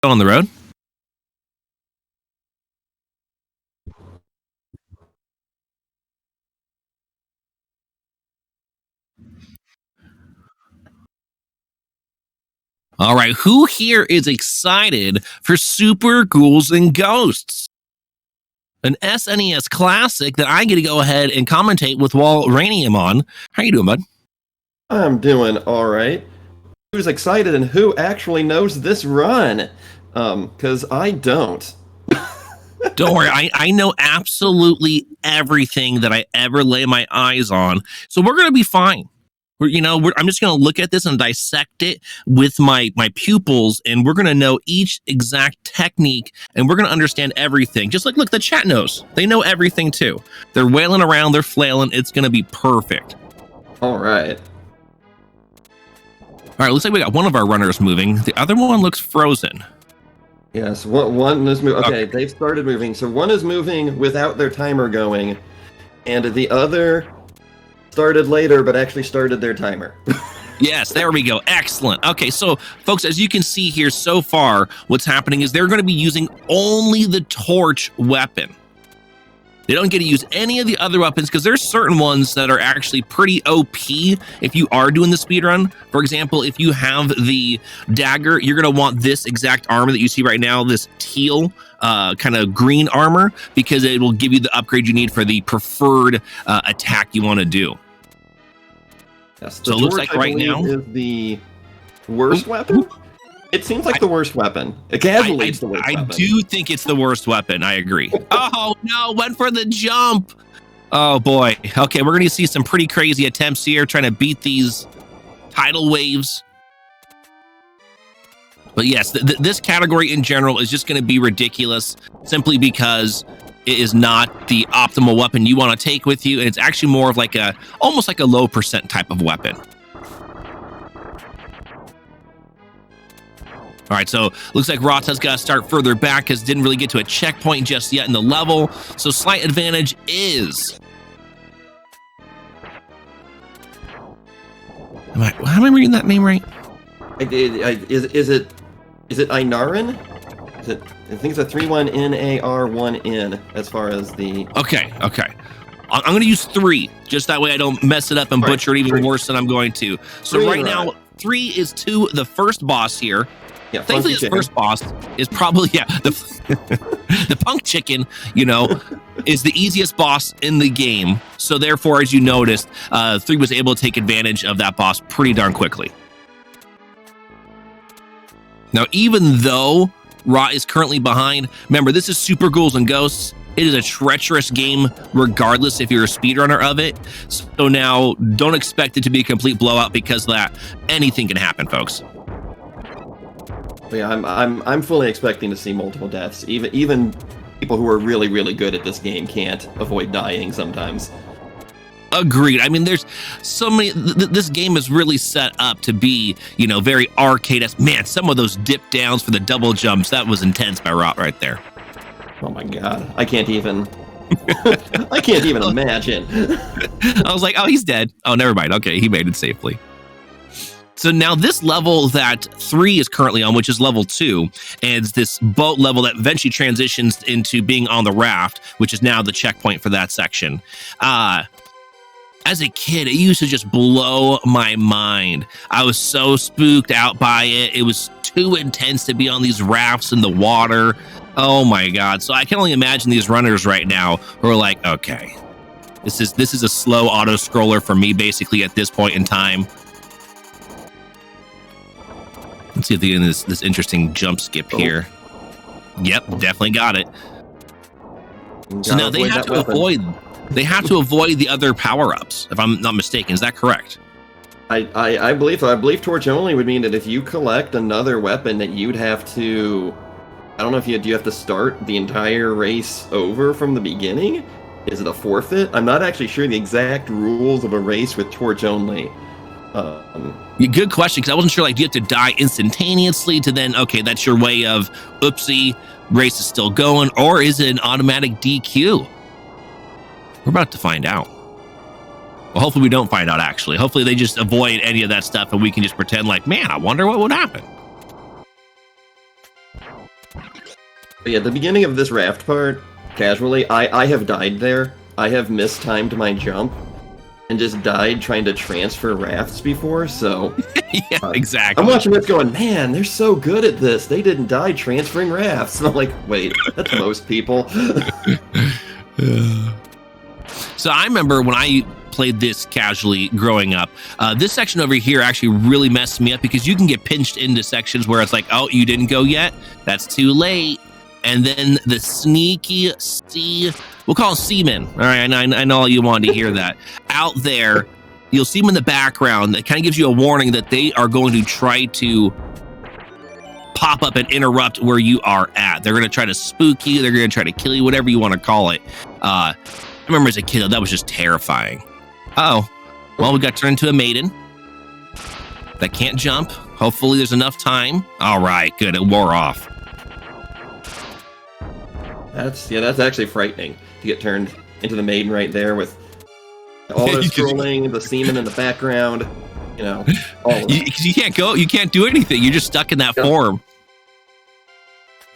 On the road? All right, who here is excited for Super Ghouls and Ghosts? an SNES classic that I get to go ahead and commentate with while Rainium on. How you doing, bud? I'm doing all right. Who's excited and who actually knows this run? Because I don't. Don't worry, I know absolutely everything that I ever lay my eyes on, so we're gonna be fine. I'm just gonna look at this and dissect it with my pupils, and we're gonna know each exact technique, and we're gonna understand everything. Just like, look, the chat knows. They know everything too. They're wailing around, they're flailing. It's gonna be perfect. All right. All right, looks like we got one of our runners moving. The other one looks frozen. Yes, one is moving. Okay, they've started moving. So one is moving without their timer going, and the other started later, but actually started their timer. Yes, there we go. Excellent. Okay, so folks, as you can see here so far, what's happening is they're going to be using only the torch weapon. They don't get to use any of the other weapons because there's certain ones that are actually pretty OP if you are doing the speed run. For example, if you have the dagger, you're going to want this exact armor that you see right now, this teal kind of green armor, because it will give you the upgrade you need for the preferred attack you want to do. Yes, so it looks like right now is the worst weapon. It seems like the worst weapon. Casually, it's the worst weapon. I do think it's the worst weapon. I agree. Oh, no, went for the jump. Oh, boy. Okay, we're going to see some pretty crazy attempts here trying to beat these tidal waves. But yes, this category in general is just going to be ridiculous simply because it is not the optimal weapon you want to take with you. And it's actually more of like almost like a low percent type of weapon. All right, so looks like Rata's got to start further back because didn't really get to a checkpoint just yet in the level. So slight advantage is... Am I reading that name right? Is it Inarin? I think it's a 3-1 NAR1N as far as the... Okay. I'm going to use 3, just that way I don't mess it up and butcher it even worse than I'm going to. So right now, 3 is to the first boss here. Yeah, thankfully, this first boss is probably, the punk chicken, is the easiest boss in the game. So therefore, as you noticed, 3 was able to take advantage of that boss pretty darn quickly. Now, even though Ra is currently behind, remember, this is Super Ghouls and Ghosts. It is a treacherous game, regardless if you're a speedrunner of it. So now, don't expect it to be a complete blowout because of that. Anything can happen, folks. Yeah, I'm fully expecting to see multiple deaths. Even people who are really, really good at this game can't avoid dying sometimes. Agreed. I mean, there's so many. This game is really set up to be, very arcade-esque. Man, some of those dip downs for the double jumps, that was intense by Rot right there. Oh my god, I can't even. I can't even imagine. I was like, oh, he's dead. Oh, never mind. Okay, he made it safely. So now this level that 3 is currently on, which is level 2, and this boat level that eventually transitions into being on the raft, which is now the checkpoint for that section. As a kid, it used to just blow my mind. I was so spooked out by it. It was too intense to be on these rafts in the water. Oh my God. So I can only imagine these runners right now who are like, okay, this is a slow auto scroller for me basically at this point in time. Let's see if they get this interesting jump skip here. Yep, definitely got it. So now they have to avoid the other power-ups, if I'm not mistaken. Is that correct? I believe so. I believe torch only would mean that if you collect another weapon that you'd have to... I don't know if do you have to start the entire race over from the beginning? Is it a forfeit? I'm not actually sure the exact rules of a race with torch only. Good question, because I wasn't sure, do you have to die instantaneously to then, okay, that's your way of, oopsie, race is still going, or is it an automatic DQ? We're about to find out. Well, hopefully we don't find out, actually. Hopefully they just avoid any of that stuff and we can just pretend like, man, I wonder what would happen. But yeah, the beginning of this raft part, casually, I have died there. I have mistimed my jump. and just died trying to transfer rafts before, so... Yeah, exactly. I'm watching this going, man, they're so good at this. They didn't die transferring rafts. And I'm like, wait, that's most people. So I remember when I played this casually growing up, this section over here actually really messed me up because you can get pinched into sections where it's like, oh, you didn't go yet? That's too late. And then the sneaky we'll call them seamen. All right, I know you wanted to hear that. Out there, you'll see them in the background. That kind of gives you a warning that they are going to try to pop up and interrupt where you are at. They're going to try to spook you. They're going to try to kill you, whatever you want to call it. I remember as a kid, that was just terrifying. Oh, well, we got turned into a maiden that can't jump. Hopefully there's enough time. All right, good. It wore off. That's actually frightening to get turned into the maiden right there with all the scrolling, the semen in the background, all of it. You can't go, you can't do anything. You're just stuck in that form.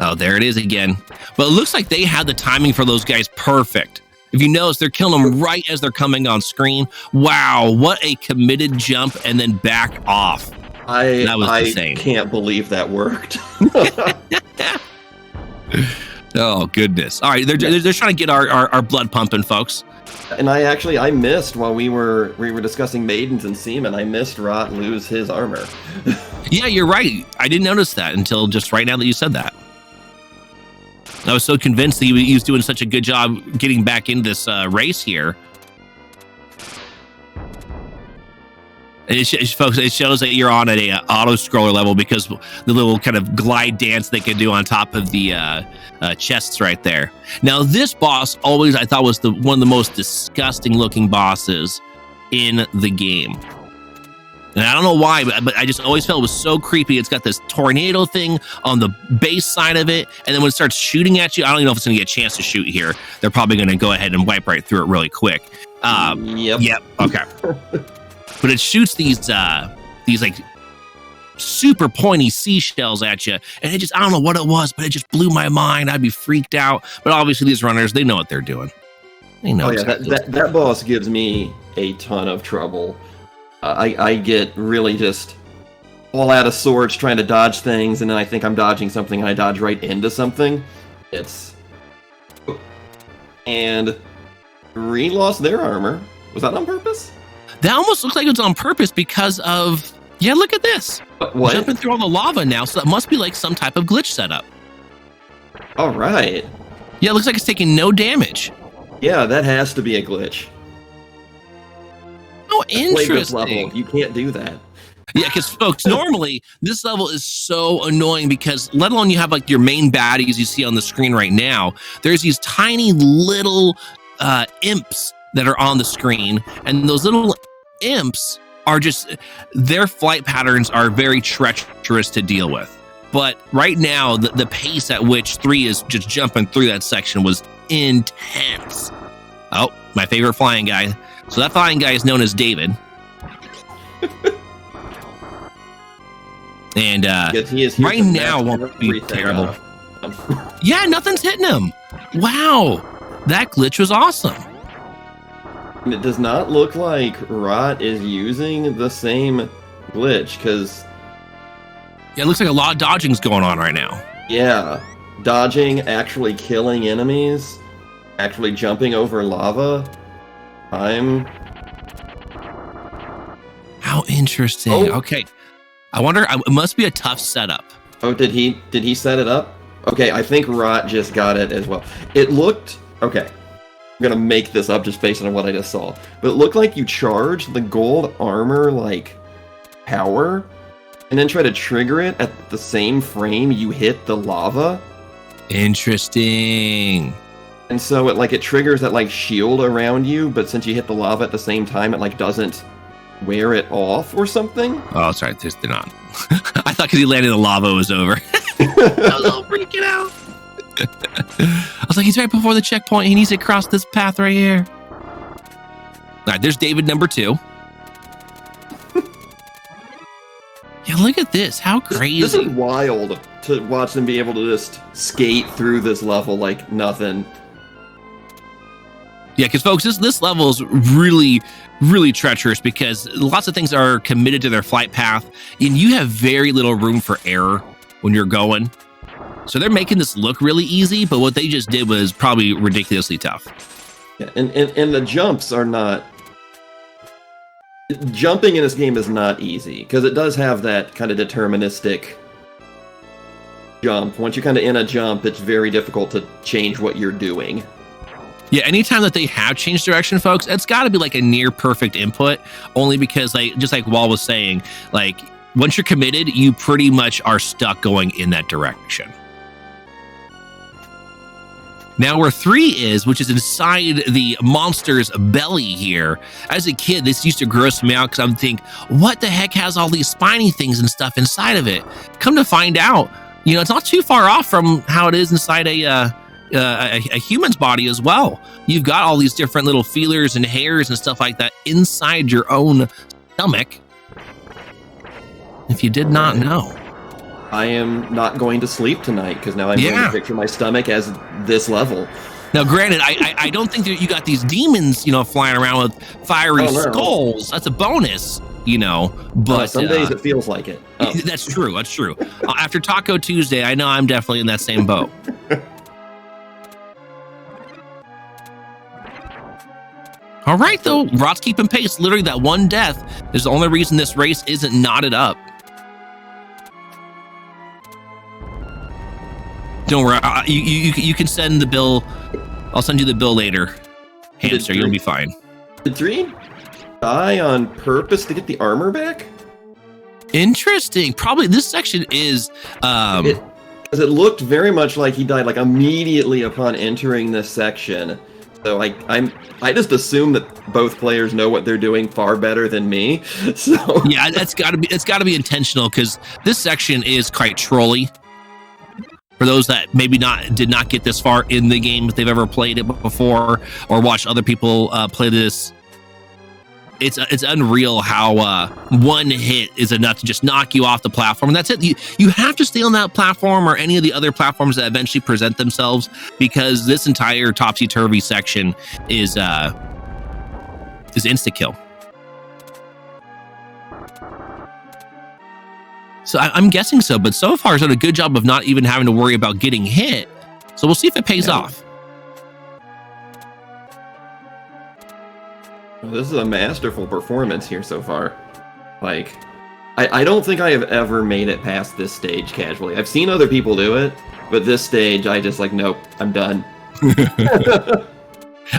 Oh, there it is again. But it looks like they had the timing for those guys perfect. If you notice, they're killing them right as they're coming on screen. Wow, what a committed jump and then back off. That was insane. I can't believe that worked. Oh, goodness. All right, they're trying to get our blood pumping, folks. And I missed while we were discussing maidens and seamen, I missed Rot lose his armor. Yeah, you're right. I didn't notice that until just right now that you said that. I was so convinced that he was doing such a good job getting back in this race here. And folks, it shows that you're on an auto-scroller level because the little kind of glide dance they can do on top of the chests right there. Now, this boss always, I thought, was one of the most disgusting-looking bosses in the game. And I don't know why, but I just always felt it was so creepy. It's got this tornado thing on the base side of it, and then when it starts shooting at you, I don't even know if it's going to get a chance to shoot here. They're probably going to go ahead and wipe right through it really quick. Yep. Okay. But it shoots these like super pointy seashells at you, and it just, I don't know what it was, but it just blew my mind. I'd be freaked out. But obviously these runners, they know what they're doing. They know. That boss gives me a ton of trouble. I get really just all out of sorts trying to dodge things, and then I think I'm dodging something, and I dodge right into something. And lost their armor. Was that on purpose? That almost looks like it's on purpose because of, yeah, look at this. What? Jumping through all the lava now, so that must be like some type of glitch setup. All right. Yeah, it looks like it's taking no damage. Yeah, that has to be a glitch. Oh, interesting. Level. You can't do that. Yeah, because folks, normally this level is so annoying because let alone you have like your main baddies you see on the screen right now, there's these tiny little imps that are on the screen, and those little imps are just, their flight patterns are very treacherous to deal with. But right now, the pace at which 3 is just jumping through that section was intense. Oh, my favorite flying guy. So that flying guy is known as David. And right now won't be terrible. Yeah, nothing's hitting him. Wow, that glitch was awesome. And it does not look like Rot is using the same glitch, because... Yeah, it looks like a lot of dodging's going on right now. Yeah, dodging, actually killing enemies, actually jumping over lava. How interesting. Oh. Okay. I wonder, it must be a tough setup. Oh, did he set it up? Okay, I think Rot just got it as well. It looked... Okay, I'm gonna make this up just based on what I just saw. But it looked like you charged the gold armor, like, power, and then try to trigger it at the same frame you hit the lava. Interesting. And so it triggers that, like, shield around you, but since you hit the lava at the same time, it, like, doesn't wear it off or something? Oh, sorry, they're not. I thought because he landed in the lava it was over. I was all freaking out. I was like, he's right before the checkpoint. He needs to cross this path right here. All right, there's David number 2. Yeah, look at this. How crazy. This is wild to watch them be able to just skate through this level like nothing. Yeah, because folks, this level is really, really treacherous because lots of things are committed to their flight path, and you have very little room for error when you're going. So they're making this look really easy, but what they just did was probably ridiculously tough. Yeah, and the jumps are not... Jumping in this game is not easy, because it does have that kind of deterministic jump. Once you're kind of in a jump, it's very difficult to change what you're doing. Yeah, anytime that they have changed direction, folks, it's got to be like a near perfect input, only because, like, just like Wall was saying, like, once you're committed, you pretty much are stuck going in that direction. Now where 3 is, which is inside the monster's belly here, as a kid, this used to gross me out because I'm thinking, what the heck has all these spiny things and stuff inside of it? Come to find out, you know, it's not too far off from how it is inside a human's body as well. You've got all these different little feelers and hairs and stuff like that inside your own stomach. If you did not know. I am not going to sleep tonight because now I'm going to picture my stomach as this level. Now, granted, I don't think that you got these demons, you know, flying around with fiery skulls. That's a bonus, you know. But some days it feels like it. Oh. That's true. That's true. After Taco Tuesday, I know I'm definitely in that same boat. All right, though, Rot's keeping pace. Literally, that one death is the only reason this race isn't knotted up. Don't worry, you can send the bill. I'll send you the bill later. Hamster, you'll be fine. Did 3 die on purpose to get the armor back? Interesting. Probably this section is... Because it looked very much like he died like immediately upon entering this section. So I just assume that both players know what they're doing far better than me. So yeah, it's got to be intentional because this section is quite trolly. For those that maybe did not get this far in the game, if they've ever played it before or watched other people play this, it's unreal how one hit is enough to just knock you off the platform. And that's it. You have to stay on that platform or any of the other platforms that eventually present themselves, because this entire topsy-turvy section is insta-kill. So I'm guessing so, but so far it's done a good job of not even having to worry about getting hit. So we'll see if it pays off. This is a masterful performance here so far. Like, I don't think I have ever made it past this stage casually. I've seen other people do it, but this stage, I just like, nope, I'm done.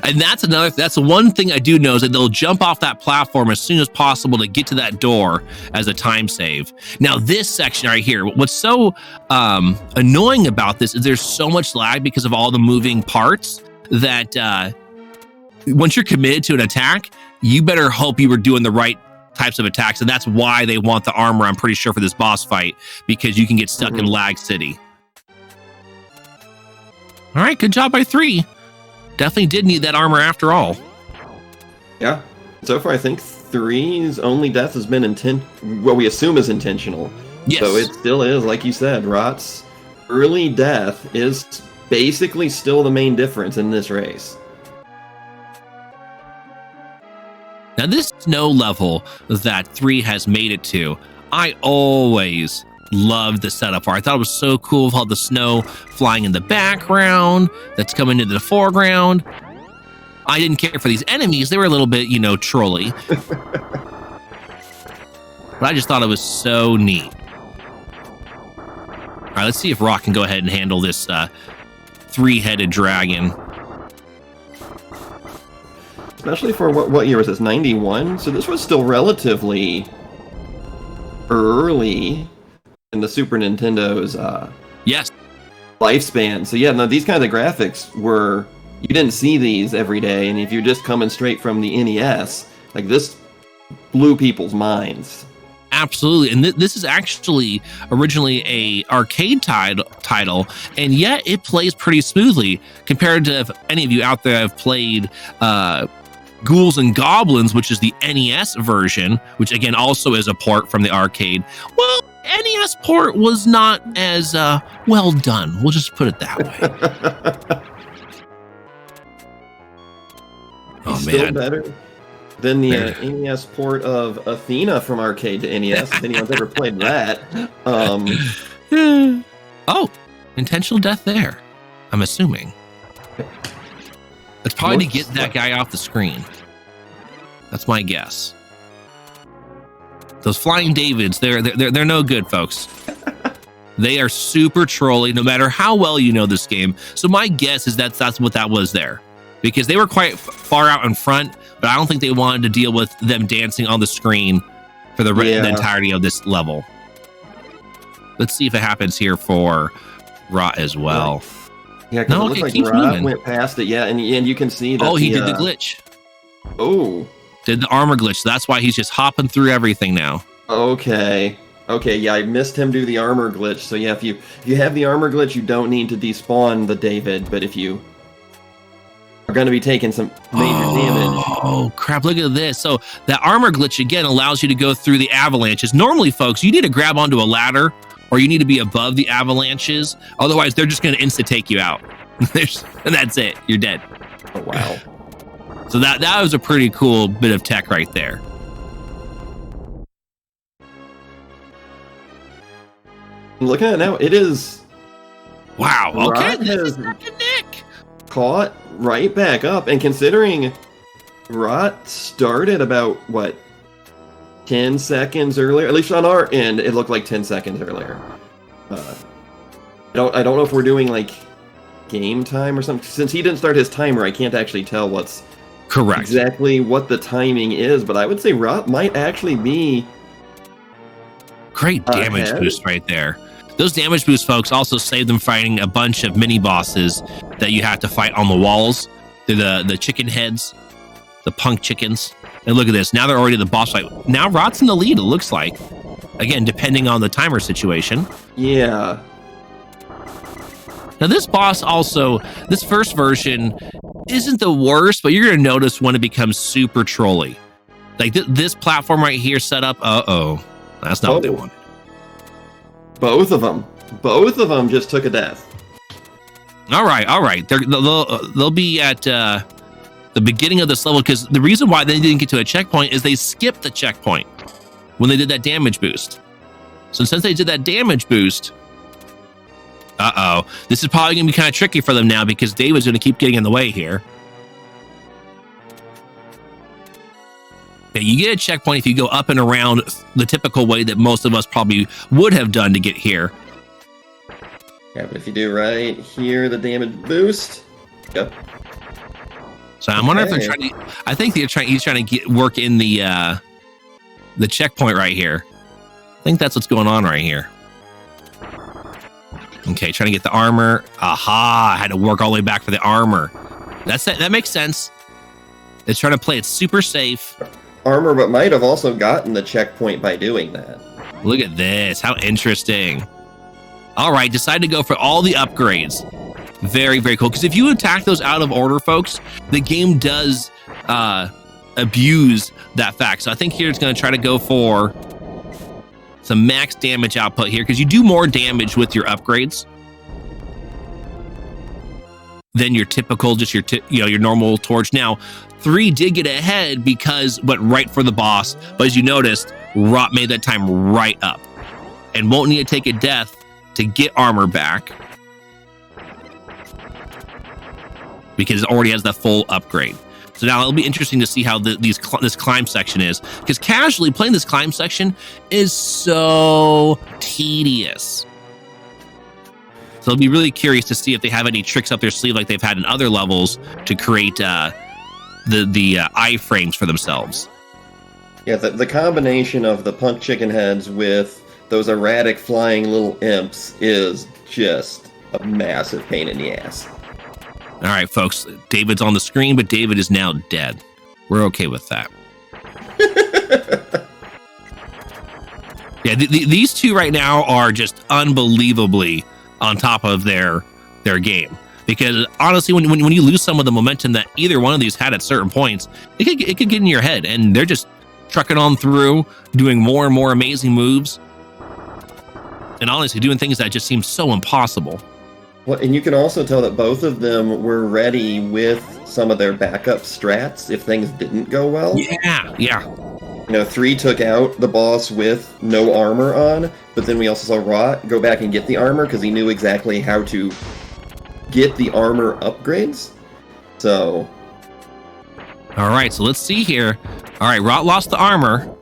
And that's one thing I do know is that they'll jump off that platform as soon as possible to get to that door as a time save. Now, this section right here, what's so annoying about this is there's so much lag because of all the moving parts that once you're committed to an attack, you better hope you were doing the right types of attacks. And that's why they want the armor, I'm pretty sure, for this boss fight, because you can get stuck in Lag City. All right, good job by 3. Definitely did need that armor after all. Yeah. So far, I think 3's only death has been what we assume is intentional. Yes. So it still is, like you said, Rot's early death is basically still the main difference in this race. Now, this snow level that 3 has made it to, I always loved the setup for. I thought it was so cool with all the snow flying in the background that's coming into the foreground. I didn't care for these enemies. They were a little bit, trolly. But I just thought it was so neat. All right, let's see if Rock can go ahead and handle this 3-headed dragon. Especially for what year was this? 91? So this was still relatively early in the Super Nintendo's yes, lifespan. So yeah, no, these kind of graphics were, you didn't see these every day, and if you're just coming straight from the NES, like this blew people's minds. Absolutely. And this is actually originally a arcade title, and yet it plays pretty smoothly compared to if any of you out there have played Ghouls and Goblins, which is the NES version, which again also is a port from the arcade. Well, NES port was not as well done. We'll just put it that way. Still man. better than the NES port of Athena from arcade to NES, if anyone's ever played that. Oh, intentional death there, I'm assuming. It's probably to get that guy off the screen. That's my guess. Those flying Davids, they're no good, folks. They are super trolly, no matter how well you know this game. So my guess is that's what that was there, because they were quite far out in front, but I don't think they wanted to deal with them dancing on the screen for the entirety of this level. Let's see if it happens here for Rot as well. Yeah, because it looks like Rot went past it. Yeah, and you can see that. Oh, he did the glitch. Oh. Did the armor glitch. So that's why he's just hopping through everything now. Okay. Okay, yeah, I missed him do the armor glitch. So yeah, if you have the armor glitch, you don't need to despawn the David, but if you are going to be taking some major damage. Oh, crap, look at this. So that armor glitch, again, allows you to go through the avalanches. Normally, folks, you need to grab onto a ladder, or you need to be above the avalanches. Otherwise, they're just going to insta-take you out. And that's it. You're dead. Oh, wow. So that was a pretty cool bit of tech right there. Looking at it now, it is... Wow, okay. This is Nick. Caught right back up. And considering Rot started about, what, 10 seconds earlier? At least on our end, it looked like 10 seconds earlier. I don't know if we're doing, like, game time or something. Since he didn't start his timer, I can't actually tell what's... Correct. Exactly what the timing is, but I would say Rot might actually be... Great damage boost right there. Those damage boosts, folks, also save them fighting a bunch of mini bosses that you have to fight on the walls. They're the chicken heads, the punk chickens. And look at this. Now they're already the boss fight. Now Rot's in the lead, it looks like. Again, depending on the timer situation. Yeah. Now this boss also, this first version isn't the worst, but you're going to notice when it becomes super trolly. Like this platform right here set up, that's not what they wanted. Both of them just took a death. All right. They'll be at the beginning of this level, because the reason why they didn't get to a checkpoint is they skipped the checkpoint when they did that damage boost. So since they did that damage boost, this is probably going to be kind of tricky for them now, because David's going to keep getting in the way here. Yeah, you get a checkpoint if you go up and around the typical way that most of us probably would have done to get here. Yeah, but if you do right here, the damage boost. Yep. So I'm wondering if they're trying to... I think he's trying to work in the checkpoint right here. I think that's what's going on right here. Okay, trying to get the armor. Aha! I had to work all the way back for the armor. That makes sense. It's trying to play it super safe. Armor, but might have also gotten the checkpoint by doing that. Look at this. How interesting. All right, decide to go for all the upgrades. Very, very cool. Because if you attack those out of order, folks, the game does abuse that fact. So I think here it's going to try to go for some max damage output here, because you do more damage with your upgrades than your typical, just your normal torch. Now, 3 did get ahead because went right for the boss, but as you noticed, Rot made that time right up and won't need to take a death to get armor back, because it already has the full upgrade. So now it'll be interesting to see how this climb section is, because casually playing this climb section is so tedious. So I'll be really curious to see if they have any tricks up their sleeve like they've had in other levels to create the iframes for themselves. Yeah, the combination of the punk chicken heads with those erratic flying little imps is just a massive pain in the ass. All right, folks, David's on the screen, but David is now dead. We're okay with that. Yeah, these two right now are just unbelievably on top of their game. Because honestly, when you lose some of the momentum that either one of these had at certain points, it could get in your head, and they're just trucking on through, doing more and more amazing moves, and honestly doing things that just seem so impossible. Well, and you can also tell that both of them were ready with some of their backup strats if things didn't go well. Yeah, yeah. 3 took out the boss with no armor on, but then we also saw Rot go back and get the armor because he knew exactly how to get the armor upgrades. So... All right, so let's see here. All right, Rot lost the armor.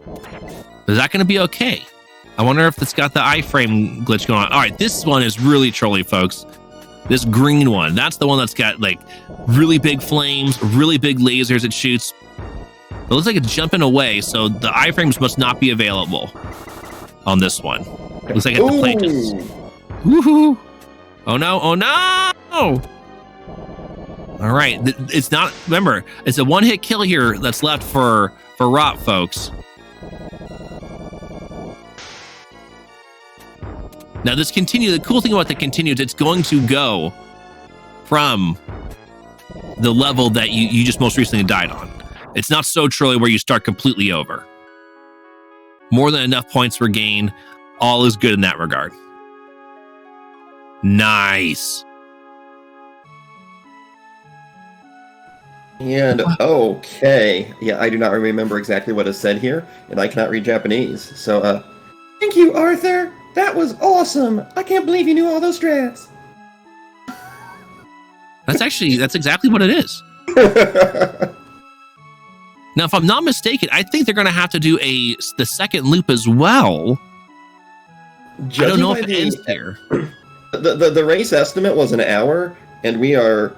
Is that going to be okay? I wonder if it's got the iframe glitch going on. All right, this one is really trolly, folks. This green one, that's the one that's got like really big flames, really big lasers it shoots. It looks like it's jumping away, so the iframes must not be available on this one. Looks like it's the plane just... Woohoo! Oh no, oh no! All right, it's not, remember, it's a one-hit kill here that's left for Rot, folks. Now this continue, the cool thing about the continue is it's going to go from the level that you just most recently died on. It's not so trolly where you start completely over. More than enough points were gained. All is good in that regard. Nice. And okay, yeah, I do not remember exactly what is said here, and I cannot read Japanese. So, thank you, Arthur. That was awesome. I can't believe you knew all those strats. That's exactly what it is. Now, if I'm not mistaken, I think they're going to have to do the second loop as well. I don't know if it ends here. The race estimate was an hour, and we are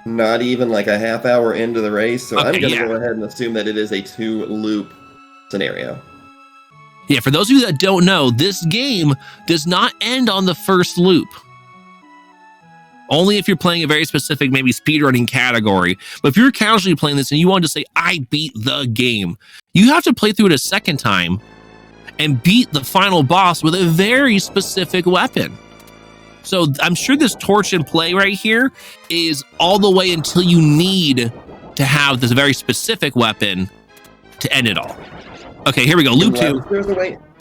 not even like a half hour into the race, so I'm going to go ahead and assume that it is a 2-loop scenario. Yeah, for those of you that don't know, this game does not end on the first loop. Only if you're playing a very specific, maybe speedrunning category. But if you're casually playing this and you want to say, I beat the game, you have to play through it a second time and beat the final boss with a very specific weapon. So I'm sure this torch and play right here is all the way until you need to have this very specific weapon to end it all. Okay, here we go. Loop 2.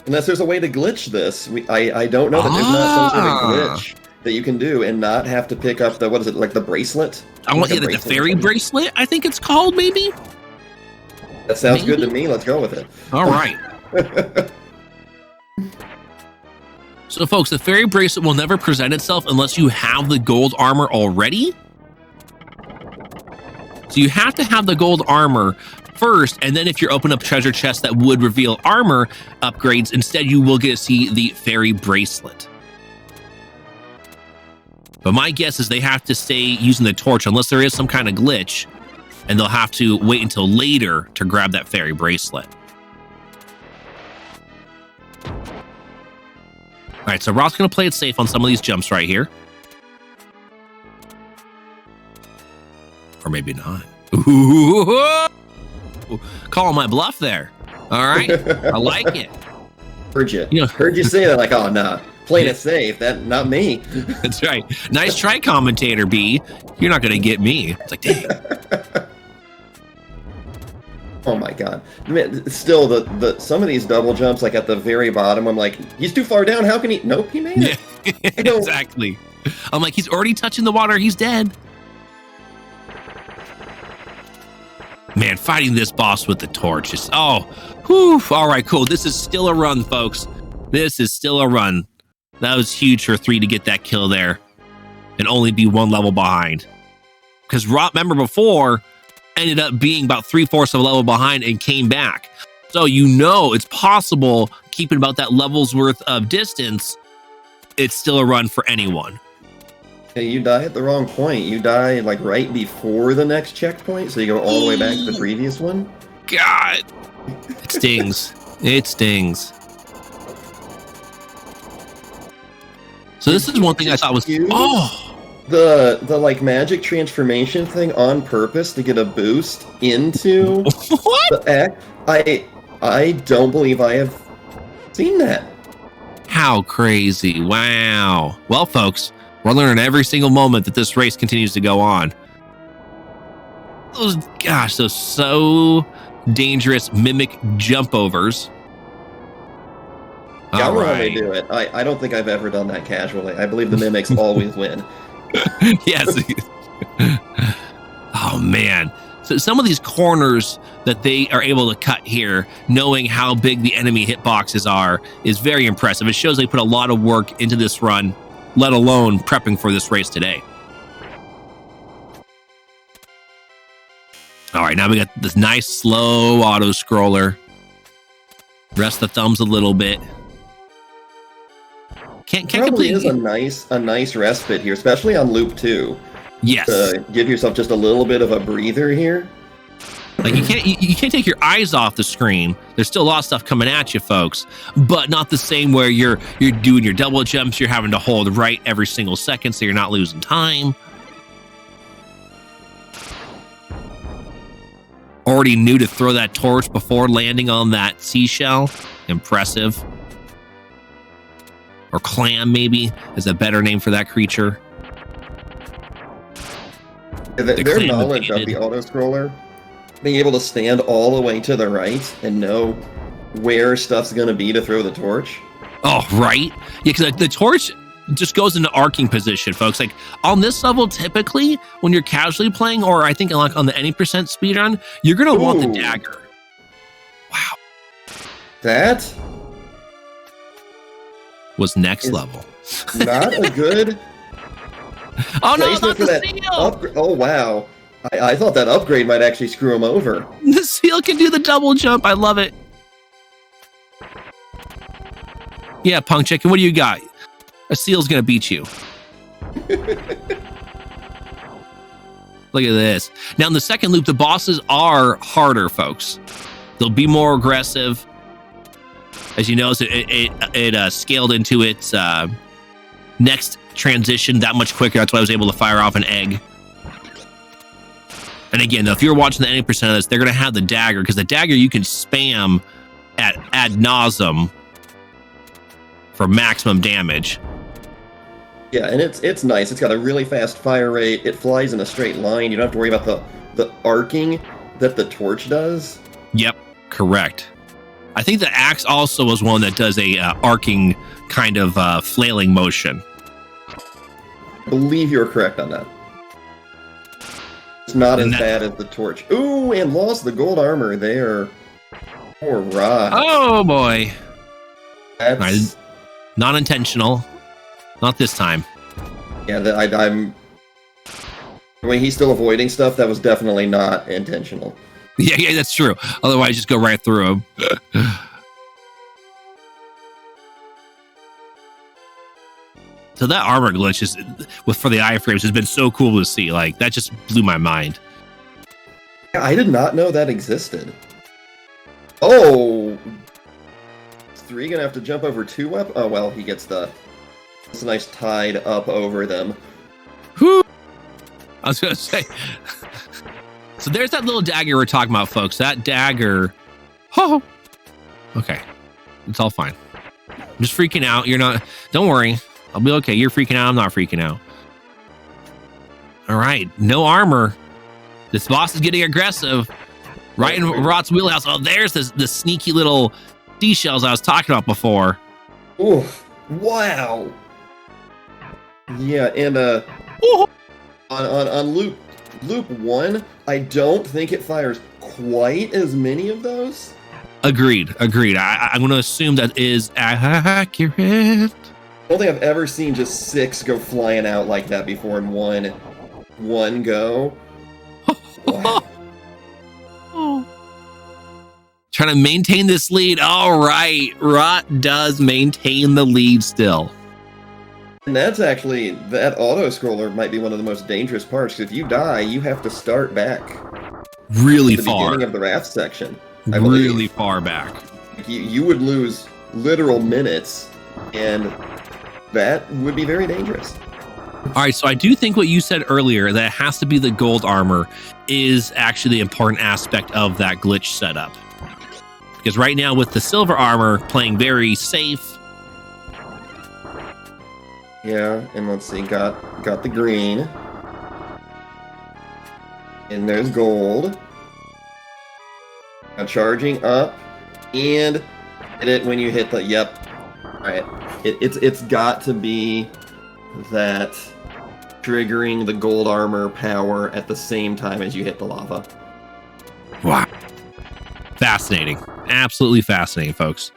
Unless there's a way to glitch this. I don't know that there's not some sort of glitch that you can do and not have to pick up the, what is it, like the bracelet? I want the fairy bracelet, I think it's called, maybe? That sounds good to me. Let's go with it. All right. So, folks, the fairy bracelet will never present itself unless you have the gold armor already. So you have to have the gold armor first, and then if you open up treasure chests that would reveal armor upgrades, instead you will get to see the fairy bracelet. But my guess is they have to stay using the torch unless there is some kind of glitch, and they'll have to wait until later to grab that fairy bracelet. All right, so Roth's going to play it safe on some of these jumps right here. Or maybe not. Ooh, calling my bluff there. All right, I like it. Heard you. Heard you say that like, oh, no, playing it safe. That not me. That's right. Nice try, commentator B. You're not going to get me. It's like, dang. Oh my god. Still, the some of these double jumps, like at the very bottom, I'm like, he's too far down. How can he? Nope, he made it. Yeah, exactly. I'm like, he's already touching the water. He's dead. Man, fighting this boss with the torch is, oh, whew. All right, cool. This is still a run, folks. This is still a run. That was huge for 3 to get that kill there and only be 1 level behind. Because remember before, ended up being about 3/4 of a level behind and came back. So it's possible, keeping about that level's worth of distance, it's still a run for anyone. Hey, you die at the wrong point. You die like right before the next checkpoint, so you go all the way back to the previous one. God, it stings. It stings. So this is one thing I thought was, the like magic transformation thing on purpose to get a boost into what? The act. I don't believe I have seen that. How crazy. Wow. Well, folks, we're learning every single moment that this race continues to go on. Those so dangerous mimic jump overs. How they do it. I don't think I've ever done that casually. I believe the mimics always win. Yes. Oh man. So some of these corners that they are able to cut here, knowing how big the enemy hitboxes are, is very impressive. It shows they put a lot of work into this run, let alone prepping for this race today. All right, now we got this nice slow auto scroller. Rest the thumbs a little bit. Can't Probably is a nice respite here, especially on loop 2. Yes. To give yourself just a little bit of a breather here. Like you can't take your eyes off the screen. There's still a lot of stuff coming at you, folks, but not the same where you're doing your double jumps. You're having to hold right every single second, so you're not losing time. Already knew to throw that torch before landing on that seashell. Impressive. Or clam, maybe, is a better name for that creature. Their knowledge of the auto-scroller, being able to stand all the way to the right and know where stuff's going to be to throw the torch. Oh, right? Yeah, because the torch just goes into arcing position, folks. Like, on this level, typically, when you're casually playing, or I think like on the any % speedrun, you're going to want the dagger. Wow. That was next level. Not a good... Oh no, not the seal! Oh wow. I thought that upgrade might actually screw him over. The seal can do the double jump. I love it. Yeah, Punk Chicken, what do you got? A seal's gonna beat you. Look at this. Now in the second loop, the bosses are harder, folks. They'll be more aggressive. As you notice, it scaled into its next transition that much quicker. That's why I was able to fire off an egg. And again, though, if you're watching the any % of this, they're going to have the dagger, because the dagger you can spam at ad nauseum for maximum damage. Yeah, and it's nice. It's got a really fast fire rate. It flies in a straight line. You don't have to worry about the arcing that the torch does. Yep, correct. I think the axe also was one that does a arcing kind of flailing motion. I believe you're correct on that. It's not as bad as the torch. Ooh, and lost the gold armor there. Poor Rod. Oh boy. That's not intentional. Not this time. Yeah, I'm... The way he's still avoiding stuff, that was definitely not intentional. Yeah, that's true. Otherwise, just go right through him. So that armor glitch for the iframes has been so cool to see. Like, that just blew my mind. Yeah, I did not know that existed. Oh! Is 3 gonna have to jump over 2 weapons? Oh, well, he gets it's a nice tide up over them. Whew! I was gonna say... So there's that little dagger we're talking about, folks. That dagger... Oh! Okay. It's all fine. I'm just freaking out. You're not... Don't worry. I'll be okay. You're freaking out. I'm not freaking out. All right. No armor. This boss is getting aggressive. Right in Rot's wheelhouse. Oh, there's the sneaky little seashells I was talking about before. Ooh. Wow. Yeah, and on loop 1, I don't think it fires quite as many of those. Agreed. I'm going to assume that is accurate. I don't think I've ever seen just 6 go flying out like that before in one go. Wow. Trying to maintain this lead. All right. Rot does maintain the lead still. And that's actually, that auto-scroller might be one of the most dangerous parts, because if you die, you have to start back. Really at the far. Beginning of the raft section. Really far back. You would lose literal minutes, and that would be very dangerous. All right, so I do think what you said earlier, that it has to be the gold armor, is actually the important aspect of that glitch setup. Because right now with the silver armor playing very safe. Yeah, and let's see, got the green. And there's gold. Now charging up, and hit it when you hit the, yep. Alright, it's got to be that triggering the gold armor power at the same time as you hit the lava. Wow. Fascinating. Absolutely fascinating, folks.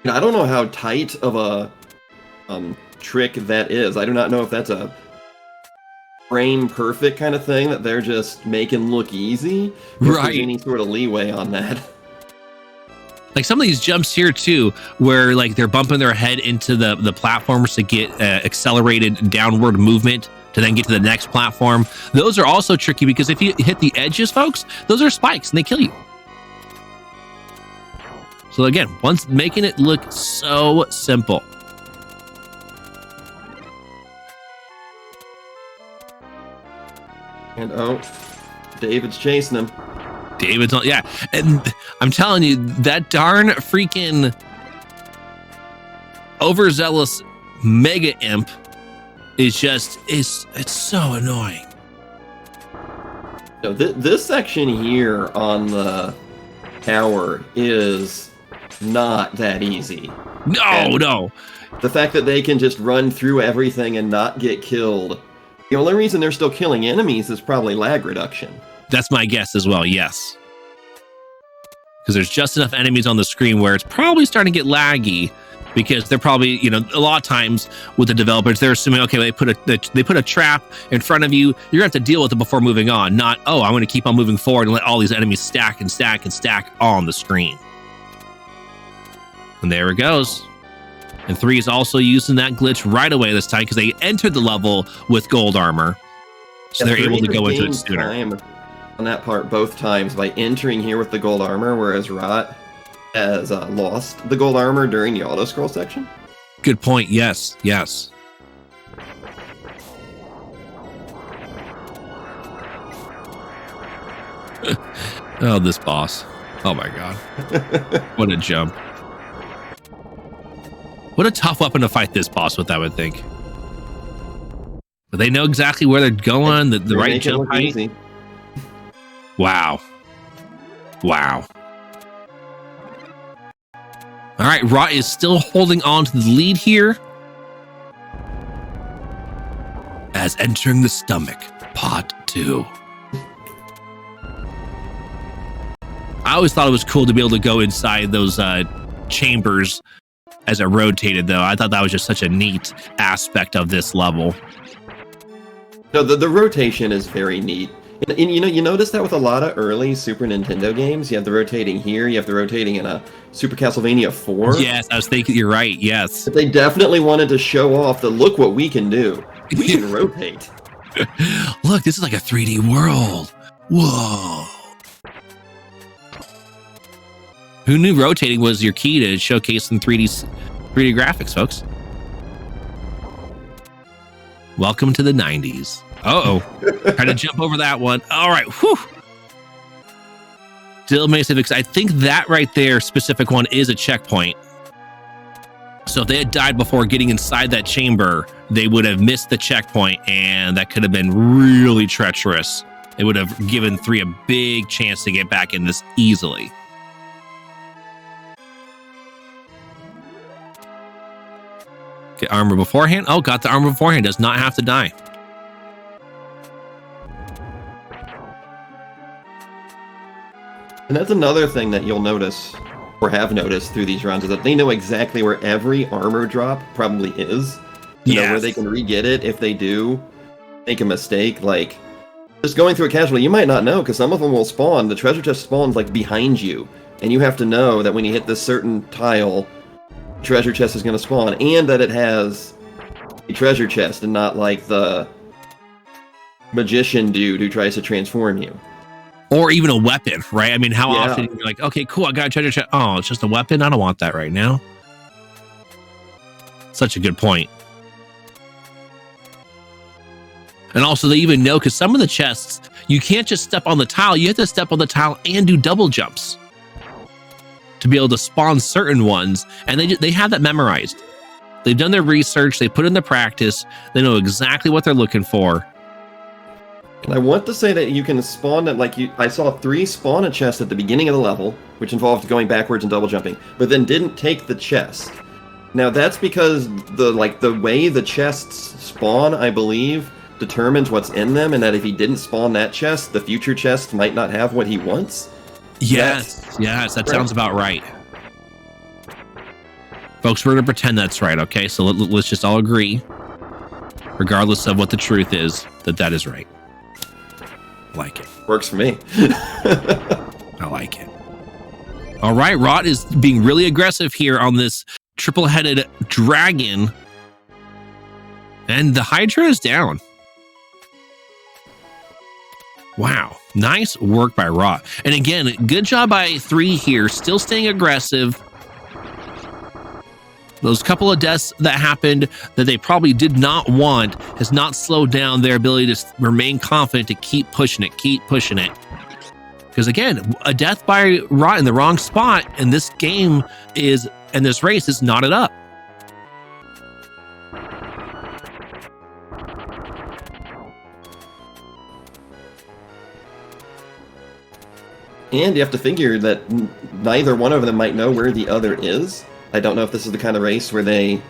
Now, I don't know how tight of a trick that is. I do not know if that's a frame perfect kind of thing that they're just making look easy. Or if there's any sort of leeway on that. Like some of these jumps here too, where like they're bumping their head into the platforms to get accelerated downward movement to then get to the next platform. Those are also tricky because if you hit the edges, folks, those are spikes and they kill you. So again, once making it look so simple. And oh, David's chasing him. David's on, yeah. And I'm telling you, that darn freaking overzealous mega imp is just, it's so annoying. No, this section here on the tower is not that easy. No. The fact that they can just run through everything and not get killed. The only reason they're still killing enemies is probably lag reduction. That's my guess as well, yes. Because there's just enough enemies on the screen where it's probably starting to get laggy because they're probably, you know, a lot of times with the developers, they're assuming, okay, they put a trap in front of you, you're gonna have to deal with it before moving on, not, oh, I'm gonna keep on moving forward and let all these enemies stack and stack and stack on the screen. And there it goes. And 3 is also using that glitch right away this time because they entered the level with gold armor. So they're able to go into it sooner. On that part both times by entering here with the gold armor, whereas Rot has lost the gold armor during the auto scroll section. Good point. Yes. Oh, this boss. Oh my god. What a jump. What a tough weapon to fight this boss with, I would think. But they know exactly where they're going, the right jump height. Easy. Wow. All right, Rot is still holding on to the lead here. As entering the stomach, part 2. I always thought it was cool to be able to go inside those chambers as it rotated, though. I thought that was just such a neat aspect of this level. No, the rotation is very neat. And you notice that with a lot of early Super Nintendo games, you have the rotating here, you have the rotating in a Super Castlevania 4. Yes, I was thinking, you're right, yes. But they definitely wanted to show off that, look what we can do. We can rotate. Look, this is like a 3D world. Whoa. Who knew rotating was your key to showcase some 3D graphics, folks? Welcome to the 90s. Uh-oh. Trying to jump over that one. All right. Whew. Still amazing because I think that right there, specific one, is a checkpoint. So if they had died before getting inside that chamber, they would have missed the checkpoint, and that could have been really treacherous. It would have given 3 a big chance to get back in this easily. Get armor beforehand. Oh, got the armor beforehand. Does not have to die. And that's another thing that you'll notice, or have noticed through these runs, is that they know exactly where every armor drop probably is. You know, where they can re-get it if they do make a mistake. Like, just going through a casual, you might not know, because some of them will spawn. The treasure chest spawns, like, behind you. And you have to know that when you hit this certain tile, treasure chest is going to spawn, and that it has a treasure chest and not like the magician dude who tries to transform you. Or even a weapon, right? I mean, how often you're like, okay, cool, I got a treasure chest. Oh, it's just a weapon? I don't want that right now. Such a good point. And also they even know, because some of the chests, you can't just step on the tile, you have to step on the tile and do double jumps to be able to spawn certain ones, and they have that memorized. They've done their research, they put in the practice, they know exactly what they're looking for. And I want to say that you can spawn it, like I saw 3 spawn a chest at the beginning of the level, which involved going backwards and double jumping, but then didn't take the chest. Now that's because the way the chests spawn, I believe, determines what's in them, and that if he didn't spawn that chest, the future chest might not have what he wants. Yes, that sounds about right. Folks, we're going to pretend that's right, okay? So let's just all agree, regardless of what the truth is, that is right. I like it. Works for me. I like it. All right, Rot is being really aggressive here on this triple-headed dragon. And the Hydra is down. Wow. Nice work by Rot. And again, good job by 3 here, still staying aggressive. Those couple of deaths that happened that they probably did not want has not slowed down their ability to remain confident to keep pushing it. Because again, a death by Rot in the wrong spot in this game and this race is knotted up. And you have to figure that neither one of them might know where the other is. I don't know if this is the kind of race where they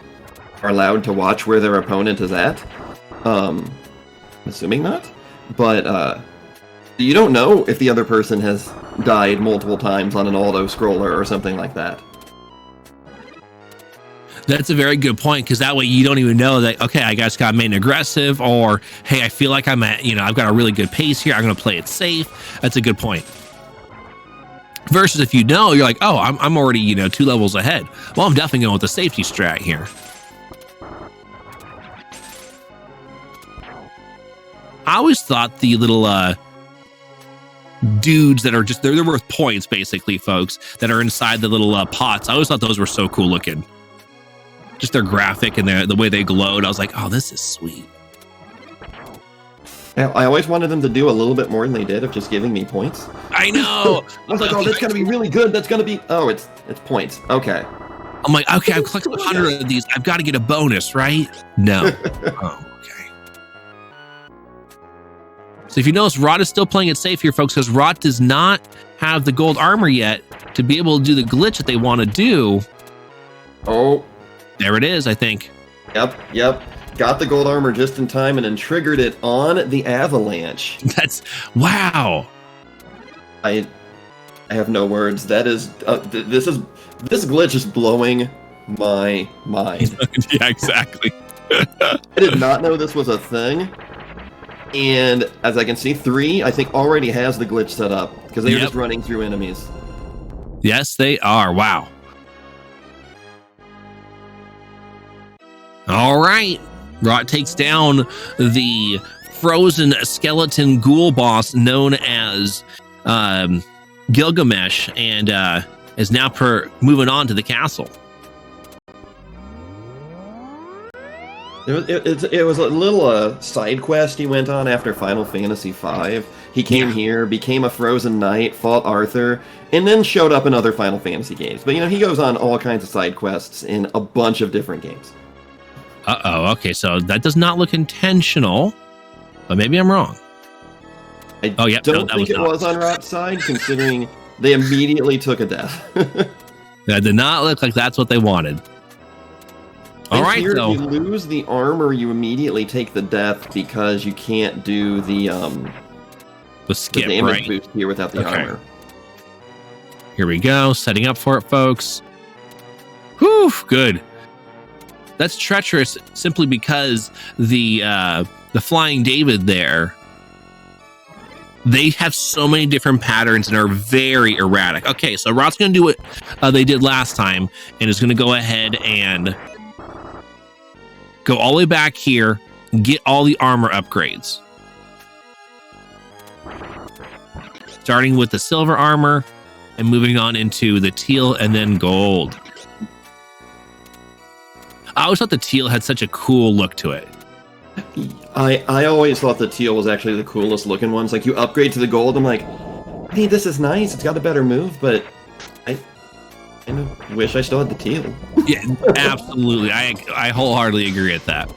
are allowed to watch where their opponent is at. Assuming not. But you don't know if the other person has died multiple times on an auto-scroller or something like that. That's a very good point, because that way you don't even know that, okay, I just got made aggressive, or, hey, I feel like I've got a really good pace here, I'm going to play it safe. That's a good point. Versus if you know, you're like, oh, I'm already, 2 levels ahead. Well, I'm definitely going with the safety strat here. I always thought the little dudes that are just, they're worth points, basically, folks, that are inside the little pots. I always thought those were so cool looking. Just their graphic and the way they glowed. I was like, oh, this is sweet. I always wanted them to do a little bit more than they did of just giving me points. I know. I was like, oh, that's going to be really good. That's going to be... Oh, it's points. Okay. I'm like, okay, I've collected 100 of these. I've got to get a bonus, right? No. Oh, okay. So if you notice, Rot is still playing it safe here, folks, because Rot does not have the gold armor yet to be able to do the glitch that they want to do. Oh. There it is, I think. Yep. Got the gold armor just in time and then triggered it on the avalanche. That's... Wow. I have no words. That is... this glitch is blowing my mind. Yeah, exactly. I did not know this was a thing. And as I can see, 3, I think, already has the glitch set up. Because they're just running through enemies. Yes, they are. Wow. All right. Rot takes down the frozen skeleton ghoul boss known as Gilgamesh, and is now moving on to the castle. It was a little side quest he went on after Final Fantasy V. He came here, became a frozen knight, fought Arthur, and then showed up in other Final Fantasy games. But he goes on all kinds of side quests in a bunch of different games. Uh-oh, okay, so that does not look intentional, but maybe I'm wrong. I don't think it was on Rot's side, considering they immediately took a death. That did not look like that's what they wanted. All right, here, so... if you lose the armor, you immediately take the death because you can't do the skip, the damage right? boost here without the armor. Here we go, setting up for it, folks. Whew, good. That's treacherous simply because the Flying David there, they have so many different patterns and are very erratic. Okay, so Rot's going to do what they did last time and is going to go ahead and go all the way back here, get all the armor upgrades. Starting with the silver armor and moving on into the teal and then gold. I always thought the teal had such a cool look to it. I always thought the teal was actually the coolest looking ones. Like, you upgrade to the gold, I'm like, hey, this is nice. It's got a better move, but I kind of wish I still had the teal. Yeah, absolutely. I wholeheartedly agree with that.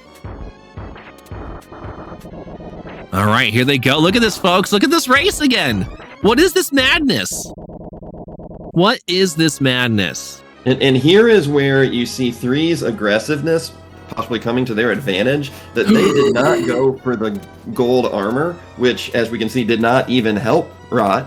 All right, here they go. Look at this, folks. Look at this race again. What is this madness? What is this madness? And here is where you see 3's aggressiveness possibly coming to their advantage, that they did not go for the gold armor, which, as we can see, did not even help Rot.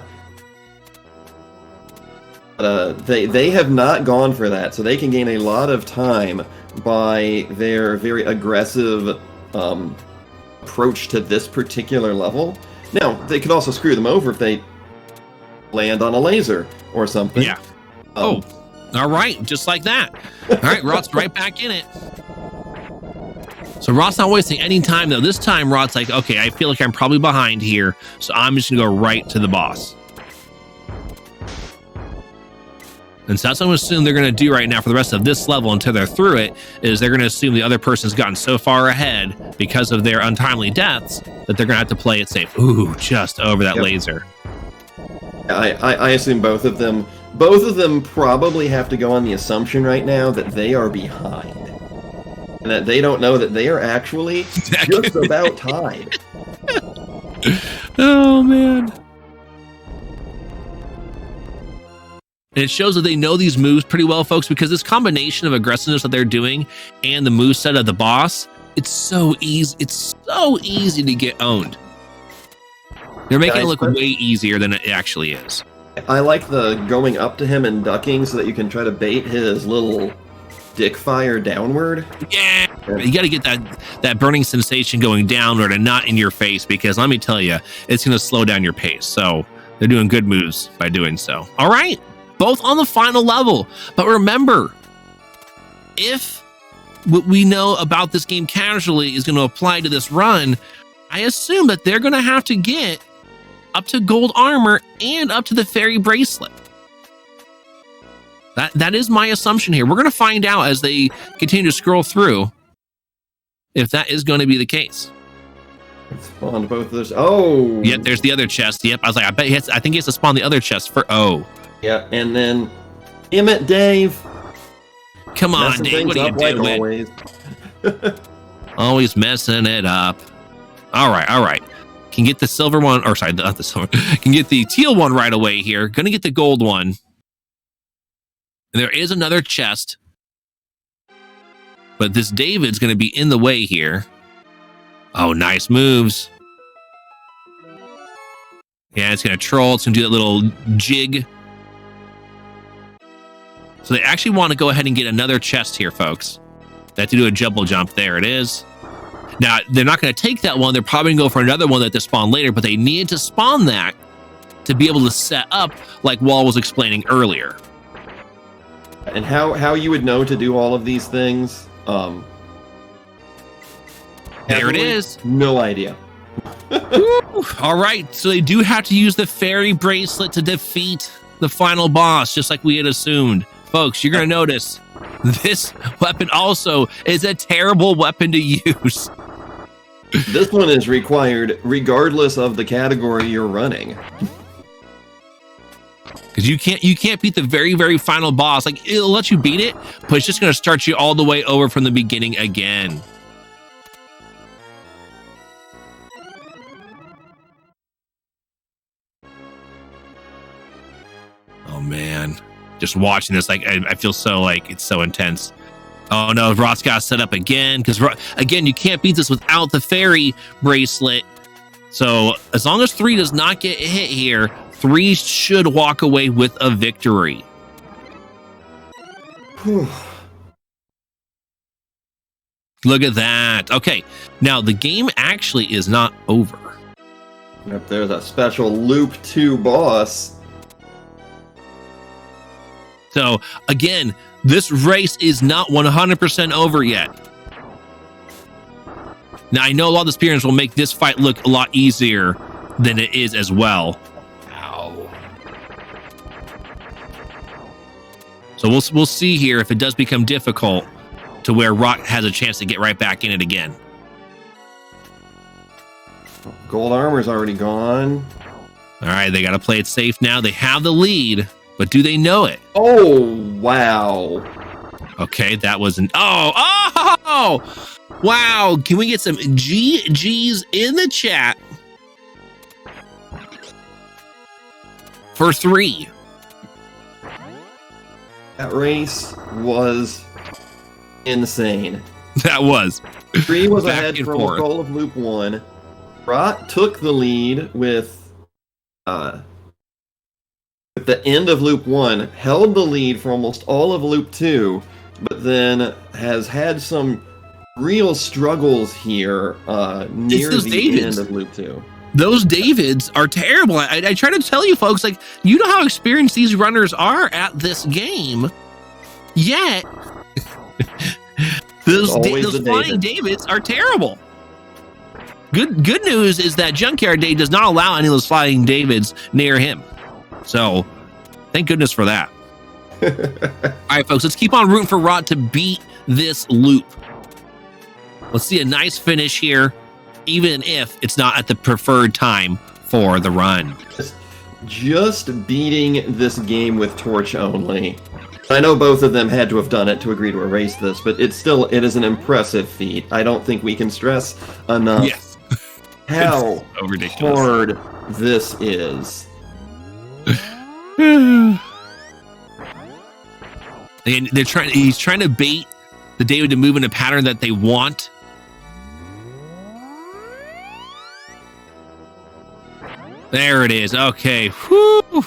They have not gone for that, so they can gain a lot of time by their very aggressive approach to this particular level. Now, they could also screw them over if they land on a laser or something. Yeah. All right, just like that. All right, Rot's right back in it. So Rot's not wasting any time, though. This time, Rot's like, okay, I feel like I'm probably behind here, so I'm just going to go right to the boss. And so that's what I'm assuming they're going to do right now for the rest of this level until they're through it, is they're going to assume the other person's gotten so far ahead because of their untimely deaths that they're going to have to play it safe. Ooh, just over that laser. I assume both of them probably have to go on the assumption right now that they are behind. And that they don't know that they are actually just about tied. Oh, man. And it shows that they know these moves pretty well, folks, because this combination of aggressiveness that they're doing and the moveset of the boss, it's so easy. It's so easy to get owned. They're making it look way easier than it actually is. I like the going up to him and ducking so that you can try to bait his little dick fire downward. Yeah, you got to get that burning sensation going downward and not in your face, because let me tell you, it's going to slow down your pace. So they're doing good moves by doing so. All right. Both on the final level. But remember, if what we know about this game casually is going to apply to this run, I assume that they're going to have to get up to gold armor and up to the fairy bracelet. That is my assumption here. We're going to find out as they continue to scroll through if that is going to be the case. Spawned both of those. Oh! Yep, there's the other chest. Yep, I was like, I think he has to spawn the other chest for... Oh. Yeah, and then, damn it, Dave. Come on, Dave, what are you doing? Always messing it up. All right. Can get the silver one, or sorry, not the silver. Can get the teal one right away here. Gonna get the gold one. And there is another chest. But this David's gonna be in the way here. Oh, nice moves. Yeah, it's gonna troll. It's gonna do that little jig. So they actually want to go ahead and get another chest here, folks. They have to do a double jump. There it is. Now, they're not going to take that one. They're probably going to go for another one that they spawn later, but they need to spawn that to be able to set up like Wall was explaining earlier. And how you would know to do all of these things? There it is. No idea. All right, so they do have to use the fairy bracelet to defeat the final boss, just like we had assumed. Folks, you're going to notice this weapon also is a terrible weapon to use. This one is required regardless of the category you're running. Because you can't beat the very, very final boss. Like, it'll let you beat it, but it's just going to start you all the way over from the beginning again. Oh, man. Just watching this, like, I feel so, like, it's so intense. Oh, no, Ross got set up again. Because, again, you can't beat this without the fairy bracelet. So, as long as 3 does not get hit here, 3 should walk away with a victory. Look at that. Okay, now the game actually is not over. Yep, there's a special Loop 2 boss. So, again, this race is not 100% over yet. Now, I know a lot of the spearers will make this fight look a lot easier than it is as well. Ow. So we'll see here if it does become difficult to where Rock has a chance to get right back in it again. Gold armor's already gone. All right, they got to play it safe now. They have the lead, but do they know it? Oh, wow. Okay, that was an... Oh! Wow, can we get some GGs in the chat for 3? That race was insane. That was. 3 was Back ahead and for almost forth. all of loop 1. Rot took the lead with at the end of loop 1, held the lead for almost all of loop 2, but then has had some real struggles here near the end of loop 2. Those Davids are terrible. I try to tell you folks, like, you know how experienced these runners are at this game, yet those flying Davids are terrible. Good news is that Junkyard Dave does not allow any of those flying Davids near him. So thank goodness for that. All right, folks, let's keep on rooting for Rot to beat this loop. Let's see a nice finish here, even if it's not at the preferred time for the run. Just beating this game with torch only. I know both of them had to have done it to agree to erase this, but it is an impressive feat. I don't think we can stress enough how so hard this is. And he's trying to bait the David to move in a pattern that they want. There it is. Okay. Whew.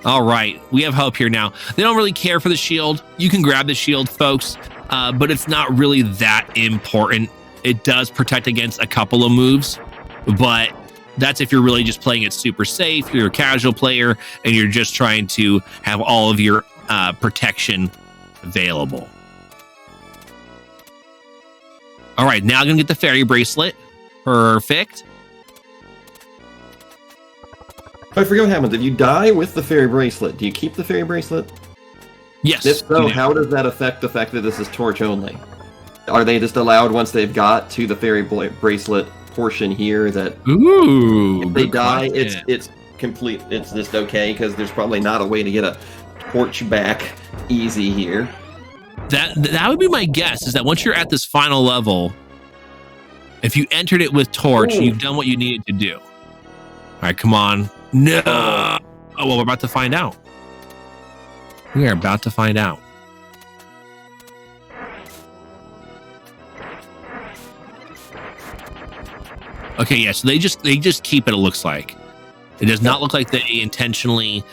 All right. We have hope here now. They don't really care for the shield. You can grab the shield, folks, but it's not really that important. It does protect against a couple of moves, but that's if you're really just playing it super safe. You're a casual player, and you're just trying to have all of your protection available. All right. Now I'm going to get the fairy bracelet. Perfect. I forget what happens. If you die with the fairy bracelet, do you keep the fairy bracelet? Yes. If so, how does that affect the fact that this is torch only? Are they just allowed once they've got to the fairy bracelet portion here that if they die, it's complete, it's just okay, because there's probably not a way to get a torch back easy here. That would be my guess, is that once you're at this final level, if you entered it with torch, you've done what you needed to do. All right, come on. No. Oh, well, we're about to find out. We are about to find out. Okay, yeah, so they just keep it looks like. It does not look like they intentionally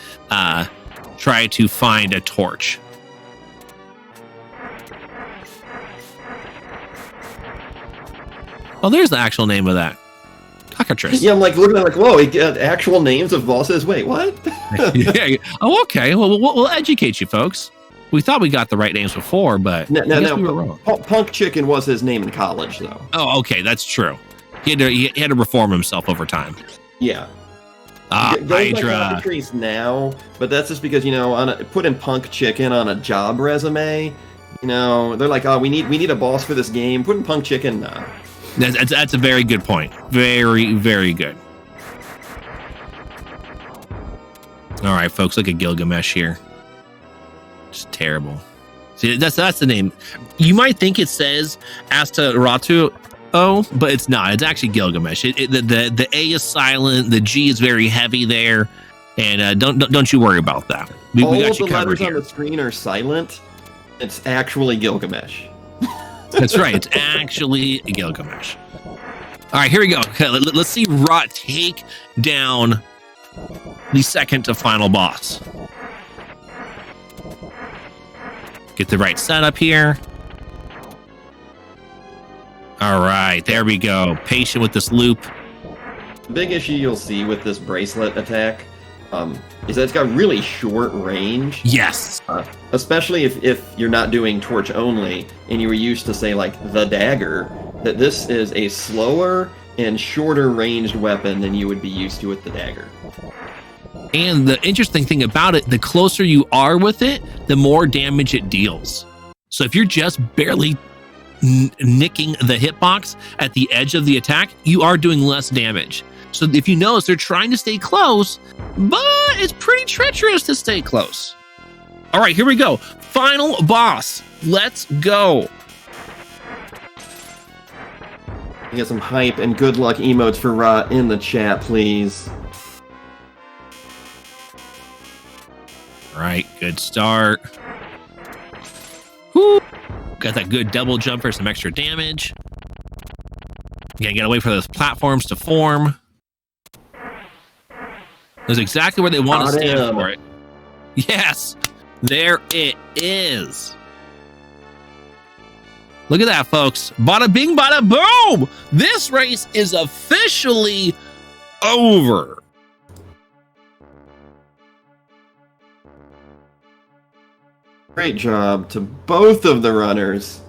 try to find a torch. Oh, there's the actual name of that. Cockatrice. Yeah, I'm like looking at like, whoa, he got actual names of bosses. Wait, what? Yeah. Oh, okay. Well, we'll educate you, folks. We thought we got the right names before, but we were wrong. Punk Chicken was his name in college, though. Oh, okay, that's true. He had to reform himself over time. Yeah. Hydra. Cockatrice now, but that's just because, you know, putting Punk Chicken on a job resume, you know, they're like, oh, we need a boss for this game. Putting Punk Chicken, nah. That's a very good point. Very, very good. All right, folks, look at Gilgamesh here. Just terrible. See, that's the name. You might think it says Astaroth, but it's not. It's actually Gilgamesh. The A is silent. The G is very heavy there, and don't you worry about that. We got you covered here. All the letters on the screen are silent. It's actually Gilgamesh. That's right. It's actually Gilgamesh. All right, here we go. Okay, let's see Rot take down the second to final boss. Get the right setup here. All right, there we go. Patient with this loop. The big issue you'll see with this bracelet attack is that it's got really short range. Yes. Especially if you're not doing torch only and you were used to, say, like the dagger, that this is a slower and shorter ranged weapon than you would be used to with the dagger. And the interesting thing about it, the closer you are with it, the more damage it deals. So if you're just barely nicking the hitbox at the edge of the attack, you are doing less damage. So if you notice, they're trying to stay close, but it's pretty treacherous to stay close. All right, here we go. Final boss. Let's go. You get some hype and good luck emotes for Rot in the chat, please. All right, good start. Woo. Got that good double jump for some extra damage. You gotta wait for those platforms to form. That's exactly where they want to stand for it. Yes, there it is. Look at that, folks. Bada bing, bada boom. This race is officially over. Great job to both of the runners.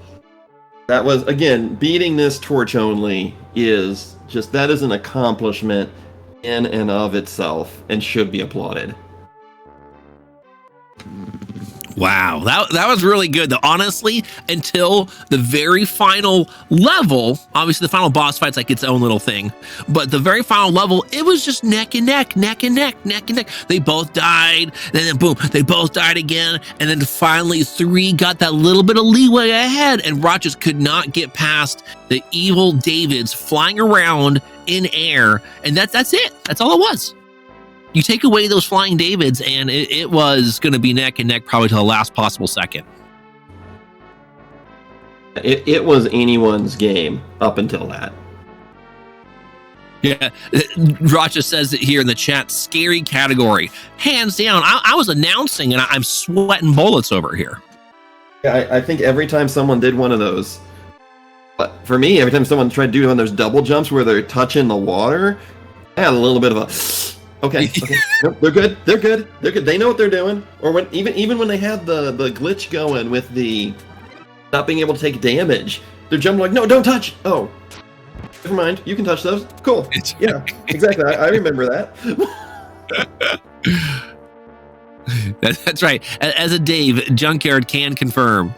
That was, again, beating this torch only is just, that is an accomplishment in and of itself and should be applauded. Wow, that was really good, though, honestly, until the very final level. Obviously, the final boss fight's like its own little thing, but the very final level, it was just neck and neck, neck and neck, neck and neck. They both died, and then boom, they both died again, and then finally 3 got that little bit of leeway ahead, and Rogers could not get past the evil Davids flying around in air, and that's it. That's all it was. You take away those flying Davids, and it was going to be neck and neck probably to the last possible second. It was anyone's game up until that. Yeah, Racha says it here in the chat, scary category. Hands down, I was announcing, and I'm sweating bullets over here. Yeah, I think every time someone did one of those, but for me, every time someone tried to do one of those double jumps where they're touching the water, I had a little bit of a... Okay. Nope, they're good. They're good. They're good. They know what they're doing. Or when even when they had the glitch going with the not being able to take damage, they're jumping like, no, don't touch. Oh, never mind. You can touch those. Cool. Yeah, exactly. I remember that. That's right. As a Dave, Junkyard can confirm.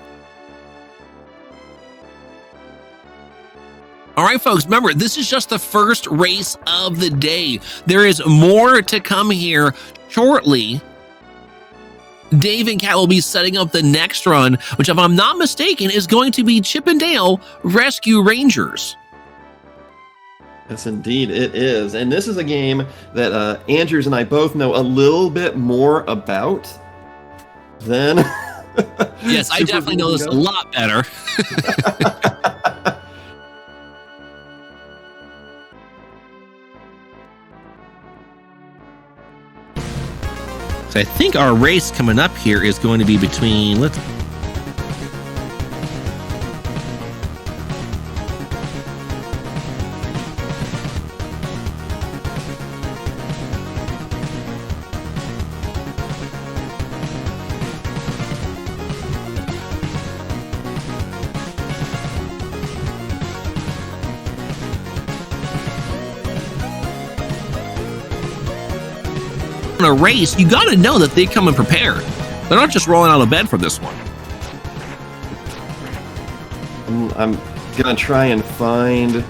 All right, folks, remember, this is just the first race of the day. There is more to come here shortly. Dave and Kat will be setting up the next run, which, if I'm not mistaken, is going to be Chip and Dale Rescue Rangers. Yes, indeed, it is. And this is a game that Andrews and I both know a little bit more about than... Yes, I definitely know this a lot better. I think our race coming up here is going to be between, let's... a race, you got to know that they come in prepared. They're not just rolling out of bed for this one. I'm gonna try and find...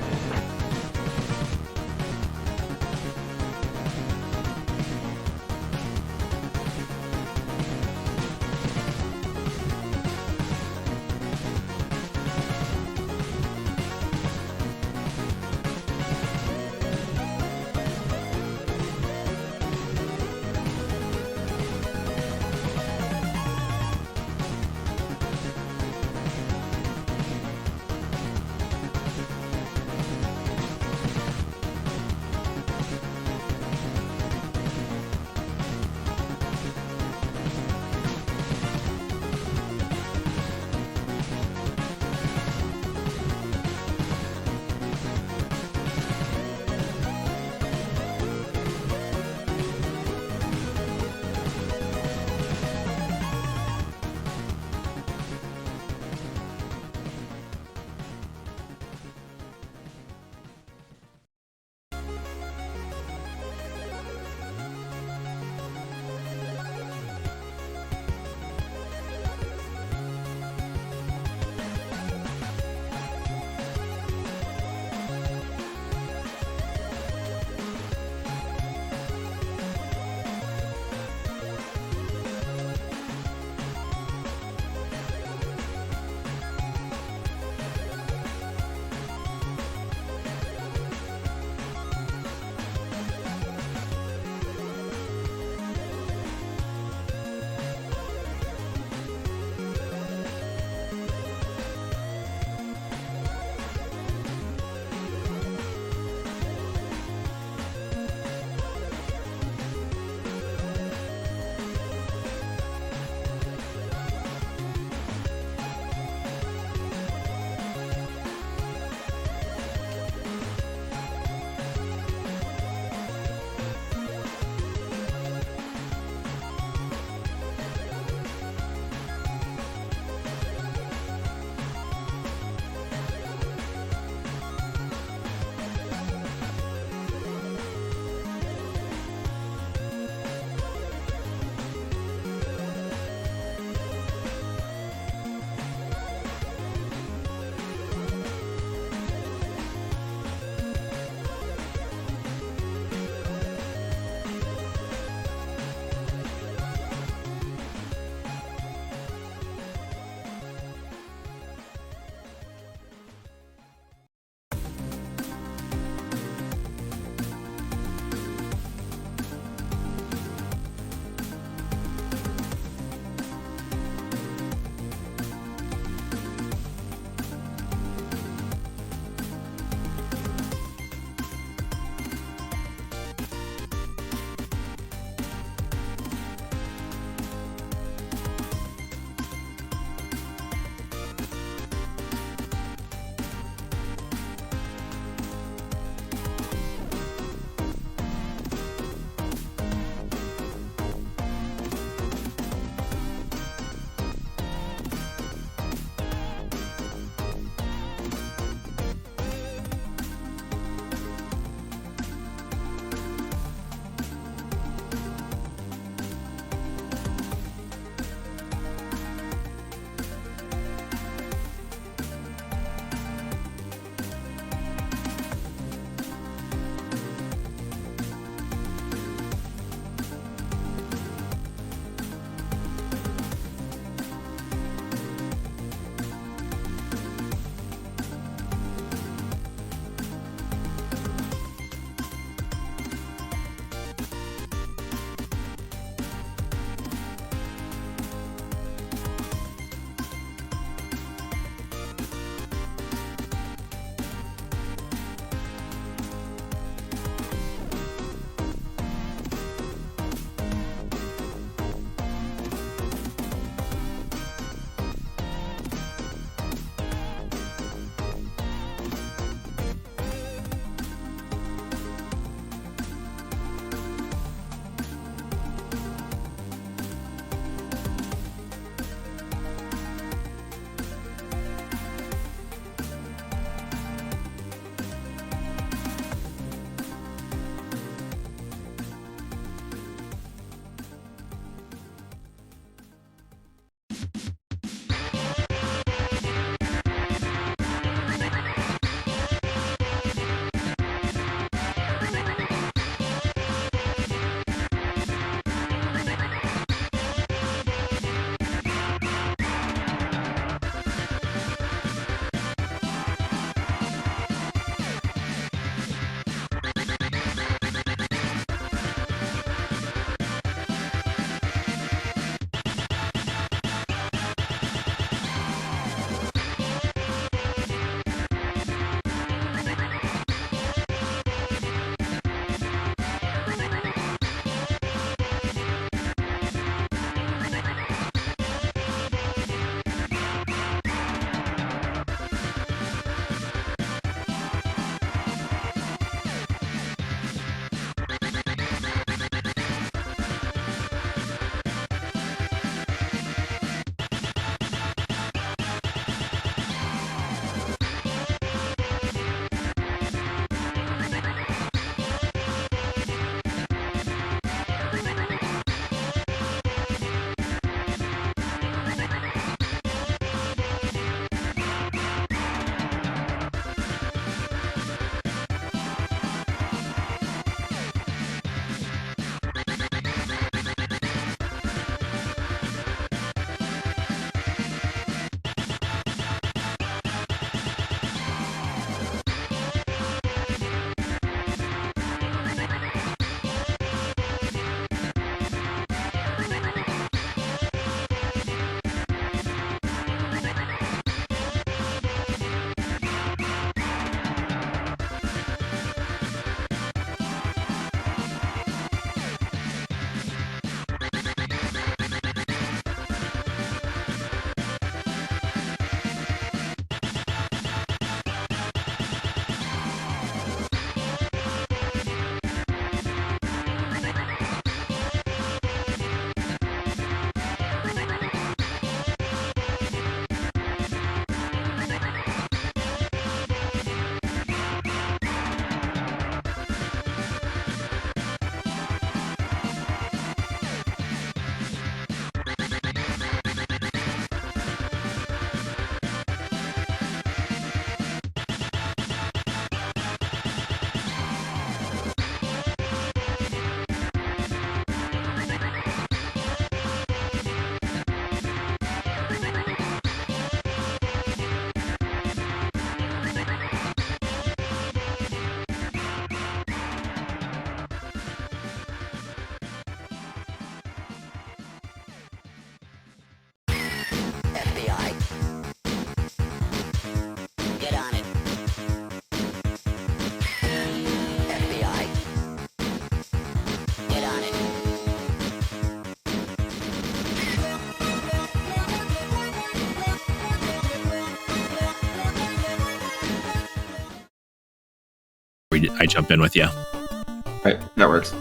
I jump in with you. All right, that works.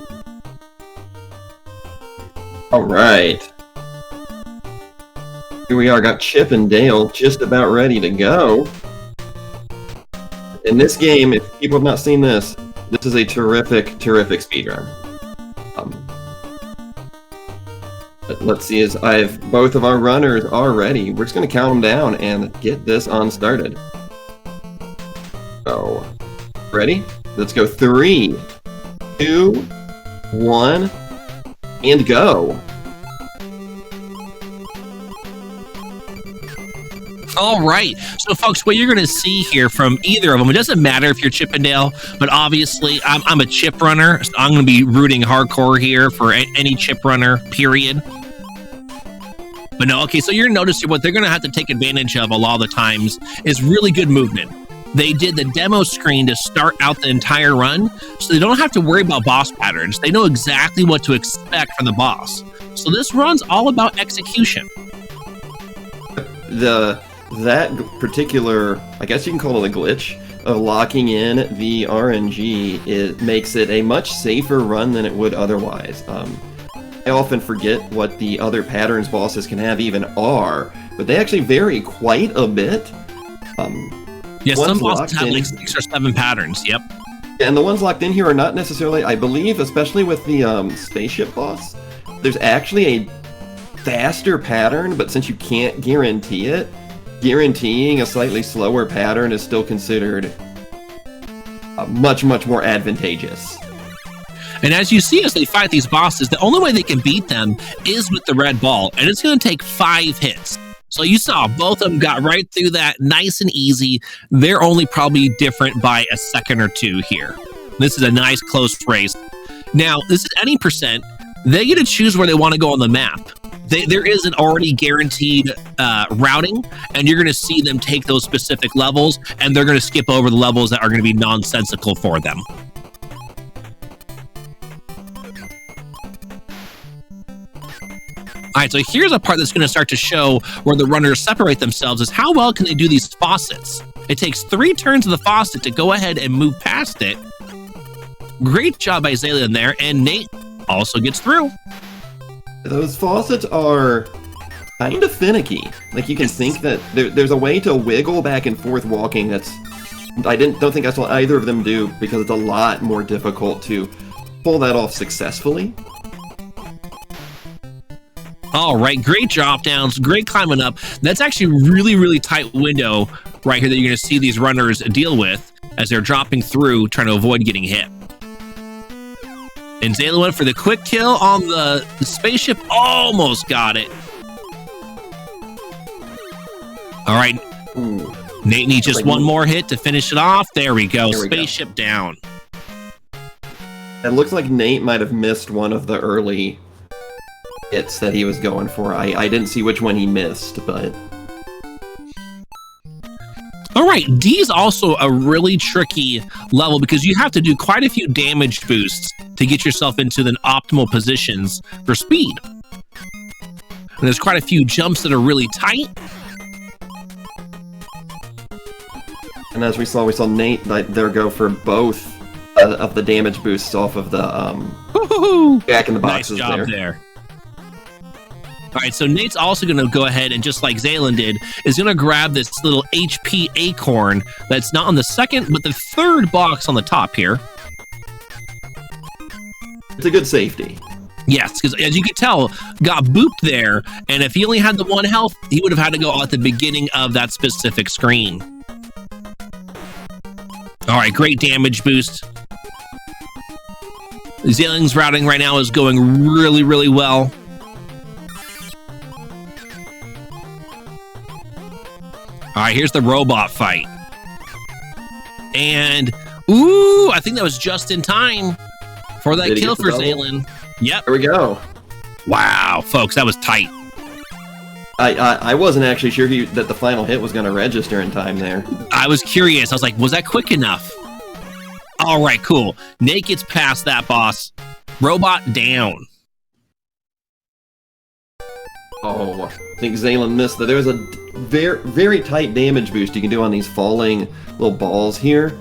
All right. Here we are, got Chip and Dale just about ready to go. In this game, if people have not seen this, this is a terrific, terrific speedrun. Let's see, as both of our runners are ready. We're just going to count them down and get this on started. So, ready? Let's go 3, 2, 1, and go. All right. So, folks, what you're going to see here from either of them, it doesn't matter if you're Chip and Dale, but obviously I'm a Chip runner. So I'm going to be rooting hardcore here for any Chip runner, period. But no, okay, so you're noticing what they're going to have to take advantage of a lot of the times is really good movement. They did the demo screen to start out the entire run, so they don't have to worry about boss patterns. They know exactly what to expect from the boss. So this run's all about execution. That particular, I guess you can call it a glitch, of locking in the RNG, it makes it a much safer run than it would otherwise. I often forget what the other patterns bosses can have even are, but they actually vary quite a bit. Yeah, some bosses have like 6 or 7 patterns, yep. And the ones locked in here are not necessarily, I believe, especially with the spaceship boss, there's actually a faster pattern, but since you can't guarantee it, guaranteeing a slightly slower pattern is still considered much, much more advantageous. And as you see as they fight these bosses, the only way they can beat them is with the red ball, and it's going to take 5 hits. So you saw both of them got right through that nice and easy. They're only probably different by a second or 2 here. This is a nice close race. Now, this is any percent. They get to choose where they want to go on the map. There is an already guaranteed routing, and you're going to see them take those specific levels, and they're going to skip over the levels that are going to be nonsensical for them. All right, so here's a part that's going to start to show where the runners separate themselves is how well can they do these faucets. It takes 3 turns of the faucet to go ahead and move past it. Great job by Zaelyn there, and Nate also gets through. Those faucets are kind of finicky. Like, you can think that there's a way to wiggle back and forth walking that's... don't think I saw either of them do, because it's a lot more difficult to pull that off successfully. All right, great drop downs, great climbing up. That's actually really, really tight window right here that you're going to see these runners deal with as they're dropping through, trying to avoid getting hit. And Zaelyn went for the quick kill on the spaceship, almost got it. All right, Nate needs just one more hit to finish it off. There we go, spaceship down. It looks like Nate might have missed one of the early hits that he was going for. I didn't see which one he missed, but... All right, D is also a really tricky level because you have to do quite a few damage boosts to get yourself into the optimal positions for speed. And there's quite a few jumps that are really tight. And as we saw Nate there go for both of the damage boosts off of the back in the boxes. Nice job there. All right, so Nate's also going to go ahead and, just like Zaelyn did, is going to grab this little HP acorn that's not on the second, but the third box on the top here. It's a good safety. Yes, because as you can tell, got booped there, and if he only had the 1 health, he would have had to go at the beginning of that specific screen. All right, great damage boost. Zaelyn's routing right now is going really, really well. All right, here's the robot fight. And, ooh, I think that was just in time for that kill for Zaelyn. Yep. There we go. Wow, folks, that was tight. I wasn't actually sure that the final hit was going to register in time there. I was curious. I was like, was that quick enough? All right, cool. Nate gets past that boss. Robot down. Oh, I think Zaelyn missed that. There was a very, very tight damage boost you can do on these falling little balls here.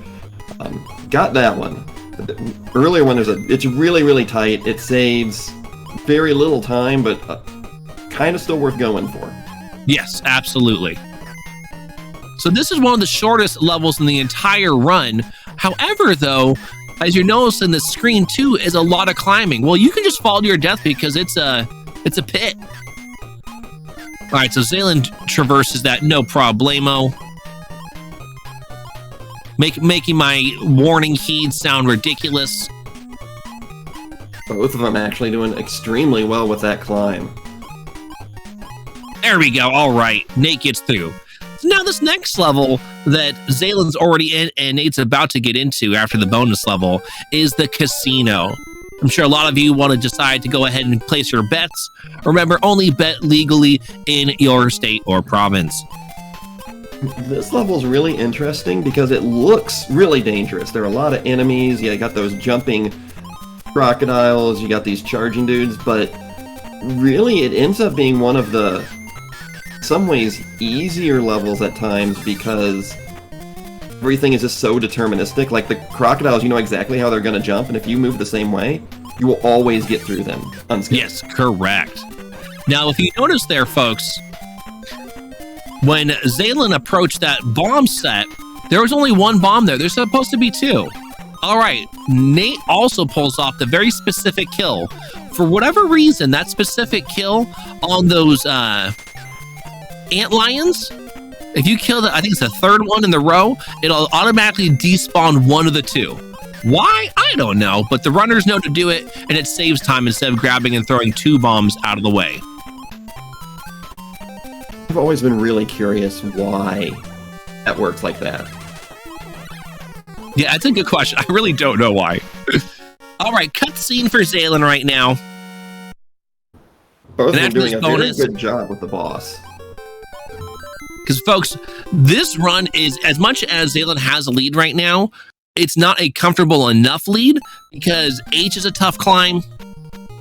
Got that one. The earlier one, it's really, really tight. It saves very little time, but kind of still worth going for. Yes, absolutely. So this is one of the shortest levels in the entire run. However, though, as you notice in the screen too, is a lot of climbing. Well, you can just fall to your death because it's a pit. All right, so Zaelyn traverses that no problemo. Making my warning heed sound ridiculous. Both of them actually doing extremely well with that climb. There we go. All right, Nate gets through. So now this next level that Zaelyn's already in and Nate's about to get into after the bonus level is the casino. I'm sure a lot of you want to decide to go ahead and place your bets. Remember, only bet legally in your state or province. This level's really interesting because it looks really dangerous. There are a lot of enemies. You got those jumping crocodiles. You got these charging dudes. But really, it ends up being one of the, in some ways, easier levels at times because everything is just so deterministic. Like the crocodiles, you know exactly how they're going to jump. And if you move the same way, you will always get through them unscathed. Yes, correct. Now, if you notice there, folks, when Zaelyn approached that bomb set, there was only one bomb there. There's supposed to be two. All right, Nate also pulls off the very specific kill. For whatever reason, that specific kill on those ant lions, if you kill I think it's the third one in the row, it'll automatically despawn one of the two. Why? I don't know, but the runners know to do it, and it saves time instead of grabbing and throwing two bombs out of the way. I've always been really curious why that works like that. Yeah, that's a good question. I really don't know why. All right, cutscene for Zaelyn right now. Both are doing a very good job with the boss. Because, folks, this run is, as much as Zaelyn has a lead right now, it's not a comfortable enough lead because H is a tough climb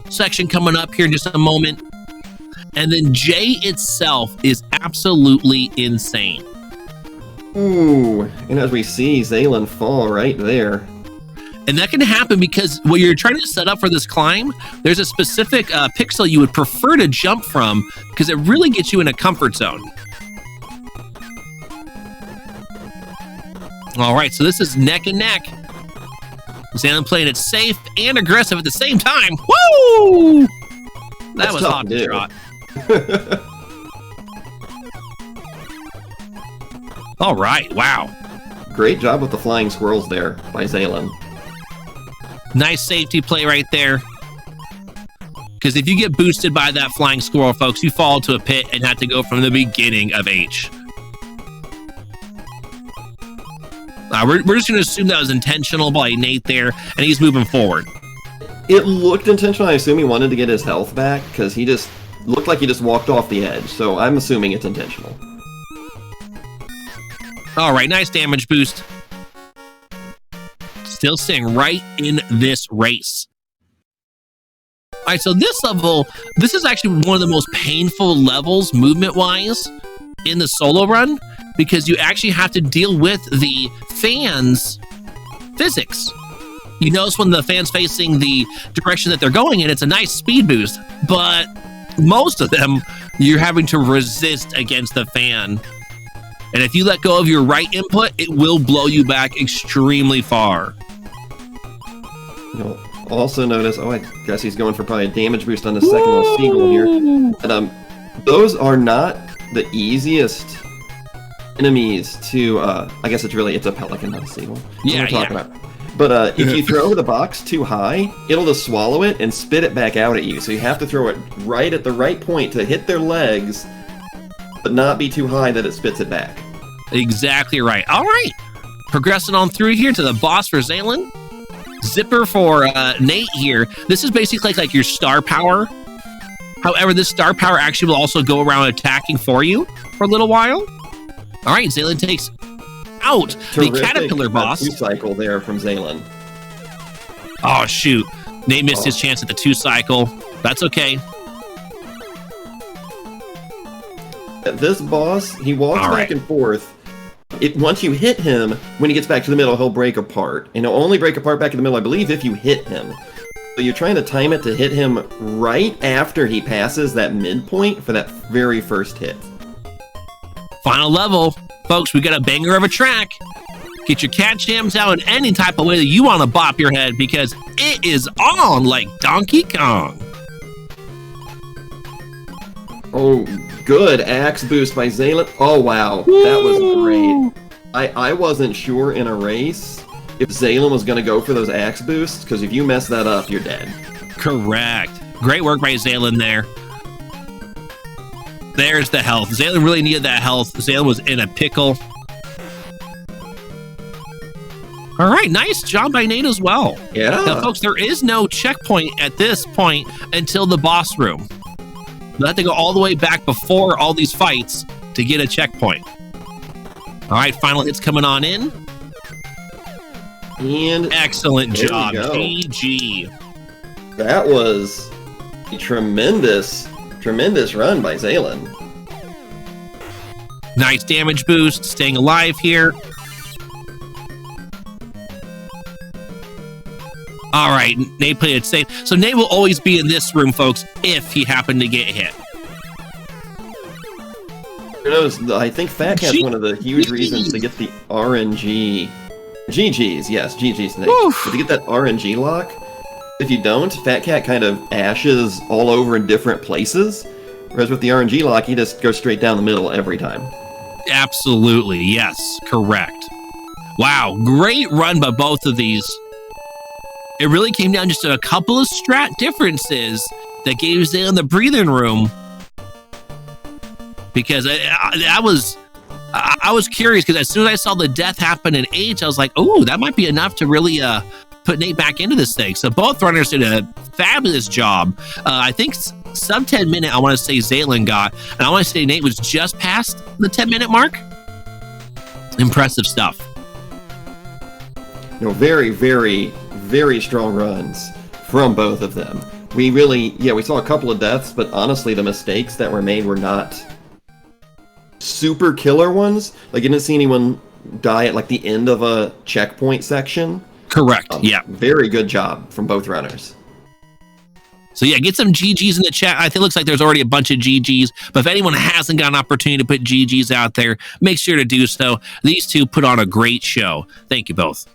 section coming up here in just a moment. And then J itself is absolutely insane. Ooh, and as we see, Zaelyn fall right there. And that can happen because when you're trying to set up for this climb, there's a specific pixel you would prefer to jump from because it really gets you in a comfort zone. All right, so this is neck and neck. Zaelyn playing it safe and aggressive at the same time. Woo! That was hot shot. All right, wow. Great job with the flying squirrels there by Zaelyn. Nice safety play right there. Because if you get boosted by that flying squirrel, folks, you fall to a pit and have to go from the beginning of H. We're just going to assume that was intentional by Nate there, and he's moving forward. It looked intentional. I assume he wanted to get his health back because he just looked like he just walked off the edge. So I'm assuming it's intentional. All right, nice damage boost. Still staying right in this race. All right, so this level, this is actually one of the most painful levels movement-wise in the solo run because you actually have to deal with the fans' physics. You notice when the fan's facing the direction that they're going in, it's a nice speed boost, but most of them, you're having to resist against the fan. And if you let go of your right input, it will blow you back extremely far. You'll also notice, oh, I guess he's going for probably a damage boost on the second little seagull here. And those are not the easiest enemies to, I guess it's a pelican, not a seagull. Yeah, about. But if you throw the box too high, it'll just swallow it and spit it back out at you. So you have to throw it right at the right point to hit their legs, but not be too high that it spits it back. Exactly right. All right. Progressing on through here to the boss for Zaelyn. Zipper for Nate here. This is basically like your star power. However, this star power actually will also go around attacking for you for a little while. All right, Zaelyn takes out the caterpillar boss. Two-cycle there from Zaelyn. Oh, shoot. Nate missed his chance at the two-cycle. That's okay. This boss, he walks back and forth, once you hit him, when he gets back to the middle, he'll break apart. And he'll only break apart back in the middle, I believe, if you hit him. So you're trying to time it to hit him right after he passes that midpoint for that very first hit. Final level. Folks, we got a banger of a track. Get your cat jams out in any type of way that you want to bop your head, because it is on like Donkey Kong. Oh, good axe boost by Zaelyn. Oh, wow. That was great. I wasn't sure in a race if Zaelyn was going to go for those axe boosts, because if you mess that up, you're dead. Correct. Great work by Zaelyn there. There's the health. Zaelyn really needed that health. Zaelyn was in a pickle. All right, nice job by Nate as well. Yeah. Now, folks, there is no checkpoint at this point until the boss room. You'll have to go all the way back before all these fights to get a checkpoint. All right, final hits coming on in. And excellent job. GG. That was a tremendous run by Zaelyn. Nice damage boost, staying alive here. All right, Nate played it safe. So Nate will always be in this room, folks, if he happened to get hit. I think Fat Cat's one of the huge reasons to get the RNG. GG's, yes, GG's Nate. But to get that RNG lock, if you don't, Fat Cat kind of ashes all over in different places. Whereas with the RNG lock, he just goes straight down the middle every time. Absolutely, yes, correct. Wow, great run by both of these. It really came down just to a couple of strat differences that gave Zaelyn the breathing room. Because I was curious, because as soon as I saw the death happen in H, I was like, oh, that might be enough to really put Nate back into this thing. So both runners did a fabulous job. I think sub 10 minute, I want to say Zaelyn got, and I want to say Nate was just past the 10-minute mark. Impressive stuff. You know, very, very, very strong runs from both of them. We saw a couple of deaths, but honestly, the mistakes that were made were not super killer ones. Like, I didn't see anyone die at like the end of a checkpoint section. Correct. Yeah. Very good job from both runners. So yeah, get some GGs in the chat. I think it looks like there's already a bunch of GGs, but if anyone hasn't got an opportunity to put GGs out there, make sure to do so. These two put on a great show. Thank you both.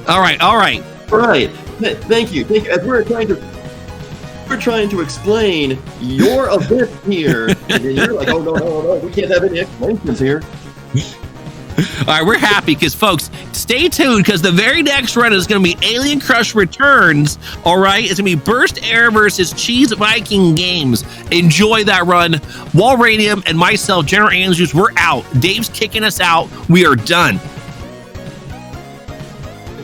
All right. Thank you. As we're trying to explain your event here, and you're like, oh no, we can't have any explanations here. All right, we're happy because, folks, stay tuned because the very next run is going to be Alien Crush Returns. All right, it's going to be Burst Air versus CheeseVikingGames. Enjoy that run. Walranium and myself, General Andrews, we're out. Dave's kicking us out. We are done.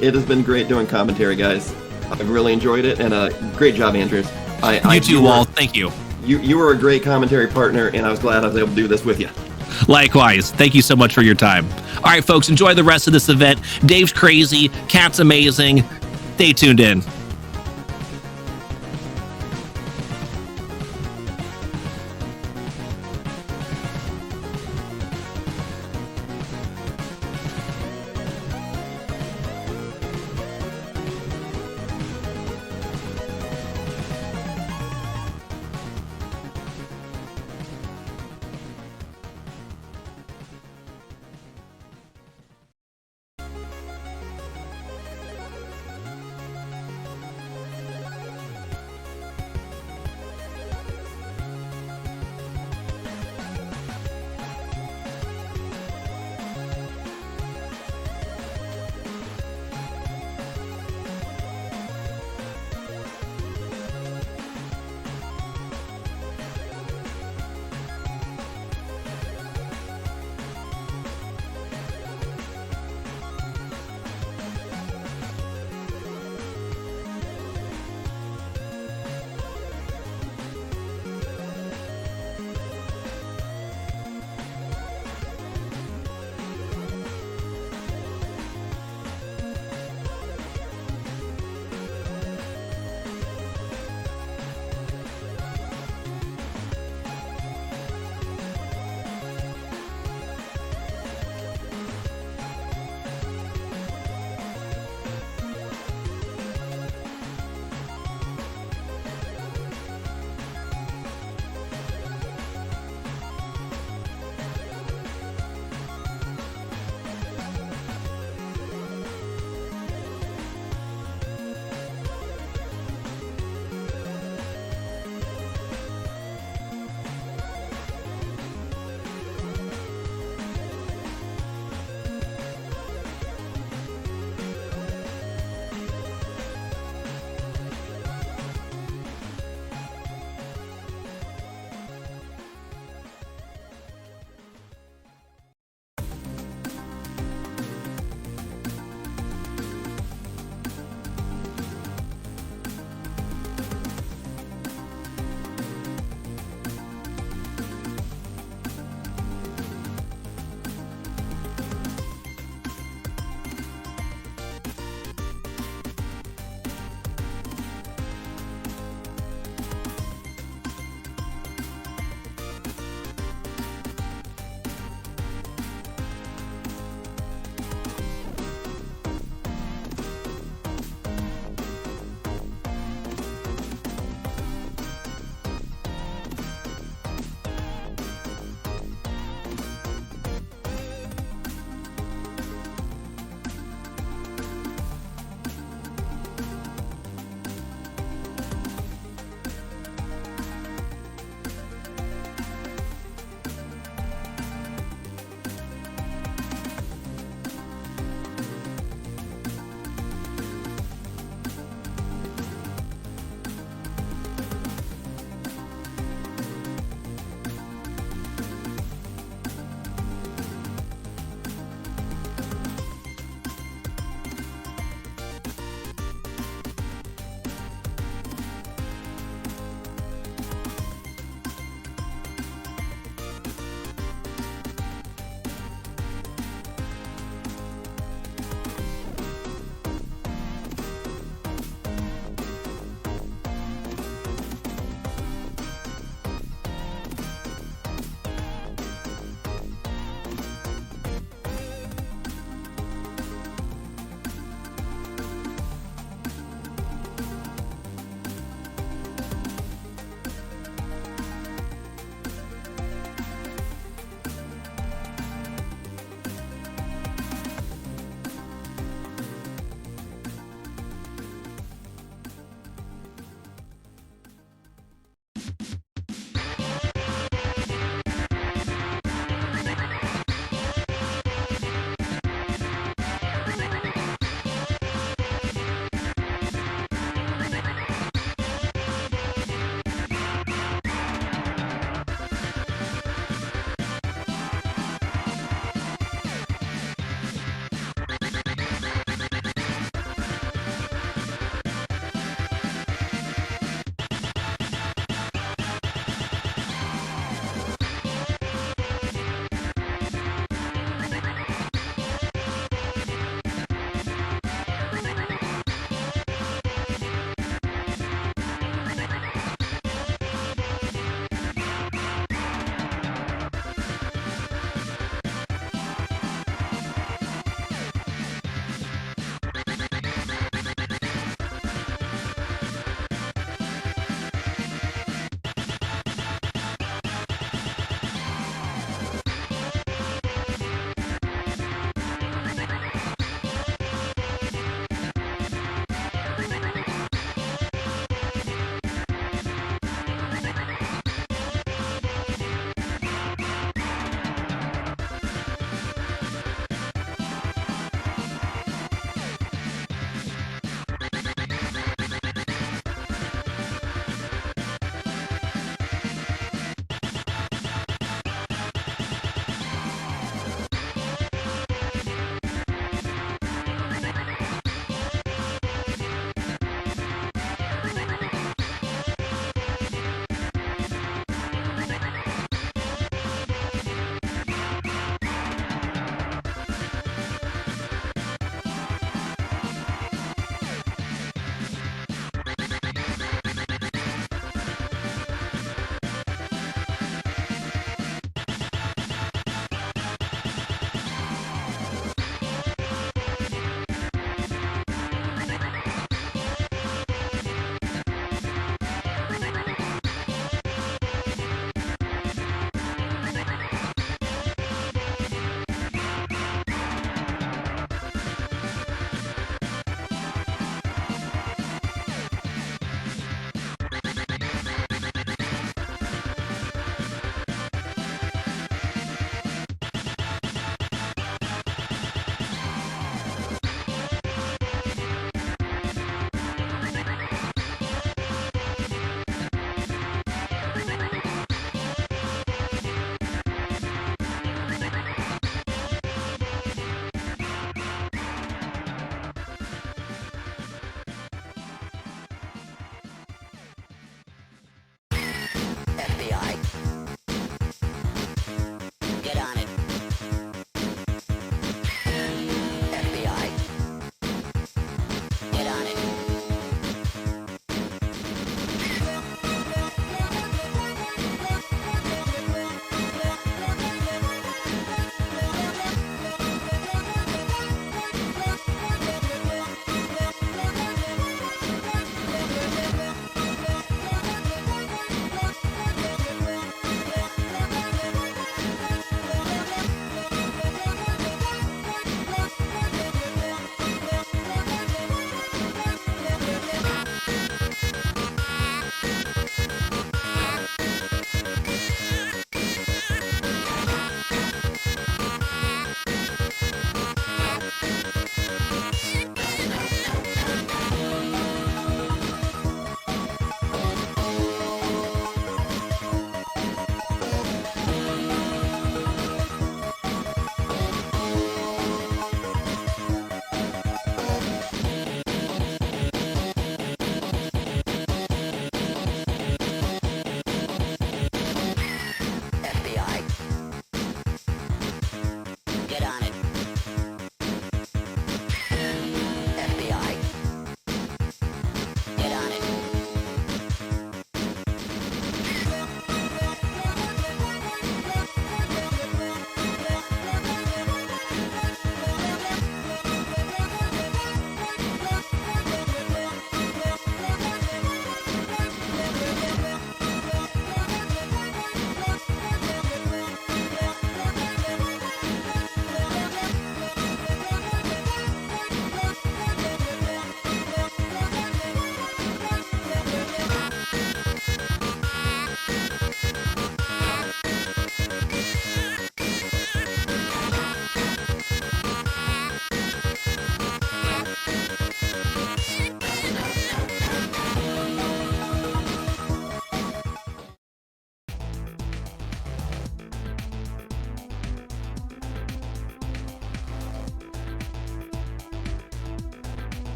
It has been great doing commentary, guys. I've really enjoyed it, and great job, Andrews. You too, Walt. Thank you. You were a great commentary partner, and I was glad I was able to do this with you. Likewise. Thank you so much for your time. All right, folks, enjoy the rest of this event. Dave's crazy. Cat's amazing. Stay tuned in.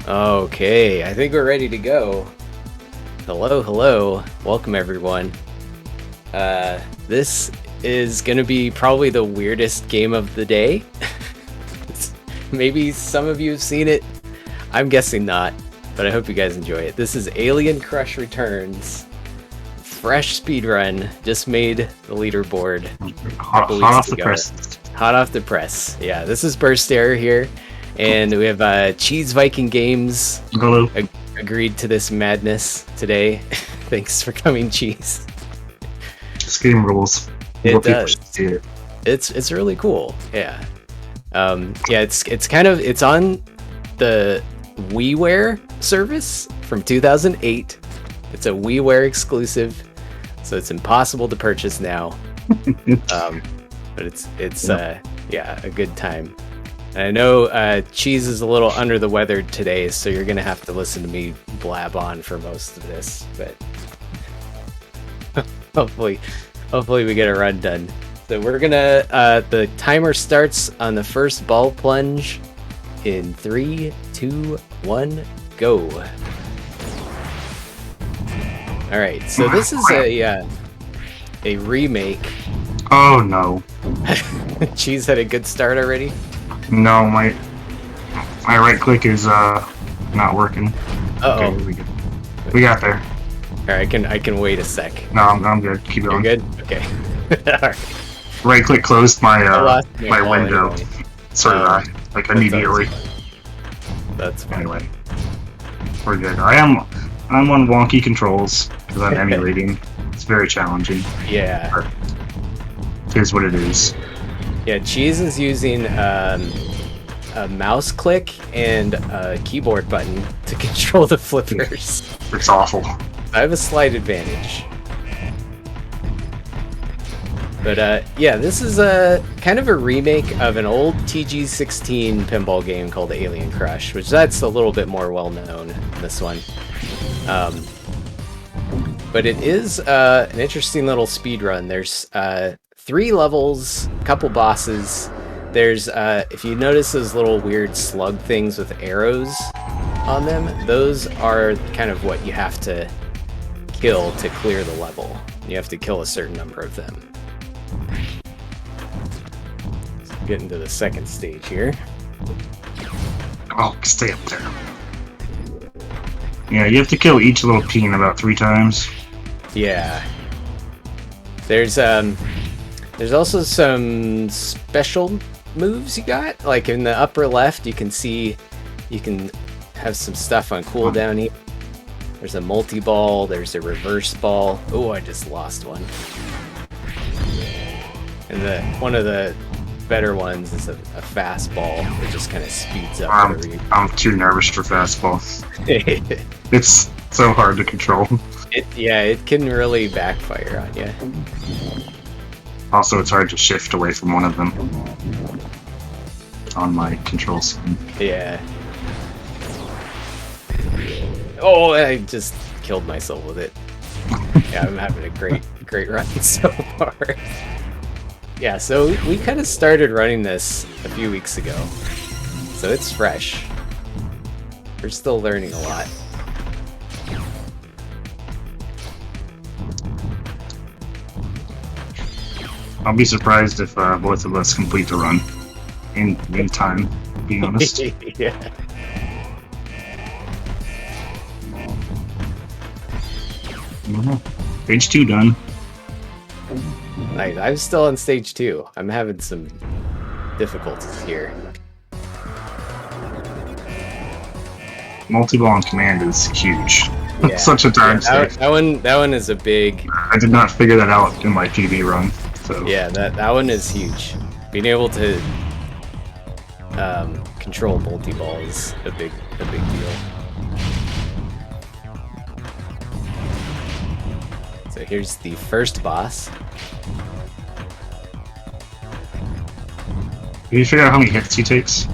Okay, I think we're ready to go. Hello. Welcome, everyone. This is gonna be probably the weirdest game of the day. Maybe some of you have seen it. I'm guessing not, but I hope you guys enjoy it. This is Alien Crush Returns. Fresh speedrun. Just made the leaderboard. Hot off the press. Hot off the press. Yeah, this is Burst Error here. And we have CheeseVikingGames Hello. agreed to this madness today. Thanks for coming, Cheese. This game rules. It More people does. should see it. It's really cool. Yeah. It's on the WiiWare service from 2008. It's a WiiWare exclusive, so it's impossible to purchase now. But it's a good time. And I know Cheese is a little under the weather today, so you're gonna have to listen to me blab on for most of this. But hopefully we get a run done. So we're gonna the timer starts on the first ball plunge in 3, 2, 1, go. All right, so this is a remake. Oh no. Cheese had a good start already. No, my right click is not working. Uh-oh. Okay, we got there. All right, I can wait a sec. No, I'm good. Keep You're going. good? Okay. All right. Right click closed my my ball window. anyway. So did I. Like immediately. That's fine. Anyway, we're good. I'm on wonky controls because I'm emulating. It's very challenging. Yeah. Here's what it is. Yeah, Cheese is using a mouse click and a keyboard button to control the flippers. It's awful. I have a slight advantage. But yeah, this is a kind of a remake of an old TG16 pinball game called Alien Crush, which that's a little bit more well known than this one. But it is an interesting little speed run. There's 3 levels, a couple bosses. There's if you notice those little weird slug things with arrows on them, those are kind of what you have to kill to clear the level. You have to kill a certain number of them. So getting to the second stage here. Oh, stay up there. Yeah, you have to kill each little peen about 3 times. Yeah. There's also some special moves you got. Like in the upper left, you can see you can have some stuff on cooldown here. There's a multi-ball, there's a reverse ball. Oh, I just lost one. And one of the better ones is a fastball that just kind of speeds up. I'm too nervous for fastball. It's so hard to control. It can really backfire on you. Also, it's hard to shift away from one of them on my control screen. Yeah. Oh, I just killed myself with it. Yeah, I'm having a great run so far. Yeah, so we kind of started running this a few weeks ago, so it's fresh. We're still learning a lot. I'll be surprised if both of us complete the run in time, to be honest. Yeah. Stage 2 done. I'm still on stage 2. I'm having some difficulties here. Multi-ball on command is huge. Yeah. Such a time save. That one is a big. I did not figure that out in my PB run. So Yeah, that one is huge. Being able to control multi-ball is a big deal. So here's the first boss. Can you figure out how many hits he takes?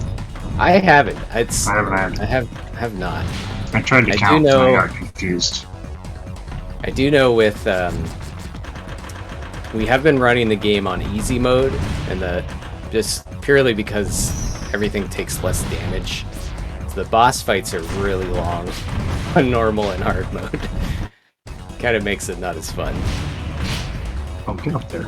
I haven't. I haven't had. I have not. I tried to count and I got confused. I do know with we have been running the game on easy mode, and just purely because everything takes less damage. So the boss fights are really long on normal and hard mode. Kind of makes it not as fun. Oh, get up there.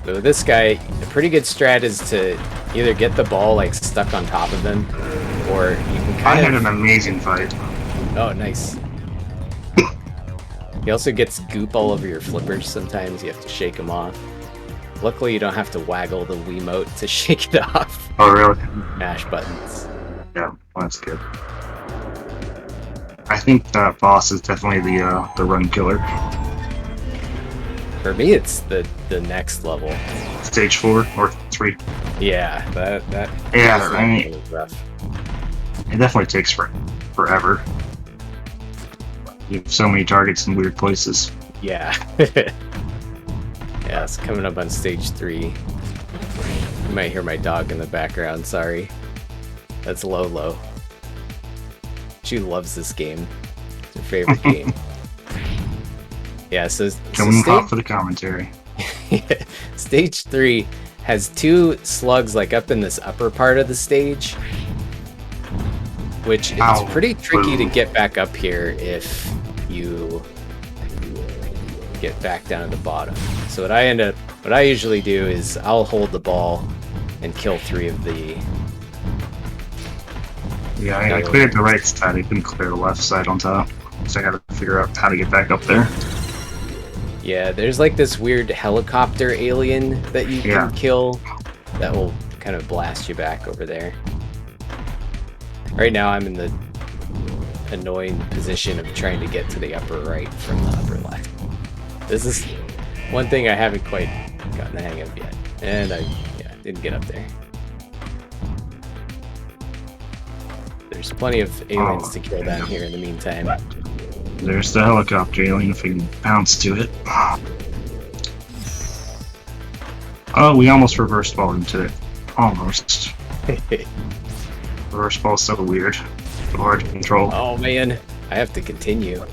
So with this guy, a pretty good strat is to either get the ball like stuck on top of him, or you can I kind had of... an amazing fight. Oh, nice. He also gets goop all over your flippers sometimes. You have to shake them off. Luckily, you don't have to waggle the Wiimote to shake it off. Oh, really? Mash buttons. Yeah, well, that's good. I think that boss is definitely the run killer. For me, it's the next level. Stage 4 or 3. Yeah, that Yeah, that's I mean, really rough. it definitely takes forever. You have so many targets in weird places. Yeah. Yeah, it's coming up on stage 3. You might hear my dog in the background, sorry. That's Lolo. She loves this game. It's her favorite game. Yeah, so Coming hot for the commentary. stage 3 has 2 slugs like up in this upper part of the stage, which is pretty tricky to get back up here if you get back down to the bottom. So what I usually do is I'll hold the ball and kill 3 of the... Yeah, I cleared the right side. I couldn't clear the left side on top. So I gotta figure out how to get back up there. Yeah, there's like this weird helicopter alien that you can kill that will kind of blast you back over there. Right now I'm in the annoying position of trying to get to the upper right from the upper left. This is one thing I haven't quite gotten the hang of yet. And I didn't get up there. There's plenty of aliens to kill down here in the meantime. There's the helicopter alien if we can bounce to it. Oh, we almost reverse balled into it. Almost. Reverse ball's so weird. So hard to control. Oh man, I have to continue.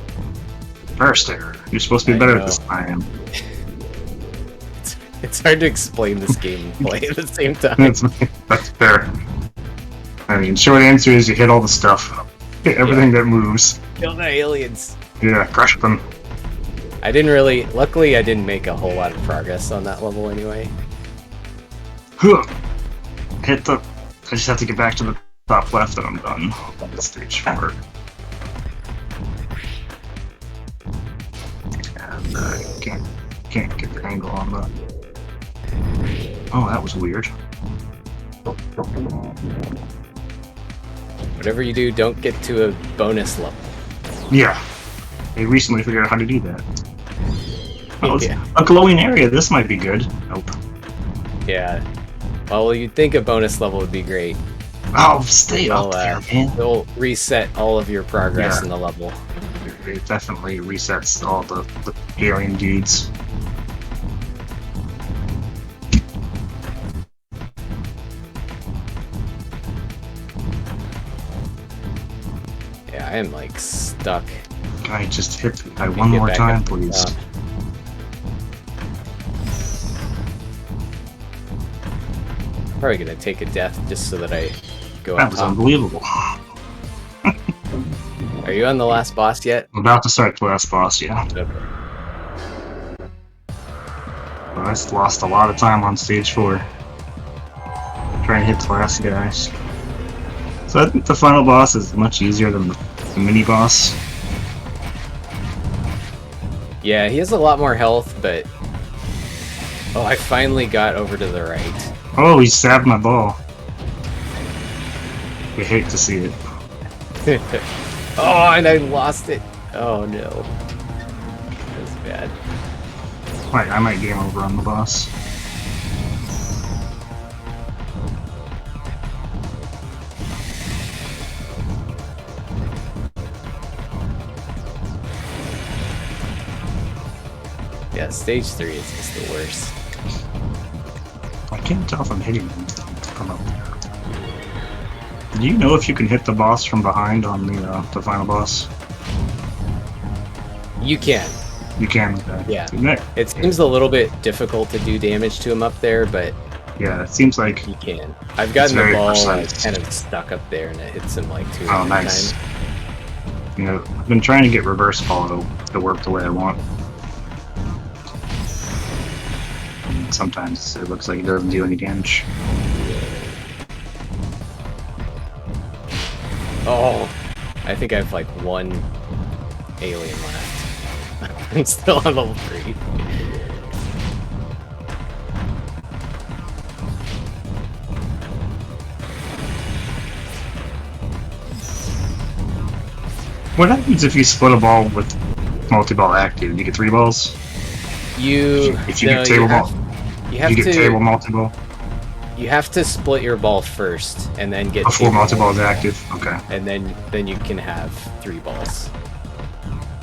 First error. You're supposed to be better at this than I am. It's hard to explain this game and play at the same time. That's fair. I mean, short answer is you hit all the stuff. Hit everything that moves. Kill the aliens. Yeah, crush them. Luckily I didn't make a whole lot of progress on that level anyway. I just have to get back to the top left and I'm done. Stage 4. And can't get the angle on that. Oh, that was weird. Whatever you do, don't get to a bonus level. Yeah. They recently figured out how to do that. Oh, it's Yeah. a glowing area. This might be good. Nope. Yeah. Well, you'd think a bonus level would be great. Oh, stay up there, man. It'll reset all of your progress in the level. It definitely resets all the alien dudes. Yeah, I am like stuck. Guy, just hit the guy one more time, please. Probably gonna take a death just so that I go That on was top. unbelievable. Are you on the last boss yet? I'm about to start the last boss, yeah. Okay. But I just lost a lot of time on stage 4. Trying to hit the last guys. So I think the final boss is much easier than the mini boss. Yeah, he has a lot more health, but... Oh, I finally got over to the right. Oh, he stabbed my ball. I hate to see it. Oh, and I lost it. Oh no. That's bad. Right, I might game over on the boss. Yeah, stage 3 is just the worst. I can't tell if I'm hitting him from up there. Do you know if you can hit the boss from behind on the final boss? You can. You can. Yeah. Nick. It seems a little bit difficult to do damage to him up there, but Yeah, it seems like. you can. I've gotten the very ball precise. kind of stuck up there, and it hits him like 2 Oh, nice. times. You know, I've been trying to get reverse ball to work the way I want. And sometimes it looks like it doesn't do any damage. Oh, I think I have like 1 alien left. I'm still on level 3. What happens if you split a ball with multi-ball active? You get 3 balls? If you get table ball, you have you get to table multi-ball you have to split your ball first, and then get before table multi-ball is active. Okay, and then you can have 3 balls.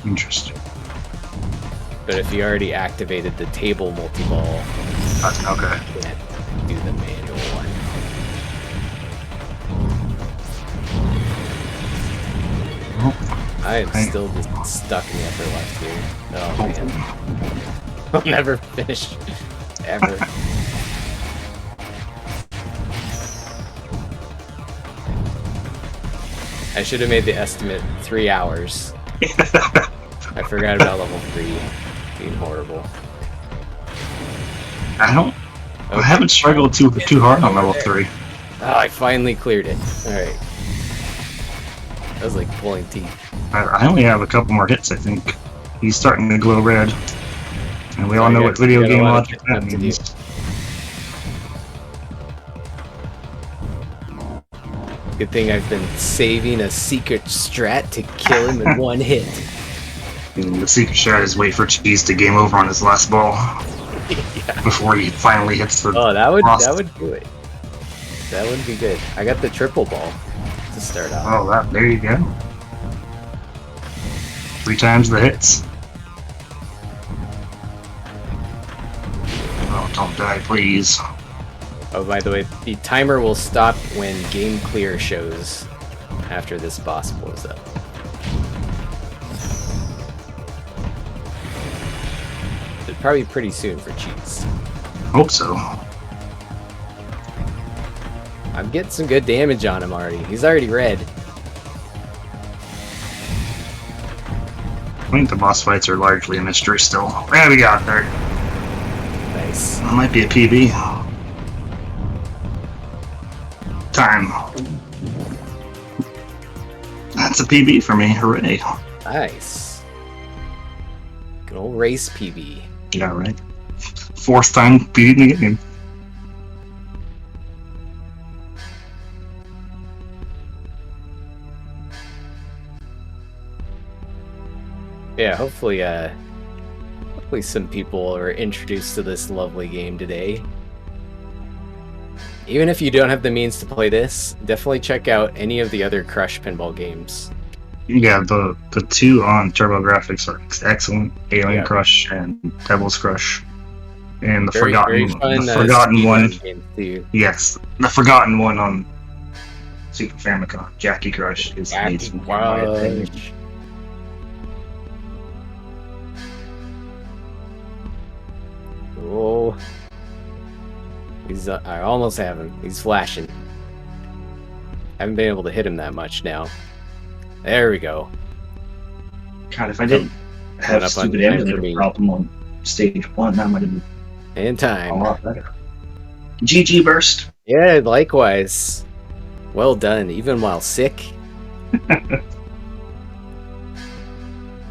interesting. But if you already activated the table multi-ball, Okay. you can't do the manual one. I am still just stuck in the upper left here. Oh man. I'll never finish. Ever. I should have made the estimate 3 hours. I forgot about level 3 being horrible. I haven't struggled too hard on level 3. Oh, I finally cleared it. Alright. That was like pulling teeth. I only have a couple more hits, I think. He's starting to glow red. And we all know what video game logic that means. Good thing I've been saving a secret strat to kill him in 1 hit. And the secret strat is wait for Cheese to game over on his last ball Yeah. before he finally hits the. Oh, that would frost. do it. That would be good. I got the triple ball to start off. Oh, there you go. 3 times the hits. Oh, don't die, please. Oh, by the way, the timer will stop when game clear shows after this boss blows up. It's probably pretty soon for Cheese. Hope so. I'm getting some good damage on him already. He's already red. I think the boss fights are largely a mystery still. There we got there. Nice. That might be a PB. Time. That's a PB for me. Hooray. Nice. Good old race PB. Yeah, right. 4th time beating the game. Yeah, hopefully some people are introduced to this lovely game today. Even if you don't have the means to play this, definitely check out any of the other Crush pinball games. Yeah, the 2 on TurboGrafx are excellent. Alien Yeah. Crush and Devil's Crush. And the Very forgotten fun, forgotten speed one. run game too. Yes, the forgotten one on Super Famicom, Jackie Crush, is Jackie amazing. in my opinion. Crush. Oh, I almost have him. He's flashing. Haven't been able to hit him that much now. There we go. God, if I didn't Coming have up on stupid time for emulator me. problem on stage 1, that might have been And a time. lot better. GG burst. Yeah, likewise. Well done, even while sick.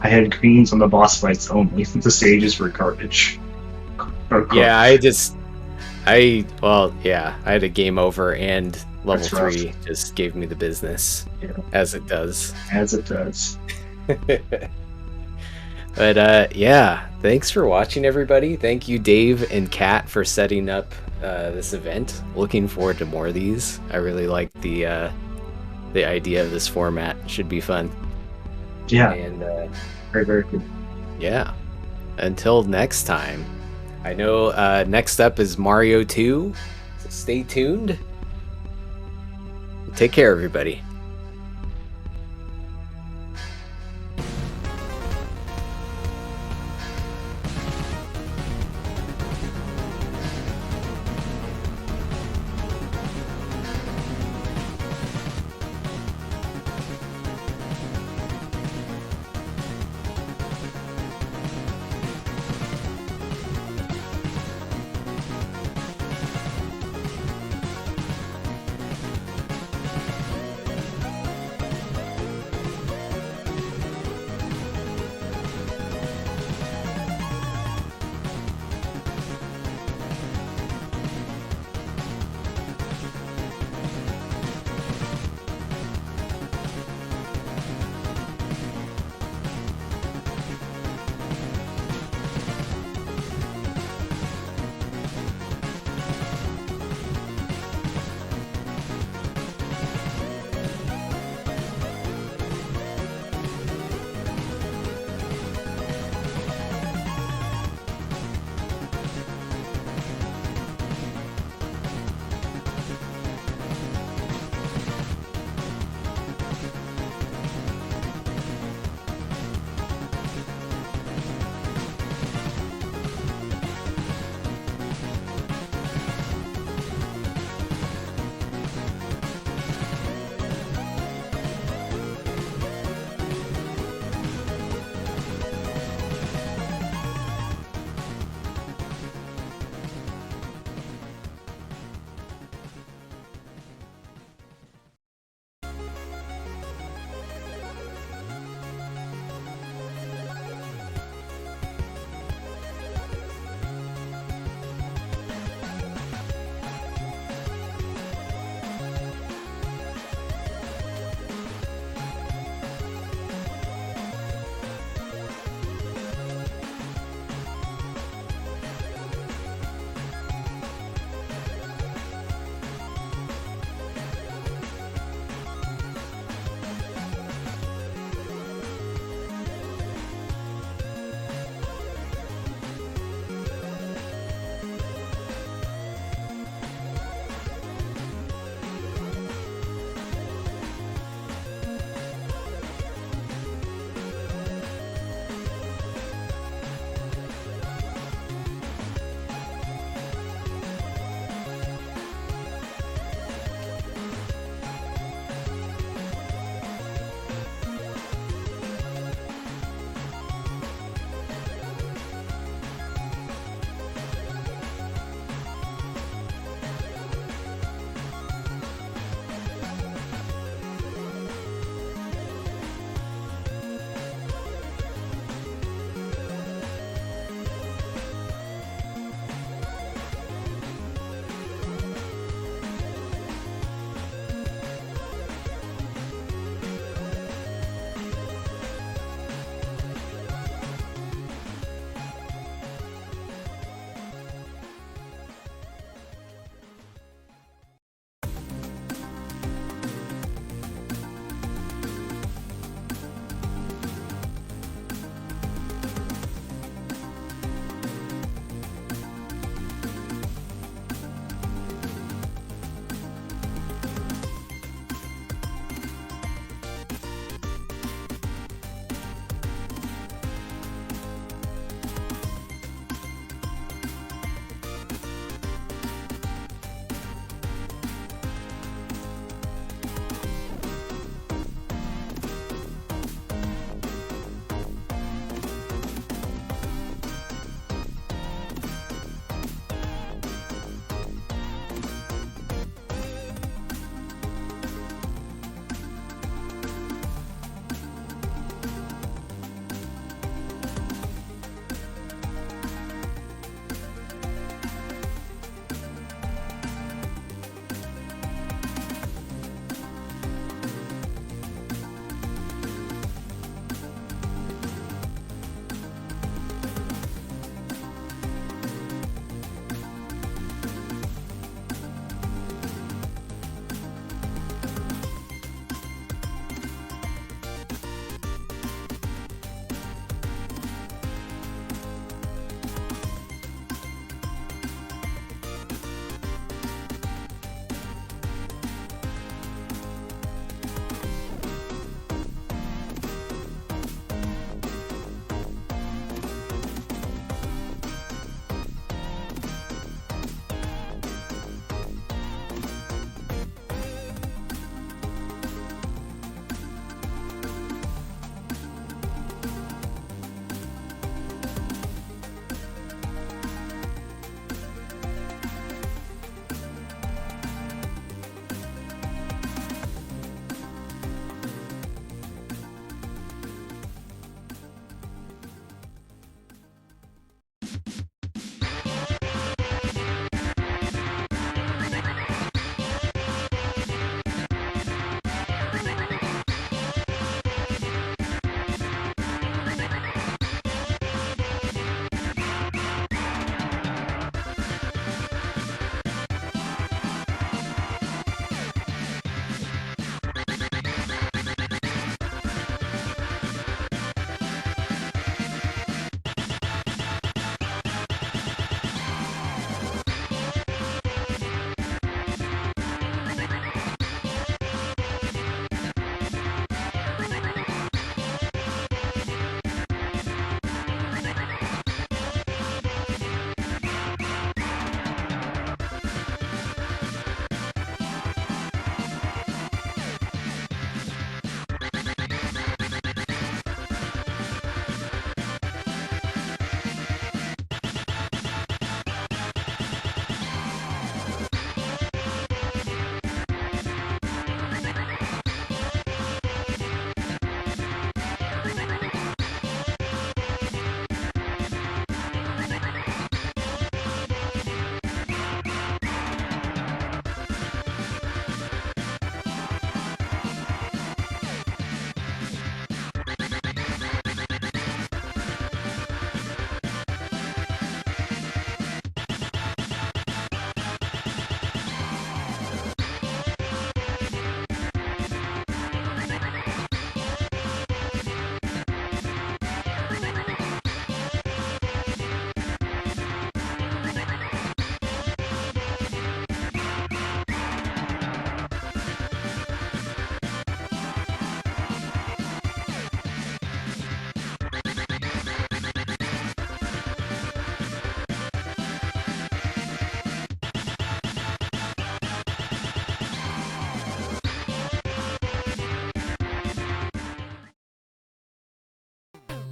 I had greens on the boss fights only. The stages were garbage. Yeah, I had a game over, and level That's rough. 3 just gave me the business, Yeah. as it does. As it does. But yeah, thanks for watching, everybody. Thank you, Dave and Kat, for setting up this event. Looking forward to more of these. I really like the idea of this format. Should be fun. Yeah, And very, very good. yeah, until next time. I know next up is Mario 2, so stay tuned. Take care, everybody.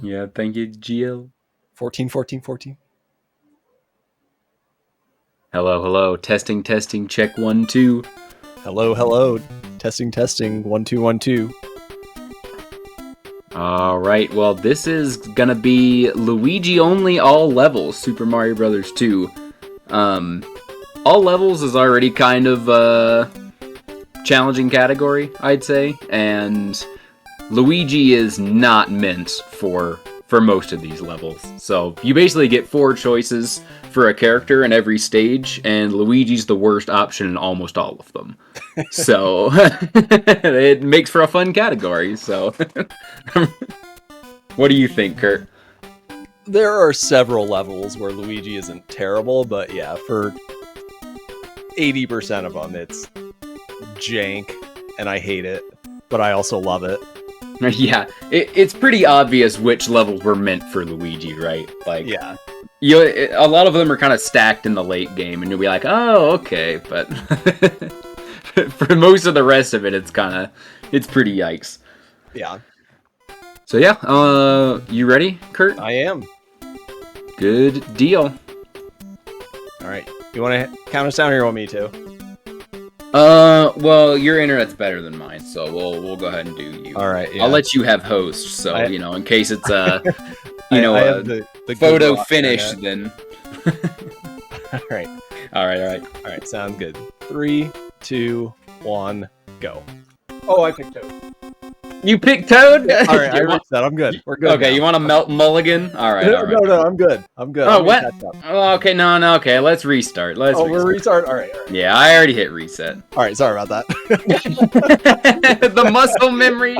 Yeah, thank you, GL. 14, 14, 14. Hello, hello. Testing, testing. Check 1, 2. Hello, hello. Testing, testing. 1, 2, 1, 2. All right. Well, this is gonna be Luigi only all levels. Super Mario Brothers 2. All levels is already kind of a challenging category, I'd say, and Luigi is not meant for most of these levels. So you basically get 4 choices for a character in every stage, and Luigi's the worst option in almost all of them. So it makes for a fun category. So what do you think, Kurt? There are several levels where Luigi isn't terrible, but yeah, for 80% of them, it's jank, and I hate it, but I also love it. Yeah, it's pretty obvious which levels were meant for Luigi, right? Like, Yeah. a lot of them are kind of stacked in the late game, and you'll be like, oh, okay, but for most of the rest of it, it's pretty yikes. Yeah. So yeah, you ready, Kurt? I am. Good deal. All right. You want to count us down or you want me to? Well, your internet's better than mine, so we'll go ahead and do you. All right. Yeah. I'll let you have host, so in case it's I have the photo good finish, internet. then. All right. All All right. Sounds good. 3, 2, 1, go. Oh, I picked Toad. You picked Toad? All right. I reached that. I'm good. We're good. Okay, now. you want to melt mulligan? All right. No. I'm good. I'm good. Oh, I'm what? gonna catch up. Oh, okay, no, okay, let's restart. We're restart. All right. Yeah, I already hit reset. All right. Sorry about that. The muscle memory.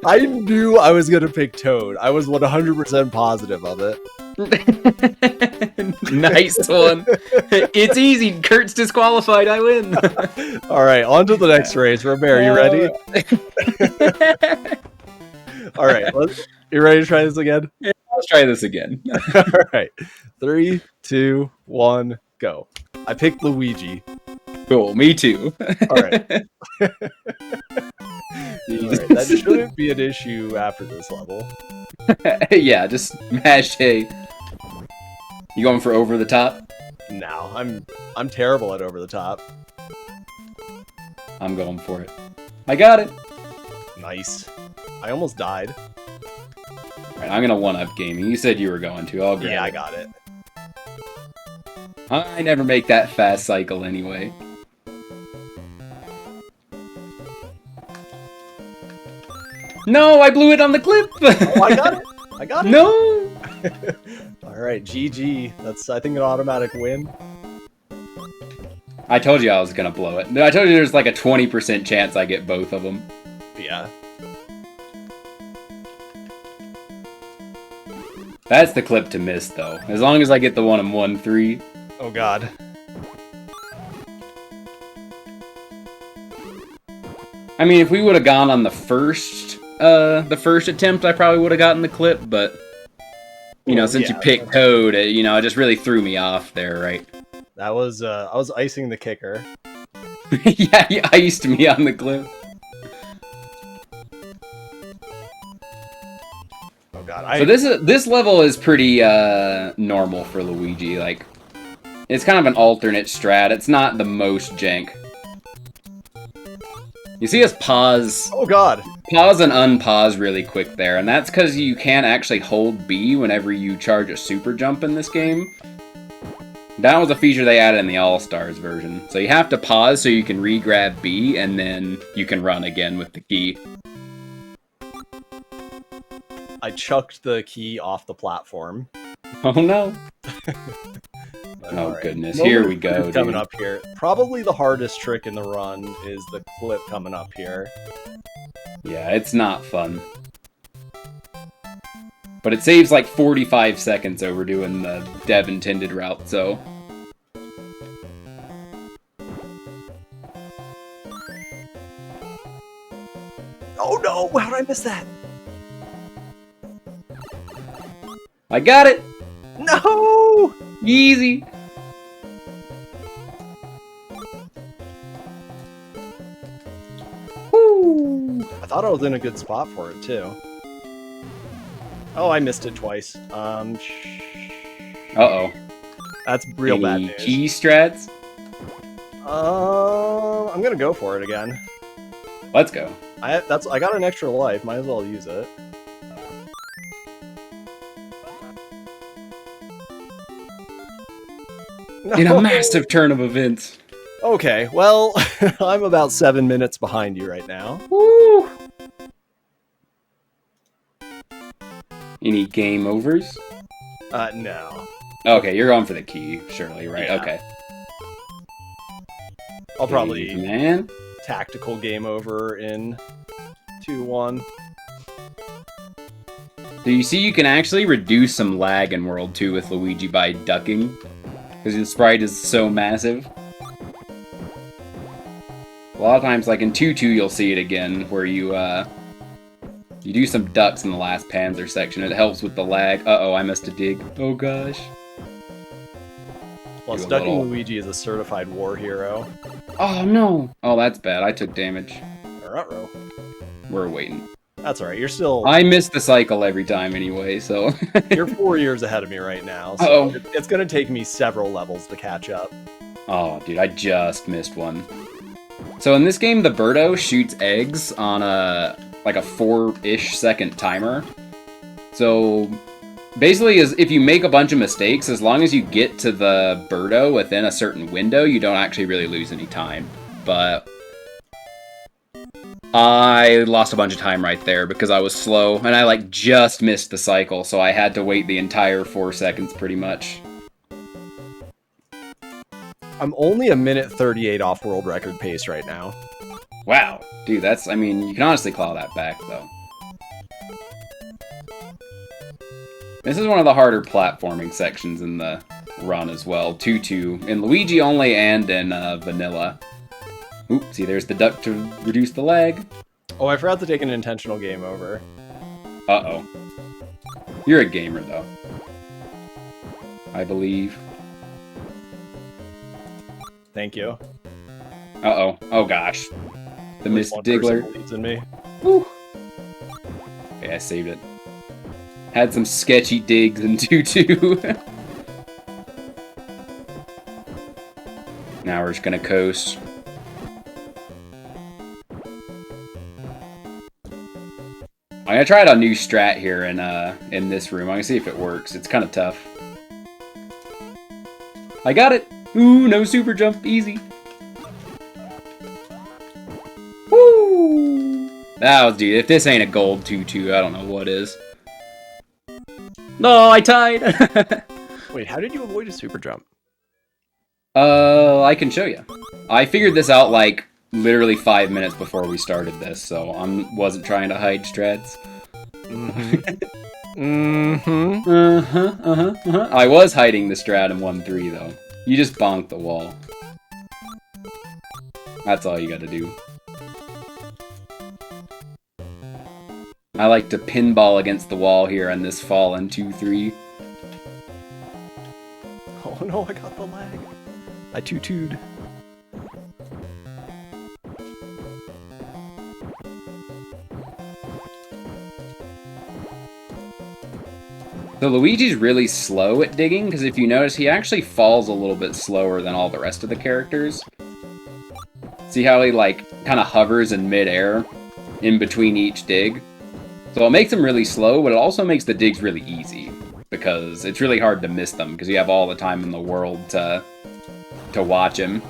I knew I was gonna pick Toad. I was 100% positive of it. Nice one. It's easy. Kurt's disqualified. I win. All right. On to the next race. Robert, you ready? All right. You ready to try this again? Yeah, let's try this again. All right. 3, 2, 1, go. I picked Luigi. Cool. Me too. All right. All right. That shouldn't be an issue after this level. Yeah, just mash A. You going for over the top? No, I'm terrible at over the top. I'm going for it. I got it. Nice. I almost died. All right, I'm gonna one-up gaming. You said you were going to. I'll grab Yeah, I it. got it. I never make that fast cycle anyway. No, I blew it on the clip. Oh, I got it. I got it. No. All right, GG. That's I think an automatic win. I told you I was gonna blow it. I told you there's like a 20% chance I get both of them. Yeah. That's the clip to miss, though. As long as I get the one in 1-3. Oh God. I mean, if we would have gone on the first attempt, I probably would have gotten the clip. But since you picked Toad, it just really threw me off there, right? That was I was icing the kicker. Yeah, you iced me on the clip. Oh God. So this level is pretty normal for Luigi. Like, it's kind of an alternate strat. It's not the most jank. You see us pause. Oh God. Pause and unpause really quick there, and that's because you can't actually hold B whenever you charge a super jump in this game. That was a feature they added in the All-Stars version. So you have to pause so you can re-grab B, and then you can run again with the key. I chucked the key off the platform. Oh no. Oh Alright. goodness, here we go, It's coming dude. up here. Probably the hardest trick in the run is the clip coming up here. Yeah, it's not fun. But it saves like 45 seconds over doing the dev intended route, so. Oh no! How did I miss that? I got it! No! Easy! I thought I was in a good spot for it too. Oh, I missed it twice. Uh-oh. That's real bad Any news. cheese strats? I'm gonna go for it again. Let's go. I got an extra life. Might as well use it. In a No. massive turn of events. Okay, well, I'm about 7 minutes behind you right now. Woo! Any game overs? No. Okay, you're going for the key, surely, right? Yeah. Okay. I'll probably Man. tactical game over in 2-1. So you see you can actually reduce some lag in World 2 with Luigi by ducking. Because his sprite is so massive. A lot of times, like in 2-2, you'll see it again, where you do some ducks in the last Panzer section. It helps with the lag. Uh-oh, I missed a dig. Oh gosh. Plus, Do a ducking little- Luigi is a certified war hero. Oh no! Oh, that's bad. I took damage. Ruh-roh. We're waiting. That's alright, you're still... I miss the cycle every time anyway, so... You're 4 years ahead of me right now, so Uh-oh. it's gonna take me several levels to catch up. Oh, dude, I just missed one. So in this game, the Birdo shoots eggs on like a 4-ish second timer. So basically, if you make a bunch of mistakes, as long as you get to the Birdo within a certain window, you don't actually really lose any time. But I lost a bunch of time right there because I was slow, and I like just missed the cycle, so I had to wait the entire 4 seconds pretty much. I'm only a minute 38 off world record pace right now. Wow, dude, I mean, you can honestly claw that back, though. This is one of the harder platforming sections in the run as well. 2-2, in Luigi only and in Vanilla. Oop, see, there's the duck to reduce the lag. Oh, I forgot to take an intentional game over. Uh-oh. You're a gamer, though. I believe. Thank you. Uh-oh. Oh, gosh. The At least Miss one person Diggler. believes in me. Woo. Okay, I saved it. Had some sketchy digs in 2-2. Now we're just gonna coast. I'm gonna try out a new strat here in this room. I'm gonna see if it works. It's kind of tough. I got it! Ooh, no super jump, easy. Woo! Oh, dude, if this ain't a gold 2-2, I don't know what is. No, I tied! Wait, how did you avoid a super jump? I can show you. I figured this out, like, literally 5 minutes before we started this, so I wasn't trying to hide strats. I was hiding the strat in 1-3, though. You just bonk the wall. That's all you gotta do. I like to pinball against the wall here on this fall in 2-3. Oh no, I got the lag. I 2-2'd. So Luigi's really slow at digging, because if you notice, he actually falls a little bit slower than all the rest of the characters. See how he, like, kind of hovers in mid-air in between each dig? So it makes him really slow, but it also makes the digs really easy, because it's really hard to miss them, because you have all the time in the world to watch him.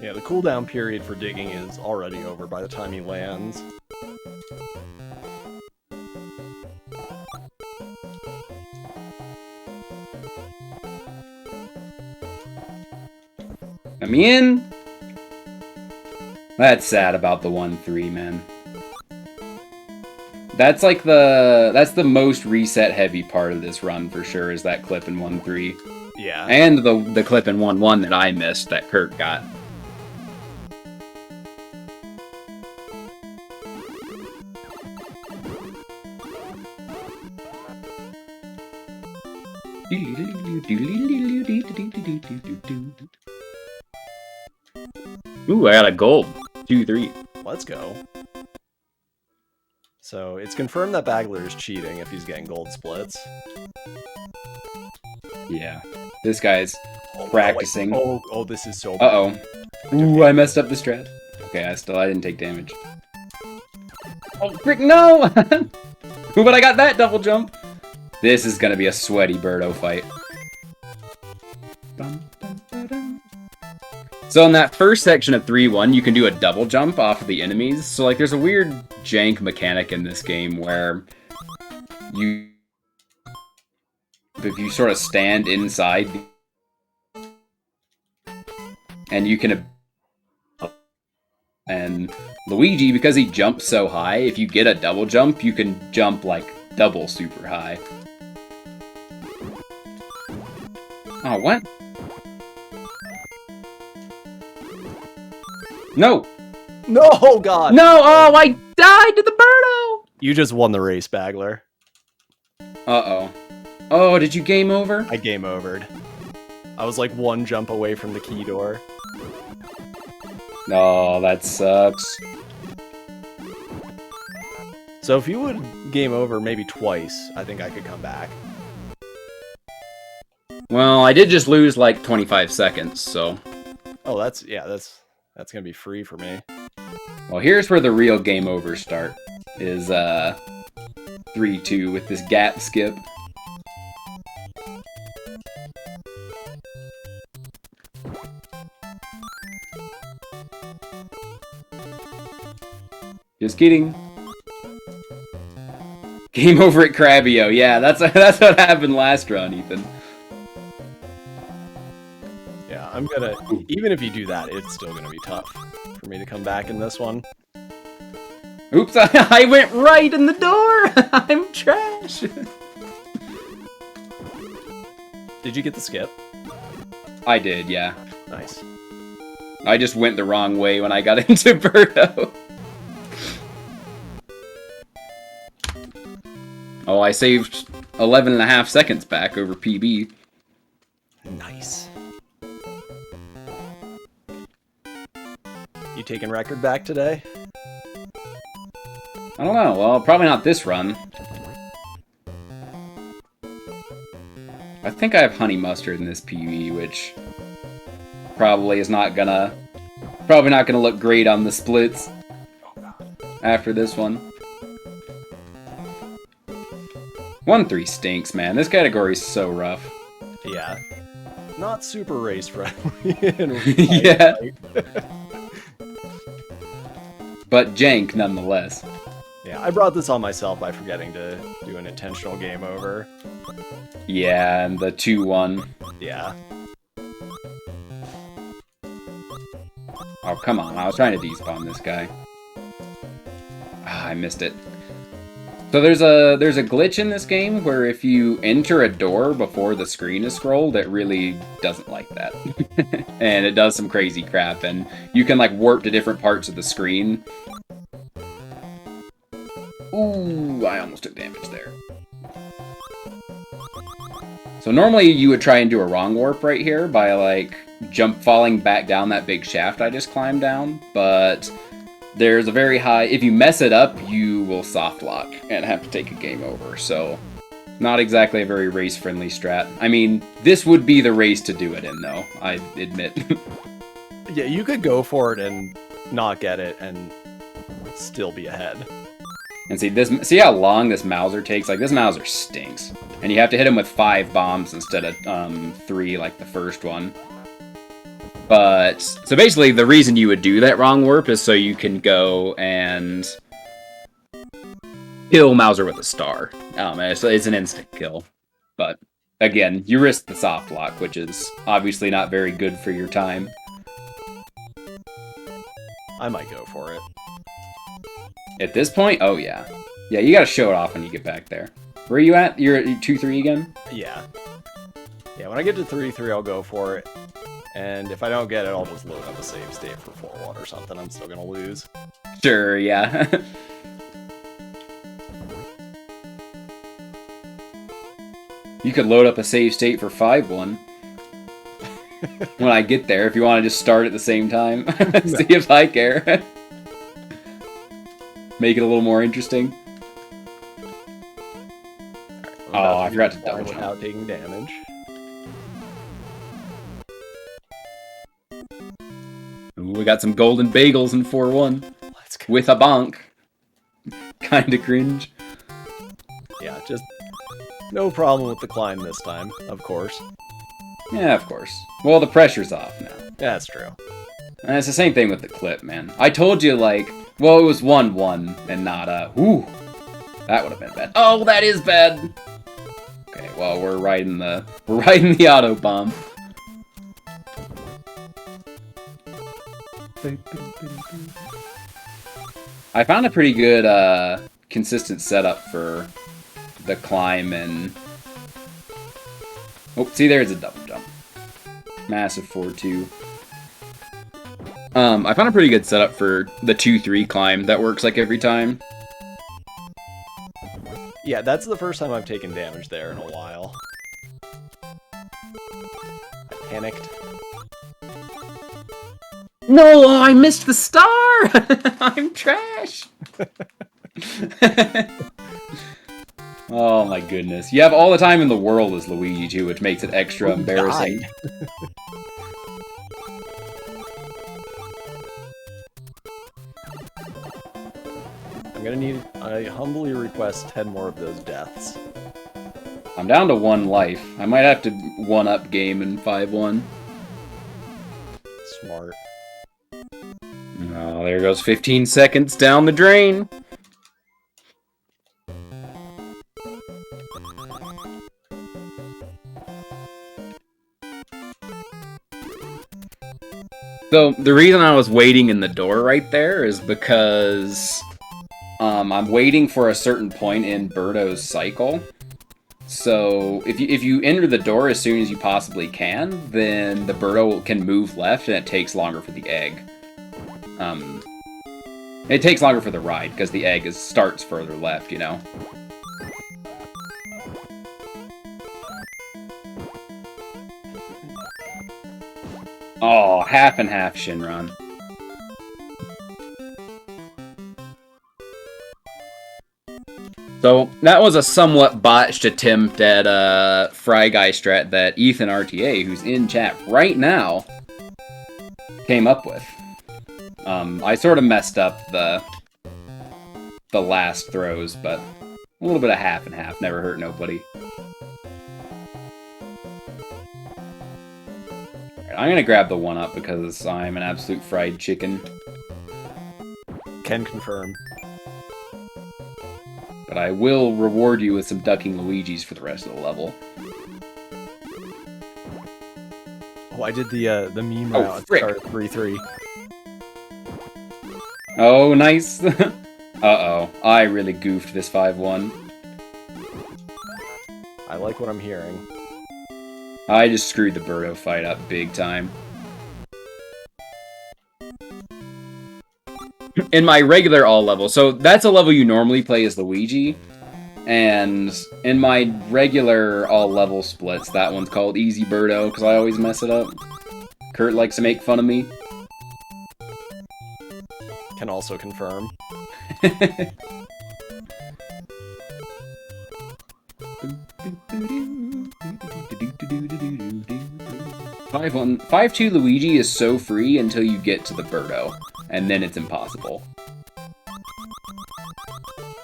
Yeah, the cooldown period for digging is already over by the time he lands. I'm in. That's sad about the 1-3, man. That's like that's the most reset heavy part of this run for sure, is that clip in 1-3. Yeah. And the clip in 1-1 that I missed that Kurt got. Ooh, I got a gold. 2-3. Let's go. So it's confirmed that Bagler is cheating if he's getting gold splits. Yeah. This guy's Oh, practicing. Oh, this is so. Uh-oh. Ooh, I messed up the strat. Okay, I didn't take damage. Oh, frick, no! Ooh, but I got that double jump. This is gonna be a sweaty Birdo fight. So in that first section of 3-1, you can do a double jump off of the enemies. So like there's a weird jank mechanic in this game where if you sort of stand inside and you can, and Luigi, because he jumps so high, if you get a double jump, you can jump like double super high. Oh, what? No! No, God! No! Oh, I died to the Birdo! You just won the race, Bagler. Uh-oh. Oh, did you game over? I game overed. I was like one jump away from the key door. Oh, that sucks. So if you would game over maybe twice, I think I could come back. Well, I did just lose like 25 seconds, so... Oh, that's gonna be free for me. Well, here's where the real game over start. Is 3-2 with this gap skip. Just kidding. Game over at Krabio. Yeah, that's what happened last run, Ethan. Yeah, I'm gonna... Even if you do that, it's still gonna be tough for me to come back in this one. Oops, I went right in the door! I'm trash! Did you get the skip? I did, yeah. Nice. I just went the wrong way when I got into Birdo. Oh, I saved 11.5 seconds back over PB. Nice. You taking record back today? I don't know. Well, probably not this run. I think I have honey mustard in this PB, which probably not gonna look great on the splits after this one. 1-3 stinks, man. This category is so rough. Yeah. Not super race friendly. Yeah. But jank nonetheless. Yeah, I brought this on myself by forgetting to do an intentional game over. Yeah, and the 2-1. Yeah. Oh, come on. I was trying to despawn this guy. Ah, I missed it. So there's a glitch in this game where if you enter a door before the screen is scrolled, it really doesn't like that. And it does some crazy crap, and you can like warp to different parts of the screen. Ooh, I almost took damage there. So normally you would try and do a wrong warp right here by like falling back down that big shaft I just climbed down, but there's a very high, if you mess it up, you will soft lock and have to take a game over, so not exactly a very race-friendly strat. I mean, this would be the race to do it in, though, I admit. Yeah, you could go for it and not get it and still be ahead. And see how long this Mauser takes? Like, this Mauser stinks. And you have to hit him with 5 bombs instead of 3 like the first one. But, so basically the reason you would do that wrong warp is so you can go and kill Mauser with a star. So it's an instant kill. But, again, you risk the soft lock, which is obviously not very good for your time. I might go for it. At this point, oh yeah. Yeah, you gotta show it off when you get back there. Where are you at? You're at 2-3 again? Yeah. Yeah, when I get to 3-3, I'll go for it. And if I don't get it, I'll just load up a save state for 4-1 or something. I'm still gonna lose. Sure, yeah. You could load up a save state for 5-1. When I get there, if you want to just start at the same time. See if I care. Make it a little more interesting. Oh, I forgot to double jump. Without taking damage. Ooh, we got some golden bagels in 4-1. Let's go. With a bonk. Kinda cringe. Yeah, just no problem with the climb this time, of course. Yeah, of course. Well, the pressure's off now. Yeah, that's true. And it's the same thing with the clip, man. I told you, like, well, it was 1-1 and not ooh. That would have been bad. Oh, that is bad. Okay, well, we're riding the auto bomb. I found a pretty good consistent setup for the climb and oh, see, there's a double jump. Massive 4-2. I found a pretty good setup for the 2-3 climb that works like every time. Yeah, that's the first time I've taken damage there in a while. I panicked. No, I missed the star! I'm trash! Oh my goodness. You have all the time in the world as Luigi too, which makes it extra embarrassing. I'm gonna need, I humbly request 10 more of those deaths. I'm down to 1 life. I might have to 1-up game in 5-1. Smart. Oh, there goes 15 seconds down the drain. So, the reason I was waiting in the door right there is because I'm waiting for a certain point in Birdo's cycle. So, if you enter the door as soon as you possibly can, then the Birdo can move left and it takes longer for the egg. It takes longer for the ride because the egg starts further left, you know? Oh, half and half, Shinron. So, that was a somewhat botched attempt at Fry Guy strat that Ethan RTA, who's in chat right now, came up with. I sort of messed up the last throws, but a little bit of half and half never hurt nobody. I'm gonna grab the 1-up because I'm an absolute fried chicken. Can confirm. But I will reward you with some ducking Luigis for the rest of the level. Oh, I did the meme Oh, route at the frick. start of 3-3. Oh, nice. Uh-oh, I really goofed this 5-1. I like what I'm hearing. I just screwed the Birdo fight up big time. In my regular all level, so that's a level you normally play as Luigi, and in my regular all level splits, that one's called Easy Birdo, because I always mess it up. Kurt likes to make fun of me. Can also confirm. 5-2 Luigi is so free until you get to the Birdo, and then it's impossible.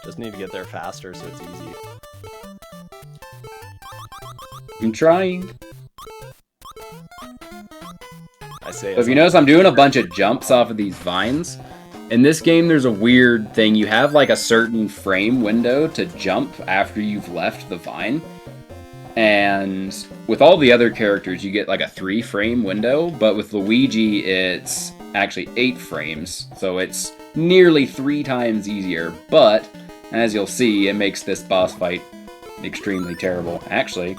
Just need to get there faster so it's easy. I'm trying. I say So if you notice, I'm doing a bunch of jumps off of these vines. In this game, there's a weird thing. You have like a certain frame window to jump after you've left the vine. And with all the other characters, you get like a 3-frame window. But with Luigi, it's actually 8 frames. So it's nearly 3 times easier. But, as you'll see, it makes this boss fight extremely terrible. Actually.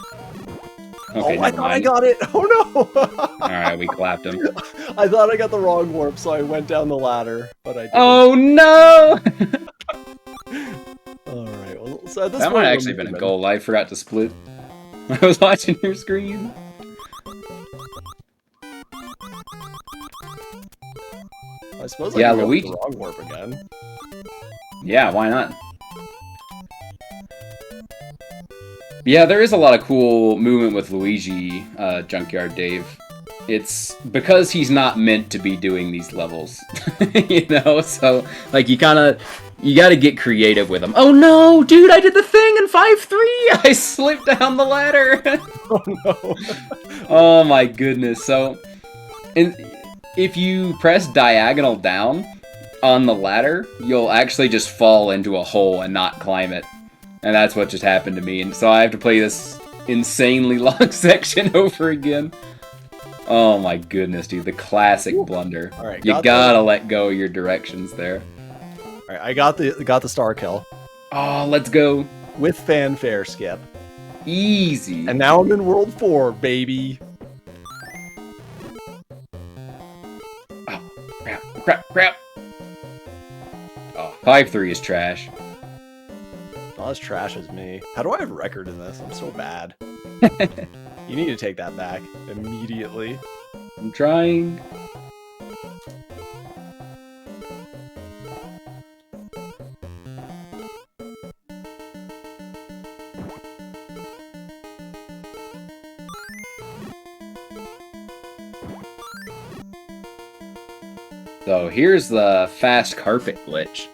Okay, oh, I never thought I mind. got it! Oh no! Alright, we clapped him. I thought I got the wrong warp, so I went down the ladder, but I didn't. Oh no! Alright, well, so at this That point, might we're actually been a moving. goal. I forgot to split. I was watching your screen. I suppose I Yeah, can go with Luigi. the wrong warp again. Yeah, why not? Yeah, there is a lot of cool movement with Luigi, Junkyard Dave. It's because he's not meant to be doing these levels, you know? So, like, you gotta get creative with him. Oh no, dude, I did the thing in 5-3! I slipped down the ladder! Oh no. Oh my goodness. So, if you press diagonal down on the ladder, you'll actually just fall into a hole and not climb it. And that's what just happened to me. And so I have to play this insanely long section over again. Oh my goodness, dude. The classic blunder. All right, you gotta let go of your directions there. All right, I got the star kill. Oh, let's go. With fanfare, Skip. Easy. And now I'm in World 4, baby. Oh, crap. Oh, 5-3 is trash. Not as trash as me. How do I have record in this? I'm so bad. You need to take that back immediately. I'm trying. So here's the fast carpet glitch.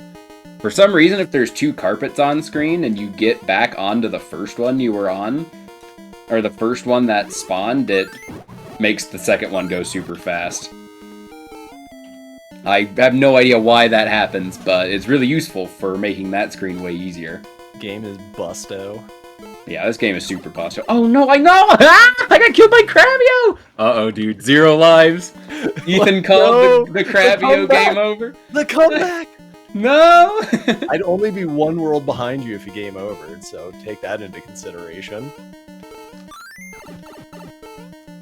For some reason, if there's 2 carpets on screen and you get back onto the first one you were on, or the first one that spawned, it makes the second one go super fast. I have no idea why that happens, but it's really useful for making that screen way easier. Game is busto. Yeah, this game is super busto. Oh no, I know! Ah! I got killed by Crabio! Uh-oh, dude. 0 lives. Ethan called the Crabio game over. The comeback! No! I'd only be 1 world behind you if you game over, so take that into consideration.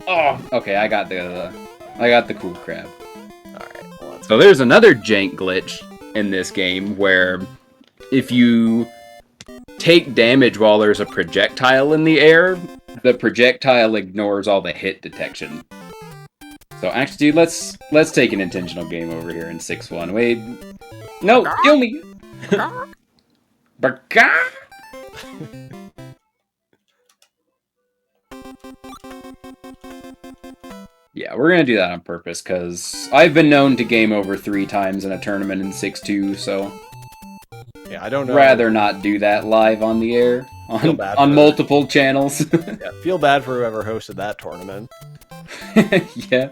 Oh, okay, I got the cool crab. Alright, well, so there's another jank glitch in this game where if you take damage while there's a projectile in the air, the projectile ignores all the hit detection. So actually, let's take an intentional game over here in 6-1. Wait, no, kill me. Barka! Yeah, we're gonna do that on purpose, because I've been known to game over 3 times in a tournament in 6-2, so... Yeah, I don't know. Rather not do that live on the air, on multiple channels. Yeah, feel bad for whoever hosted that tournament. Yeah.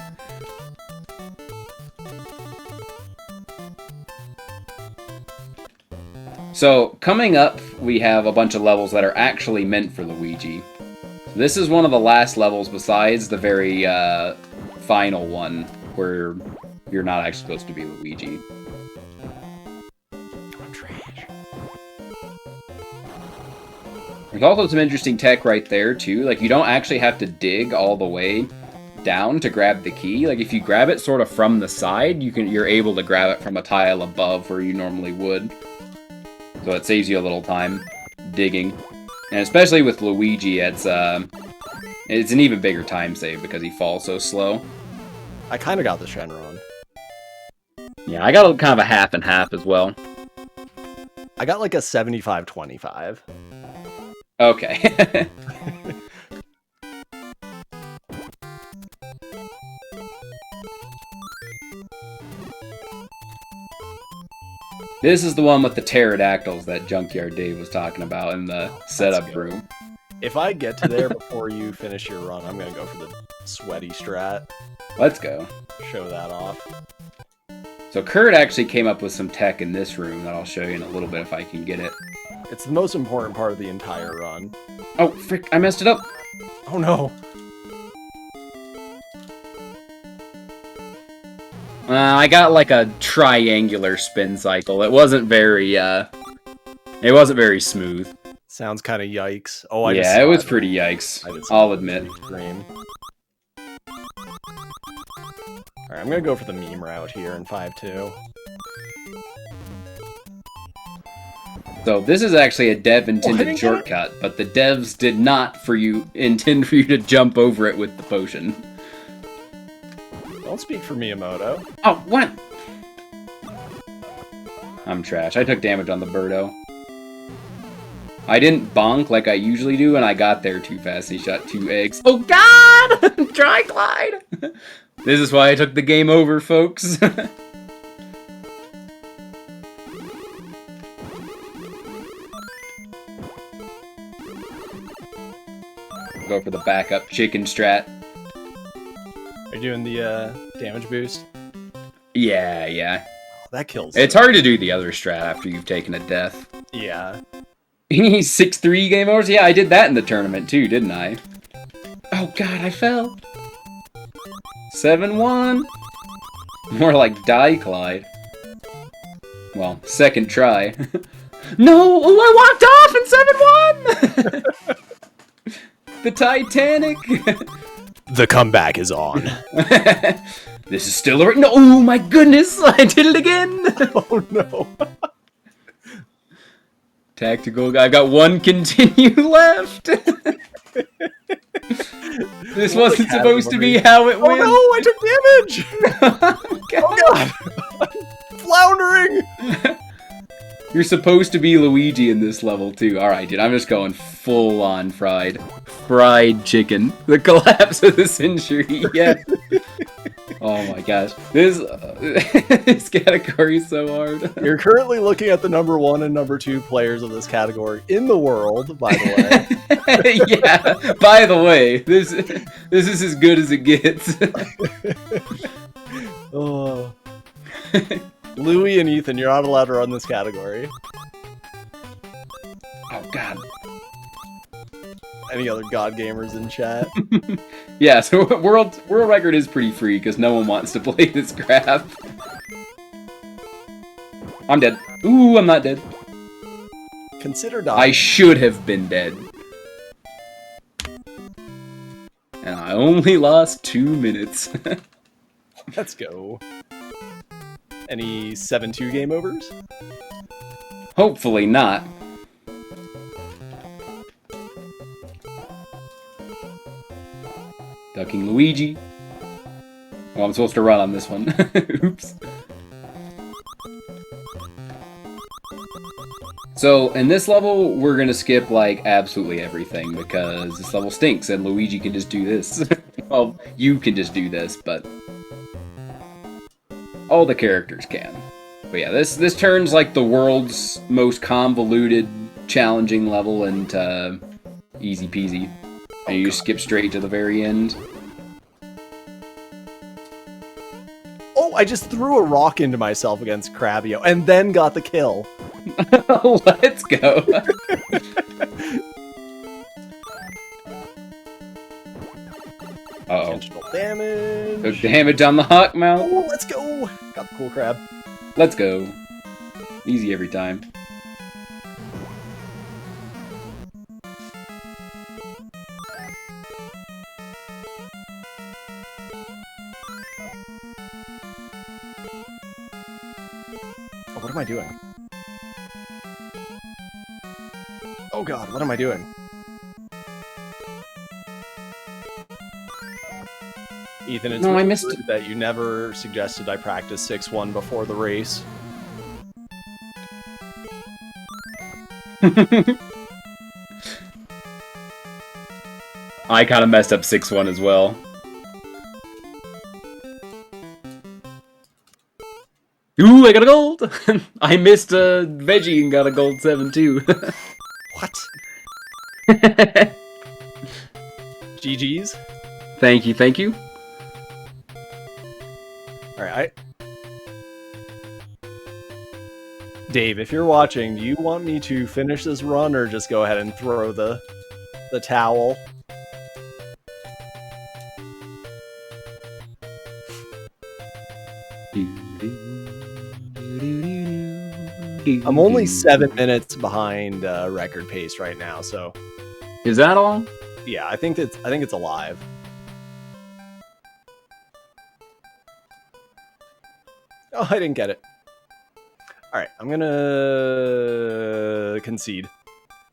So, coming up, we have a bunch of levels that are actually meant for Luigi. This is one of the last levels besides the very final one, where you're not actually supposed to be Luigi. I'm trash. There's also some interesting tech right there, too. Like, you don't actually have to dig all the way down to grab the key. Like, if you grab it sort of from the side, you're able to grab it from a tile above where you normally would. So it saves you a little time digging. And especially with Luigi, it's an even bigger time save because he falls so slow. I kind of got the Shenron. Yeah, I got kind of a half and half as well. I got like a 75-25. Okay. This is the one with the pterodactyls that Junkyard Dave was talking about in the setup room. If I get to there before you finish your run, I'm going to go for the sweaty strat. Let's go. Show that off. So Kurt actually came up with some tech in this room that I'll show you in a little bit if I can get it. It's the most important part of the entire run. Oh, frick, I messed it up. Oh no. I got like a triangular spin cycle. It wasn't very smooth. Sounds kind of yikes. Oh, yeah, it was pretty yikes. I'll admit. Dream. Alright, I'm gonna go for the meme route here in 5-2. So this is actually a dev intended shortcut, but the devs did not intend for you to jump over it with the potion. Don't speak for Miyamoto. Oh, what? I'm trash. I took damage on the Birdo. I didn't bonk like I usually do, and I got there too fast. He shot 2 eggs. Oh God! Dry glide. This is why I took the game over, folks. Go for the backup chicken strat. Are you doing the damage boost? Yeah. That kills. It's hard to do the other strat after you've taken a death. Yeah. 6-3 game overs? Yeah, I did that in the tournament too, didn't I? Oh God, I fell. 7-1. More like die Clyde. Well, second try. No! Oh, I walked off in 7-1! The Titanic! The comeback is on. This is still a... No! Oh my goodness! I did it again! Oh no. Tactical... I've got 1 continue left! This wasn't supposed to be how it went. Oh no! I took damage! Oh God! I'm floundering! You're supposed to be Luigi in this level, too. Alright, dude, I'm just going full-on fried. Fried chicken. The collapse of the century, yeah. Oh my gosh. This category is so hard. You're currently looking at the number 1 and number 2 players of this category in the world, by the way. Yeah, by the way, this is as good as it gets. Oh. Louie and Ethan, you're not allowed to run this category. Oh God. Any other god gamers in chat? Yeah, so world record is pretty free because no one wants to play this crap. I'm dead. Ooh, I'm not dead. Consider dying. I should have been dead. And I only lost 2 minutes. Let's go. Any 7-2 game overs? Hopefully not. Ducking Luigi. Oh, I'm supposed to run on this one. Oops. So, in this level, we're gonna skip, like, absolutely everything, because this level stinks, and Luigi can just do this. Well, you can just do this, but... all the characters can. But yeah, this turns, like, the world's most convoluted, challenging level into easy peasy. And you skip straight to the very end. Oh, I just threw a rock into myself against Crabio, and then got the kill. Let's go. Uh-oh. Intentional damage. Took damage on the hawk mount. Oh, let's go. Got the cool crab. Let's go. Easy every time. Oh, what am I doing? Oh God, what am I doing? Ethan, it's No, I really missed rude that you never suggested I practice 6-1 before the race. I kind of messed up 6-1 as well. Ooh, I got a gold! I missed a veggie and got a gold 7 too. What? GG's? Thank you, thank you. Alright, Dave, if you're watching, do you want me to finish this run or just go ahead and throw the towel? I'm only 7 minutes behind record pace right now, so Is that all? yeah, I think it's alive. Oh, I didn't get it. All right, I'm gonna concede.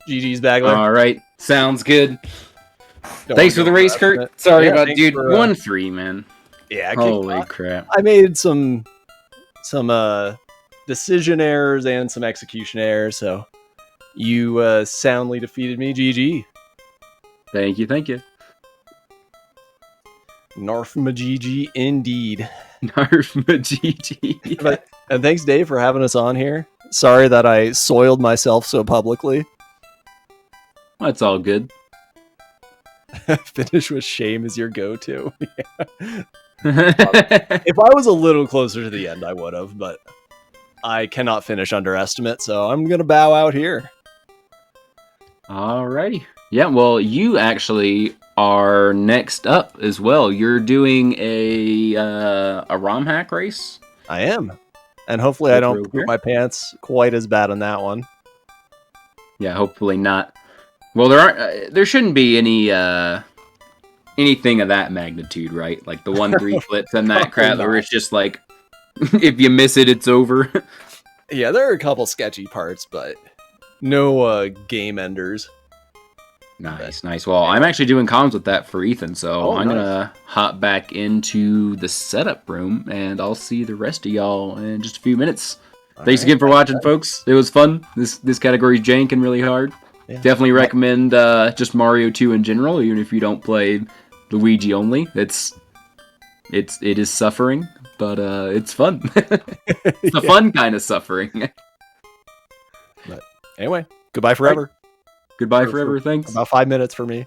GG's, Bagler. All right, sounds good. Don't Thanks for wanna the go race, for Kurt. that. Sorry Yeah, about, thanks dude. for, 1-3, man. Yeah, Holy crap. I made some decision errors and some execution errors, so You soundly defeated me, GG. Thank you, thank you. Narfmagigi indeed. GG. And thanks, Dave, for having us on here. Sorry that I soiled myself so publicly. That's all good. Finish with shame is your go-to. If I was a little closer to the end, I would have, but I cannot finish underestimate, so I'm going to bow out here. Alrighty. Yeah, well, you actually are next up as well. You're doing a ROM hack race? I am. And hopefully I don't poop my pants quite as bad on that one. Yeah, hopefully not. Well, there shouldn't be any anything of that magnitude, right? Like the 1-3 flips and that crap, where it's just like, if you miss it, it's over. Yeah, there are a couple sketchy parts, but no game enders. Nice. Well, I'm actually doing comms with that for Ethan, so I'm gonna hop back into the setup room, and I'll see the rest of y'all in just a few minutes. Thanks again for watching, folks. It was fun. This category is janking really hard. Yeah. Definitely recommend just Mario 2 in general, even if you don't play Luigi only. It is suffering, but it's fun. It's a fun kind of suffering. But anyway, goodbye forever. Goodbye forever. Thanks. About 5 minutes for me.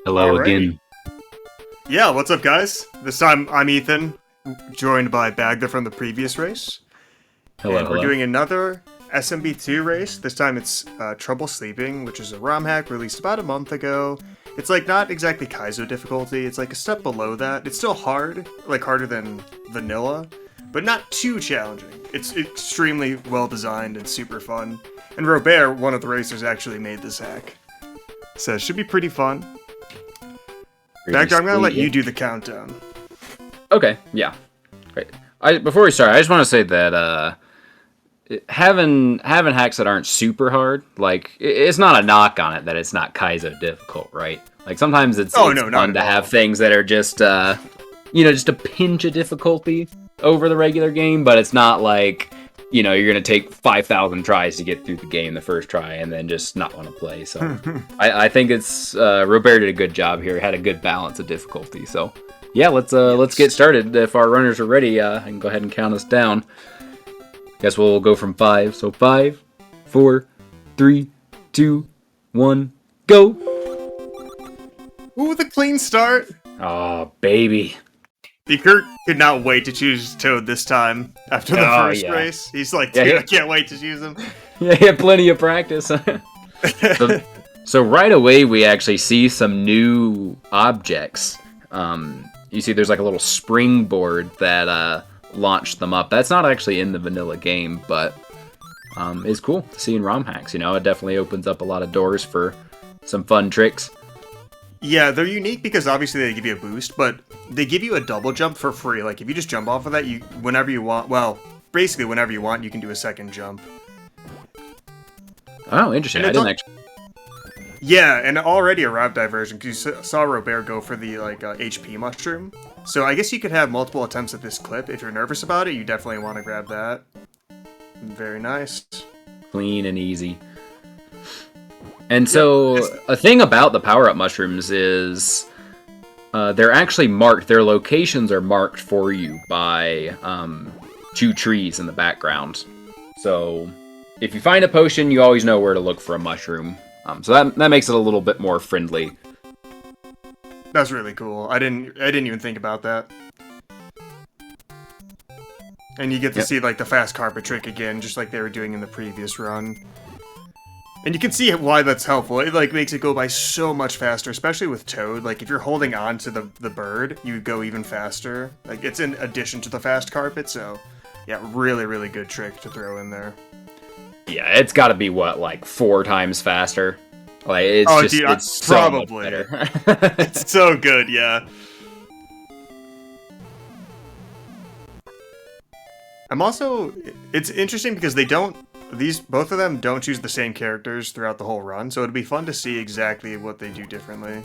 Hello Alrighty. again. Yeah, what's up, guys? This time I'm Ethan, joined by Bagda from the previous race. Hello, and we're hello. doing another SMB2 race. This time it's Trouble Sleeping, which is a ROM hack released about a month ago. It's like not exactly Kaizo difficulty, it's like a step below that. It's still hard, like harder than vanilla, but not too challenging. It's extremely well designed and super fun. And Robert, one of the racers, actually made this hack. So it should be pretty fun. Bagda, I'm gonna let you do the countdown. Okay, yeah. Great. Before we start, I just want to say that having hacks that aren't super hard, like it's not a knock on it that it's not Kaizo difficult, right? Like sometimes it's fun to have things that are just just a pinch of difficulty over the regular game, but it's not like you're gonna take 5,000 tries to get through the game the first try and then just not want to play. So I think it's Robert did a good job here. Had a good balance of difficulty. So yeah, let's get started. If our runners are ready, I can go ahead and count us down. Guess we'll go from 5. So 5, 4, 3, 2, 1, go. Ooh, the clean start. Oh, baby. Kurt could not wait to choose Toad this time after the first race. He's like, dude, I can't wait to choose him. Yeah, he had plenty of practice. So right away, we actually see some new objects. You see there's like a little springboard that launched them up. That's not actually in the vanilla game, but it's cool to see in ROM hacks. It definitely opens up a lot of doors for some fun tricks. Yeah, they're unique because obviously they give you a boost, but they give you a double jump for free. Like, if you just jump off of that, whenever you want, basically whenever you want, you can do a second jump. Oh, interesting. I didn't actually... Yeah, and already arrived diversion, because you saw Robert go for the, HP mushroom. So I guess you could have multiple attempts at this clip. If you're nervous about it, you definitely want to grab that. Very nice. Clean and easy. And so, a thing about the power-up mushrooms is they're actually marked. Their locations are marked for you by 2 trees in the background. So, if you find a potion, you always know where to look for a mushroom. So that makes it a little bit more friendly. That's really cool. I didn't even think about that. And you get to see like the fast carpet trick again, just like they were doing in the previous run. And you can see why that's helpful. It like makes it go by so much faster, especially with Toad. Like if you're holding on to the bird, you go even faster. Like it's in addition to the fast carpet, so yeah, really, really good trick to throw in there. Yeah, it's got to be like 4 times faster. Like it's so much better. It's so good, yeah. It's interesting because both of them don't choose the same characters throughout the whole run, so it'd be fun to see exactly what they do differently.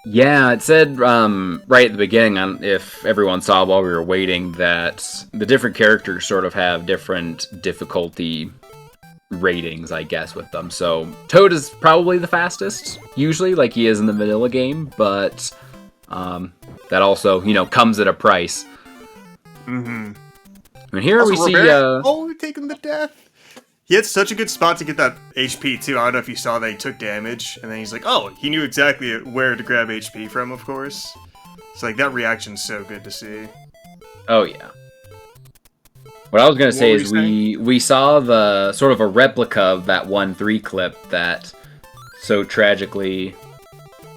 Yeah, it said right at the beginning, if everyone saw while we were waiting, that the different characters sort of have different difficulty ratings, I guess, with them. So Toad is probably the fastest, usually, like he is in the vanilla game, but that also, comes at a price. Mm-hmm. And here also, we see... we take him to death! He had such a good spot to get that HP, too. I don't know if you saw that he took damage, and then he's like, oh, he knew exactly where to grab HP from, of course. So, like, that reaction's so good to see. Oh, yeah. What I was going to say is we saw the sort of a replica of that 1-3 clip that so tragically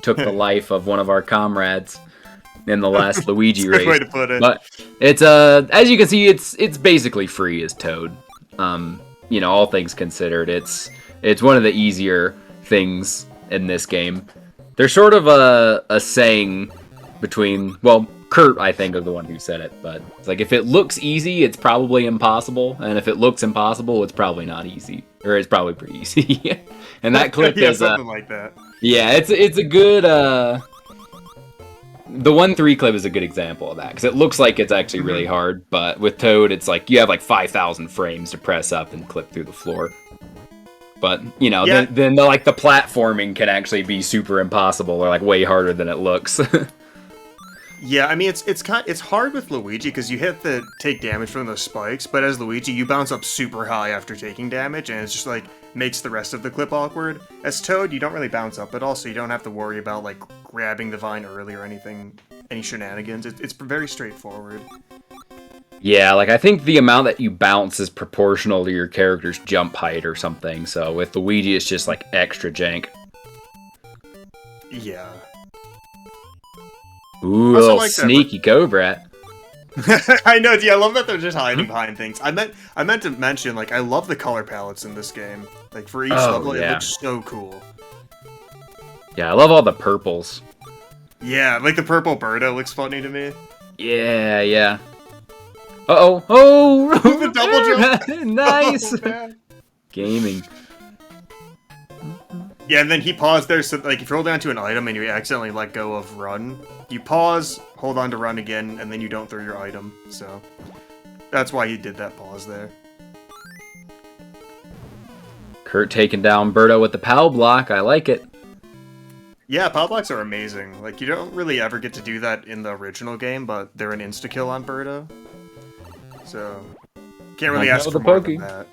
took the life of one of our comrades in the last Luigi race. Good way to put it. But it's as you can see, it's basically free as Toad. All things considered, it's one of the easier things in this game. There's sort of a saying between, Kurt, I think, is the one who said it, but it's like, if it looks easy, it's probably impossible, and if it looks impossible, it's probably not easy, or it's probably pretty easy. And that clip is something like that. Yeah, it's a good the 1-3 clip is a good example of that, because it looks like it's actually really hard, but with Toad, it's like you have like 5,000 frames to press up and clip through the floor. But then the platforming can actually be super impossible, or like way harder than it looks. Yeah, I mean it's hard with Luigi because you hit the take damage from those spikes, but as Luigi you bounce up super high after taking damage, and it's just like makes the rest of the clip awkward. As Toad, you don't really bounce up at all, so you don't have to worry about like grabbing the vine early or anything, any shenanigans. It's very straightforward. Yeah, like I think the amount that you bounce is proportional to your character's jump height or something. So with Luigi, it's just like extra jank. Yeah. Ooh, Also little like that, sneaky Cobra. I know, yeah, I love that they're just hiding behind things. I meant to mention, like, I love the color palettes in this game. Like, for each level, it looks so cool. Yeah, I love all the purples. Yeah, like the purple Birdo looks funny to me. Yeah, yeah. Uh-oh. Oh! The double jump! Nice! Oh, man. Gaming. Yeah, and then he paused there, so, like, if you hold down to an item and you accidentally let go of run, you pause, hold on to run again, and then you don't throw your item, so... That's why he did that pause there. Kurt taking down Birdo with the POW block. I like it. Yeah, POW blocks are amazing. Like, you don't really ever get to do that in the original game, but they're an insta-kill on Birdo. So, can't really ask for more than that.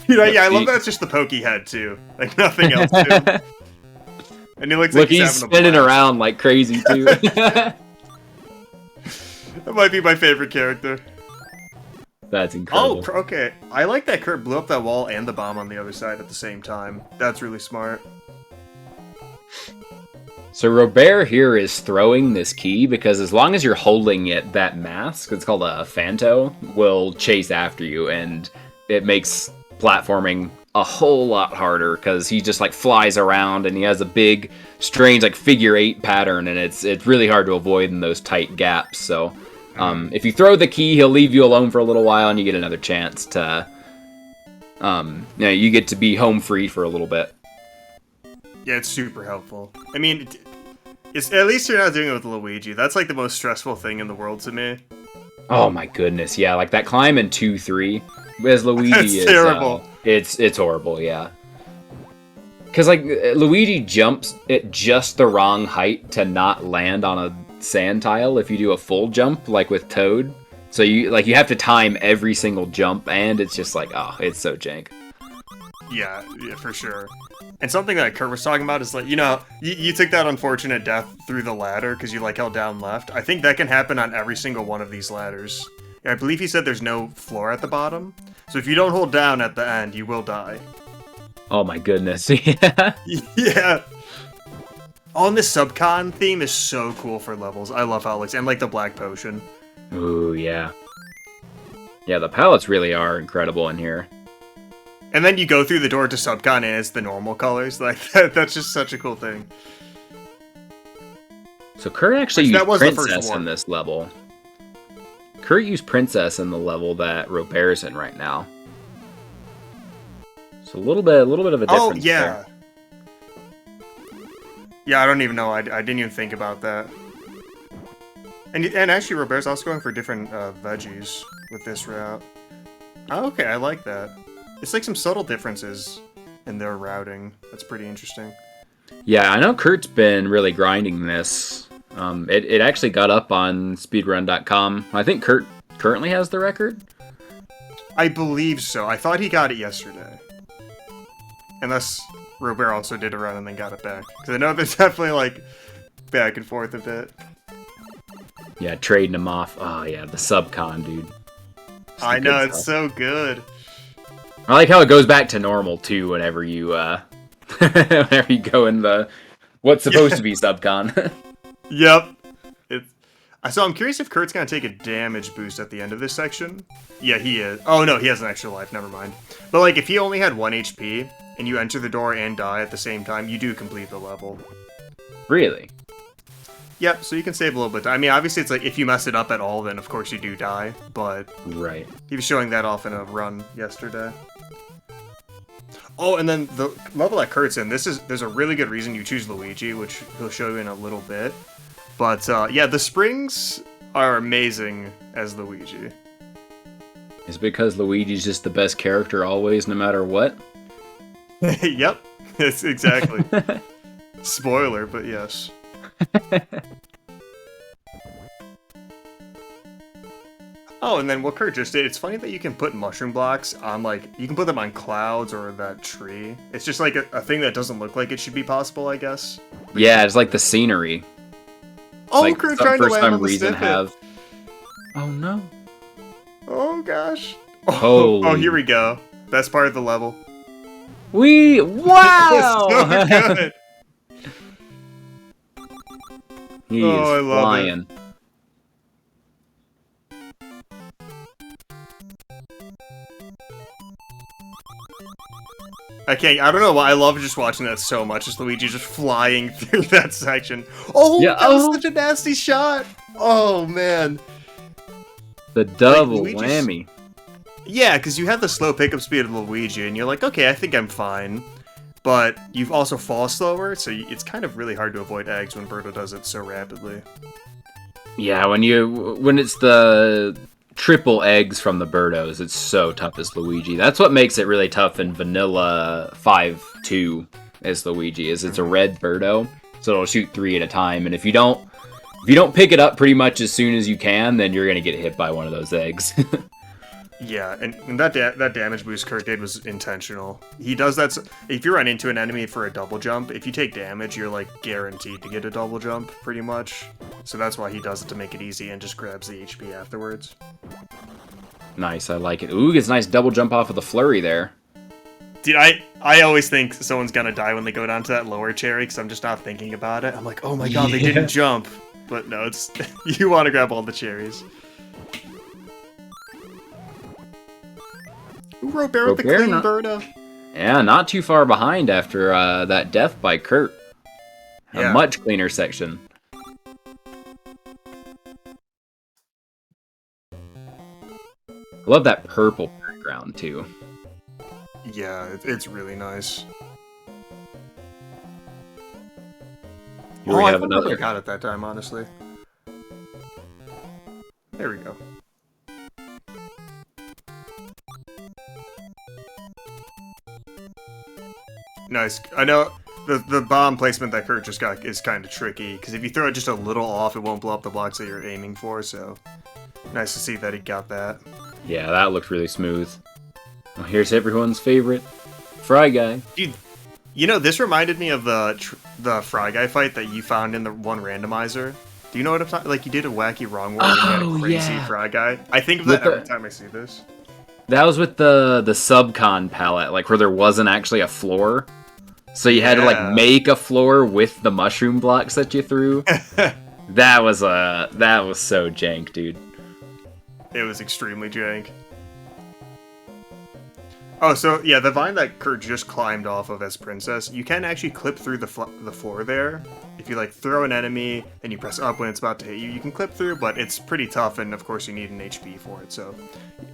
You know, yeah, I love that it's just the pokey head, too. Like, nothing else, too. And he looks like he's spinning around like crazy, too. That might be my favorite character. That's incredible. Oh, okay. I like that Kurt blew up that wall and the bomb on the other side at the same time. That's really smart. So Robert here is throwing this key because as long as you're holding it, that mask, it's called a Fanto, will chase after you, and it makes platforming a whole lot harder because he just like flies around and he has a big, strange like figure 8 pattern, and it's really hard to avoid in those tight gaps. So if you throw the key, he'll leave you alone for a little while, and you get another chance to, you get to be home free for a little bit. Yeah, it's super helpful. I mean, it's, at least you're not doing it with Luigi. That's like the most stressful thing in the world to me. Oh my goodness, yeah, like that climb in 2-3 as Luigi is terrible. It's horrible, yeah. Because like Luigi jumps at just the wrong height to not land on a sand tile if you do a full jump, like with Toad. So you have to time every single jump, and it's just like, oh, it's so jank. Yeah, for sure. And something that Kurt was talking about is like, you took that unfortunate death through the ladder because you like held down left. I think that can happen on every single one of these ladders. Yeah, I believe he said there's no floor at the bottom. So if you don't hold down at the end, you will die. Oh my goodness, yeah. Yeah. Oh, and this subcon theme is so cool for levels. I love how it looks. And like the black potion. Ooh, yeah. Yeah, the palettes really are incredible in here. And then you go through the door to subcon and it's the normal colors. Like, that's just such a cool thing. So Kurt actually used Princess in this level. Kurt used Princess in the level that Robert's in right now. So a little bit of a difference. Oh, yeah. There. Yeah, I don't even know. I didn't even think about that. And actually, Robert's also going for different veggies with this route. Oh, okay, I like that. It's like some subtle differences in their routing. That's pretty interesting. Yeah, I know Kurt's been really grinding this. It actually got up on speedrun.com. I think Kurt currently has the record. I believe so. I thought he got it yesterday. Unless Robert also did a run and then got it back. Because I know there's definitely like back and forth a bit. Yeah, trading them off. Oh yeah, the subcon, dude. I know, it's so good. I like how it goes back to normal too whenever you whenever you go in the what's supposed to be subcon. Yep. So I'm curious if Kurt's gonna take a damage boost at the end of this section. Yeah, he is. Oh no, he has an extra life, never mind. But like if he only had 1 HP and you enter the door and die at the same time, you do complete the level. Really? Yep, so you can save a little bit. I mean, obviously it's like if you mess it up at all, then of course you do die, but right. He was showing that off in a run yesterday. Oh, and then the level that Kurt's in, there's a really good reason you choose Luigi, which he'll show you in a little bit. But yeah, the springs are amazing as Luigi. Is it because Luigi's just the best character always, no matter what? Yep, it's exactly. Spoiler, but yes. Oh, and then what Kurt just did, it's funny that you can put mushroom blocks on, like, you can put them on clouds or that tree. It's just like a thing that doesn't look like it should be possible, I guess. Yeah, it's like the scenery. Oh, like, Kurt's trying to for land some on the reason snippet. have. Oh no! Oh gosh. Holy. Oh, here we go. Best part of the level. Wow! So good. He Oh, I is love flying. I don't know why I love just watching that so much. Is Luigi just flying through that section? Oh, Yeah, that was oh. such a nasty shot. Oh man. The double Luigi's- whammy. Yeah, because you have the slow pickup speed of Luigi, and you're like, okay, I think I'm fine. But you also fall slower, so it's kind of really hard to avoid eggs when Birdo does it so rapidly. Yeah, when it's the triple eggs from the Birdos, it's so tough as Luigi. That's what makes it really tough in Vanilla 5-2 as Luigi, is it's a red Birdo, so it'll shoot 3 at a time, and if you don't pick it up pretty much as soon as you can, then you're gonna get hit by one of those eggs. Yeah, and that damage boost Kurt did was intentional. He does that. If you run into an enemy for a double jump, if you take damage, you're like guaranteed to get a double jump, pretty much. So that's why he does it, to make it easy, and just grabs the HP afterwards. Nice, I like it. Ooh, gets a nice double jump off of the flurry there. Dude, I always think someone's gonna die when they go down to that lower cherry, because I'm just not thinking about it. I'm like, oh my god, they didn't jump. But no, it's you want to grab all the cherries. Who wrote Bear with the Robert, clean not- Birdo? Yeah, not too far behind after that death by Kurt. Yeah. A much cleaner section. Love that purple background too. Yeah, it's really nice. Here we I have thought another. I got it that time, honestly. There we go. Nice. I know the bomb placement that Kurt just got is kind of tricky, because if you throw it just a little off, it won't blow up the blocks that you're aiming for, so nice to see that he got that. Yeah, that looked really smooth. Well, here's everyone's favorite Fry Guy. Dude, you know, this reminded me of the Fry Guy fight that you found in the one randomizer. Do you know what I'm talking? Like, you did a wacky wrong one and you had a crazy yeah. Fry Guy. I think of that With every time I see this. That was with the subcon palette, like where there wasn't actually a floor. So you had to Yeah. like make a floor with the mushroom blocks that you threw. That was so jank, dude. It was extremely jank. Oh, so yeah, the vine that Kurt just climbed off of as Princess, you can actually clip through the floor there. If you like throw an enemy and you press up when it's about to hit you, you can clip through, but it's pretty tough, and of course you need an HP for it. So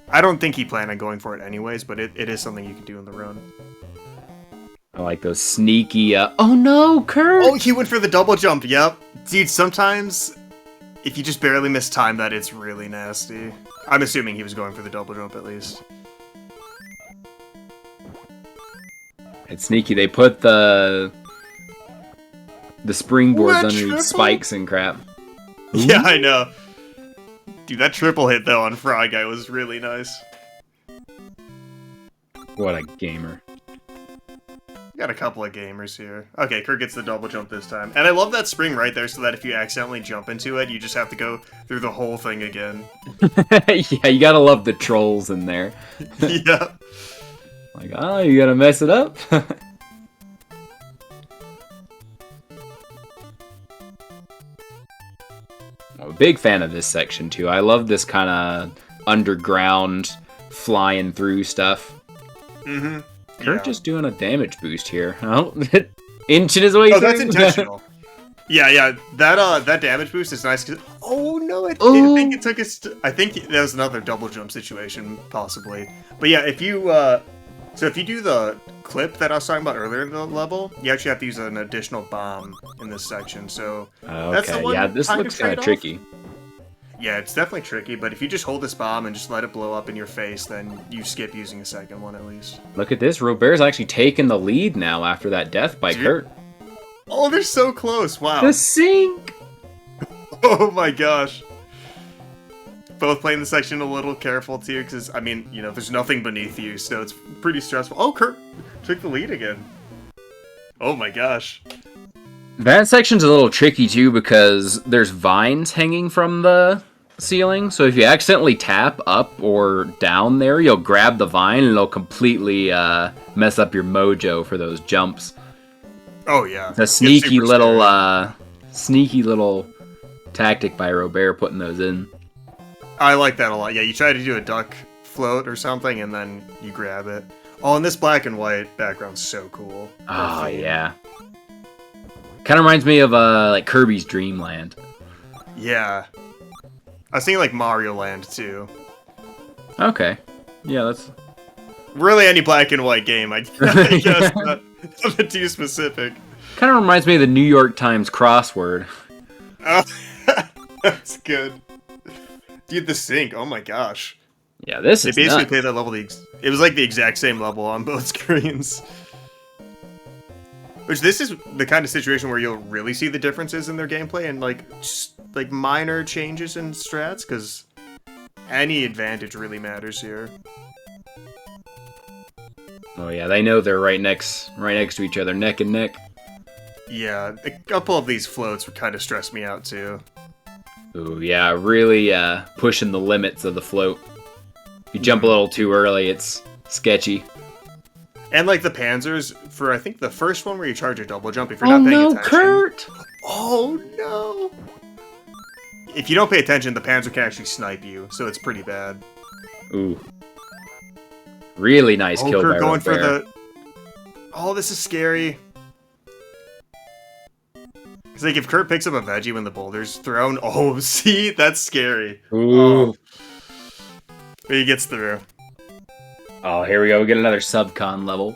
I don't think he planned on going for it anyways, but it is something you can do in the run. I like those sneaky. Oh no, Kurt! Oh, he went for the double jump. Yep, dude. Sometimes if you just barely miss time, that it's really nasty. I'm assuming he was going for the double jump at least. It's sneaky. They put the springboards That underneath triple? spikes and crap. Yeah, I know. Dude, that triple hit though on Fry Guy was really nice. What a gamer. Got a couple of gamers here. Okay, Kurt gets the double jump this time. And I love that spring right there, so that if you accidentally jump into it, you just have to go through the whole thing again. Yeah, you gotta love the trolls in there. Yeah. Like, oh, you gotta mess it up? I'm a big fan of this section, too. I love this kind of underground, flying through stuff. Mm-hmm. Kurt just doing a damage boost here. Oh, inching his way Oh, through. that's intentional. Yeah. That damage boost is nice. Oh no, I Oh. think it took us. I think that was another double jump situation, possibly. But yeah, if you do the clip that I was talking about earlier in the level, you actually have to use an additional bomb in this section. So that's the Okay, one yeah, this kind of looks kind of trade-off. tricky. Yeah, it's definitely tricky. But if you just hold this bomb and just let it blow up in your face, then you skip using a second one at least. Look at this. Robert's actually taking the lead now after that death by Dude. Kurt. Oh, they're so close! Wow. The sink! Oh my gosh. both playing the section a little careful too, because I mean, you know, there's nothing beneath you, so it's pretty stressful. Oh, Kurt took the lead again. Oh my gosh. That section's a little tricky too because there's vines hanging from the ceiling. So if you accidentally tap up or down there, you'll grab the vine and it'll completely mess up your mojo for those jumps. Oh yeah. It's a sneaky little tactic by Robert putting those in. I like that a lot. Yeah, you try to do a duck float or something, and then you grab it. Oh, and this black and white background's so cool. Oh yeah. Kind of reminds me of like Kirby's Dream Land. Yeah. I was thinking like Mario Land too. Okay. Yeah, that's really any black and white game. I guess not too specific. Kind of reminds me of the New York Times crossword. Oh, that's good. Dude, the sync. Oh my gosh. Yeah, this they is basically nuts. played that level. It was like the exact same level on both screens. Which this is the kind of situation where you'll really see the differences in their gameplay and like just like minor changes in strats, because any advantage really matters here. Oh yeah, they know they're right next to each other, neck and neck. Yeah, a couple of these floats would kind of stress me out too. Ooh, yeah, really pushing the limits of the float. If you jump a little too early, it's sketchy. And like the Panzers, for I think the first one where you charge a double jump, if you're not paying attention. Kurt! Oh no! If you don't pay attention, the Panzer can actually snipe you, so it's pretty bad. Ooh. Really nice kill Kurt by going Robert. for the... Oh, this is scary. Because like if Kurt picks up a veggie when the boulder's thrown, oh, see? That's scary. Ooh. Oh. But he gets through. Oh, here we go. We get another subcon level.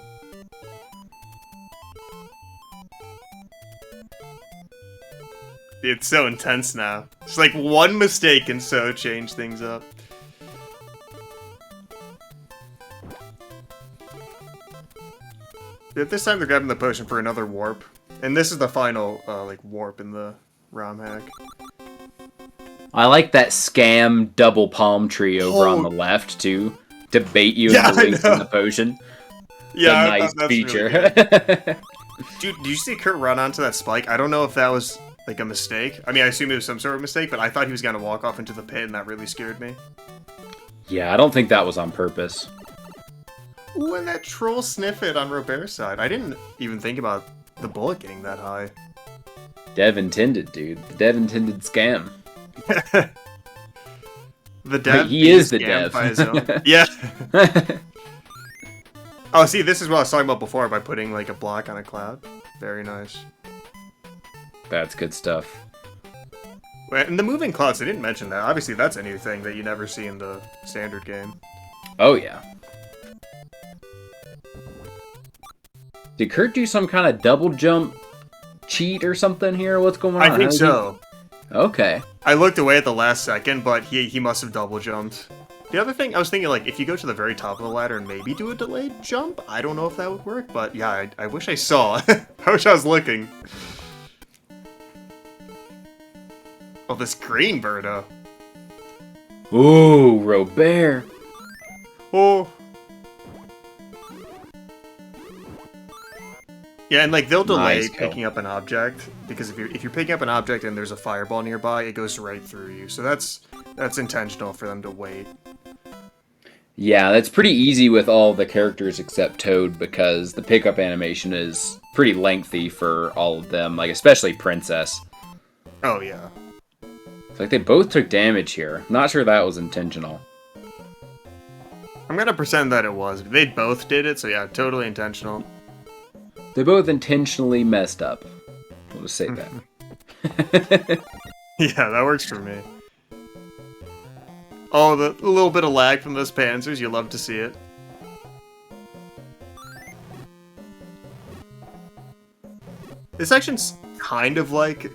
It's so intense now. It's like one mistake can so change things up. This time they're grabbing the potion for another warp. And this is the final like warp in the ROM hack. I like that scam double palm tree over on the left, too. To bait you into wasting the potion. Yeah, a nice that's feature. Really Dude, did you see Kurt run onto that spike? I don't know if that was like a mistake. I mean, I assume it was some sort of mistake, but I thought he was going to walk off into the pit, and that really scared me. Yeah, I don't think that was on purpose. Ooh, and that troll sniff it on Robert's side. I didn't even think about the bullet getting that high. Dev intended, dude. The dev intended scam. The dev. He is the dev. By his own. Yeah. Oh, see, this is what I was talking about before by putting like a block on a cloud. Very nice. That's good stuff. And the moving clouds, I didn't mention that. Obviously, that's a new thing that you never see in the standard game. Oh, yeah. Did Kurt do some kind of double jump cheat or something here? What's going on? I think so. Okay. I looked away at the last second, but he must have double jumped. The other thing, I was thinking, like, if you go to the very top of the ladder and maybe do a delayed jump, I don't know if that would work, but yeah, I wish I saw. I wish I was looking. Oh, this green birdo. Ooh, Robert. Oh. Yeah, and like they'll delay Nice kill. picking up an object because if you're picking up an object and there's a fireball nearby, it goes right through you. So that's intentional for them to wait. Yeah, that's pretty easy with all the characters except Toad because the pickup animation is pretty lengthy for all of them, like especially Princess. Oh yeah. It's like they both took damage here. Not sure that was intentional. I'm gonna pretend that it was. They both did it, so yeah, totally intentional. They both intentionally messed up. We'll just say that. Yeah, that works for me. Oh, the little bit of lag from those Panzers, you love to see it. This section's kind of like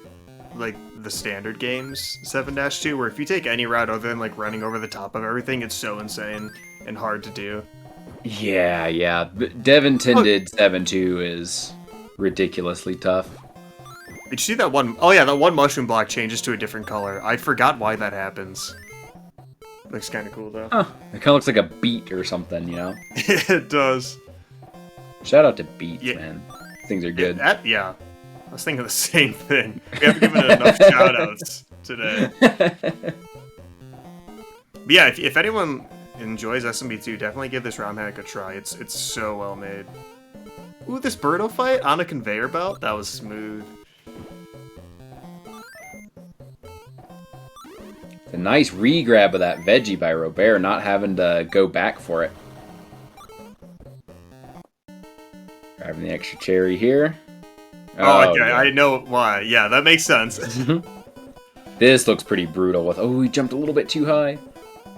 the standard games 7-2, where if you take any route other than like running over the top of everything, it's so insane and hard to do. Yeah. Dev intended 7-2 is ridiculously tough. Did you see that one? Oh yeah, that one mushroom block changes to a different color. I forgot why that happens. Looks kind of cool though. Huh. It kind of looks like a beat or something, you know? It does. Shout out to beats, Yeah. man. Things are good. Yeah. I was thinking the same thing. We haven't given it enough shout-outs today. But yeah, if anyone enjoys SMB2, definitely give this ROM hack a try. It's so well made. Ooh, this Birdo fight on a conveyor belt? That was smooth. A nice re-grab of that veggie by Robert, not having to go back for it. Grabbing the extra cherry here. Oh, okay, yeah. I know why. Yeah, that makes sense. This looks pretty brutal with... Oh, he jumped a little bit too high.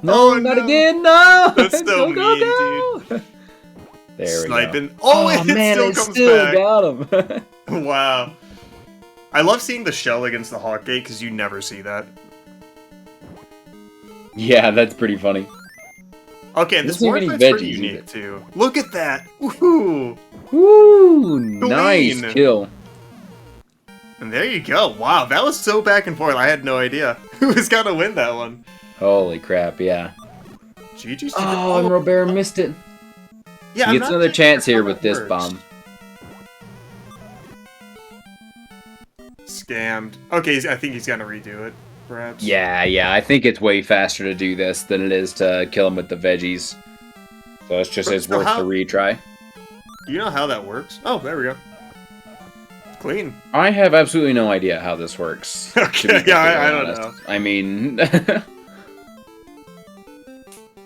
No, Oh, not no. again, no! That's so Go, mean, dude. There we Sniping. go. Oh, it man, still it comes still back. got him. Wow. I love seeing the shell against the hawk gate because you never see that. Yeah, that's pretty funny. Okay, and this Doesn't war have any fight's pretty veggies unique either. too. Look at that! Woohoo! Woo! Nice Clean. kill. And there you go. Wow, that was so back and forth. I had no idea who was gonna win that one. Holy crap, yeah. GG's. Oh, and Robert missed it. yeah, He I'm gets not another sure chance how here that with this works. bomb. Scammed. Okay, I think he's gonna redo it, perhaps. Yeah, I think it's way faster to do this than it is to kill him with the veggies. So it's just it's So worth how- the retry. Do you know how that works? Oh, there we go. Clean. I have absolutely no idea how this works. to Okay, be yeah, I completely don't honest. I mean,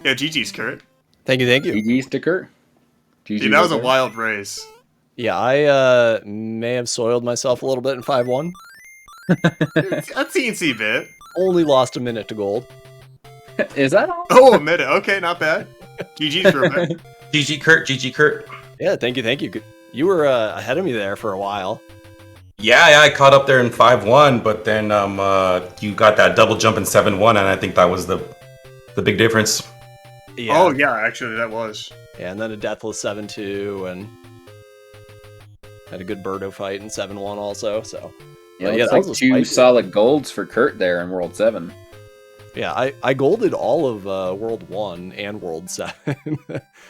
Yeah, GG's, Kurt. Thank you, thank you. GG's to Kurt. GG Dude, that was a Robert. wild race. Yeah, I may have soiled myself a little bit in 5-1. A teensy bit. Only lost a minute to gold. Is that all? Oh, a minute. Okay, not bad. GG's for a bit. GG Kurt, GG Kurt. Yeah, thank you, thank you. You were ahead of me there for a while. Yeah, I caught up there in 5-1, but then you got that double jump in 7-1, and I think that was the big difference. Yeah. Oh, yeah, actually, that was. Yeah, and then a deathless 7-2, and had a good Birdo fight in 7-1 also. So Yeah, yeah, it's that like was a 2 spicy- solid golds for Kurt there in World 7. yeah, I golded all of World 1 and World 7.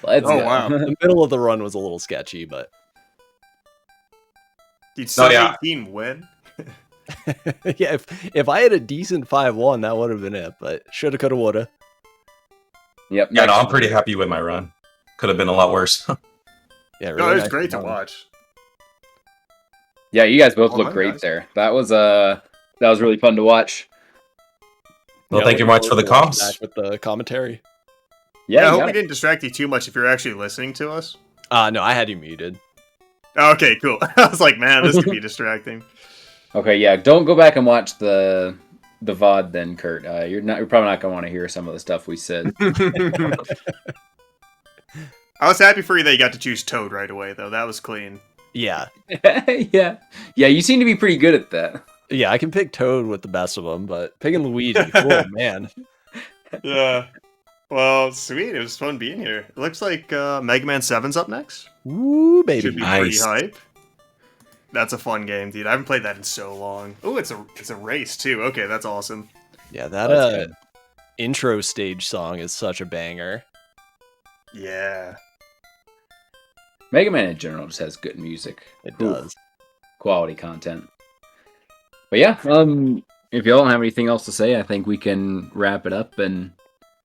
Let's Oh, go. wow. The middle of the run was a little sketchy, but Dude, No, yeah. 7-18 win. yeah, if I had a decent 5-1, that would have been it. But shoulda, coulda, woulda. Yep. Yeah, no, next- I'm pretty happy with my run. Could have been a lot worse. Yeah, No, really it was nice great to run. watch. Yeah, you guys both Oh, look my great guys. there. That was really fun to watch. Well, Yeah, thank you looking much for the forward to watching comms. back with the commentary. Yeah, I you hope got we it. didn't distract you too much if you're actually listening to us. No, I had you muted. Okay, cool. I was like, man, this could be distracting. Okay, yeah. Don't go back and watch the VOD then, Kurt. You're probably not gonna want to hear some of the stuff we said. I was happy for you that you got to choose Toad right away, though. That was clean. Yeah, yeah. You seem to be pretty good at that. yeah, I can pick Toad with the best of them, but picking Luigi, oh man. Yeah. Well, sweet. It was fun being here. It looks like Mega Man 7's up next. Woo, baby. Should be Nice. pretty hype. That's a fun game, dude. I haven't played that in so long. Oh, it's a race too. Okay, that's awesome. Yeah, that That's good. intro stage song is such a banger. Yeah. Mega Man in general just has good music. It Ooh, does. quality content. But yeah, if y'all don't have anything else to say, I think we can wrap it up and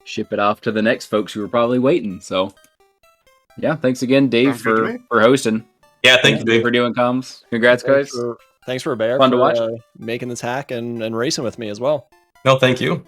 ship it off to the next folks who are probably waiting. So yeah, thanks again, Dave, Sounds good to me. for hosting. Yeah, thank you, Dave. For doing comms. Congrats, guys. Thanks for Bear Fun to for watch. making this hack and racing with me as well. No, thank you.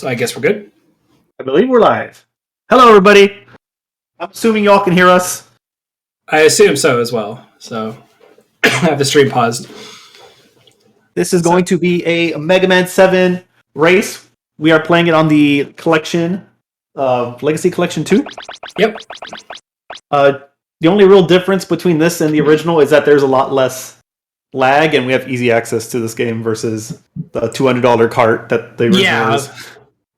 So I guess we're good. I believe we're live. Hello, everybody. I'm assuming y'all can hear us. I assume so as well. So I have the stream paused. This is going to be a Mega Man 7 race. We are playing it on the collection, Legacy Collection 2. Yep. The only real difference between this and the original is that there's a lot less lag, and we have easy access to this game versus the $200 cart that the original was.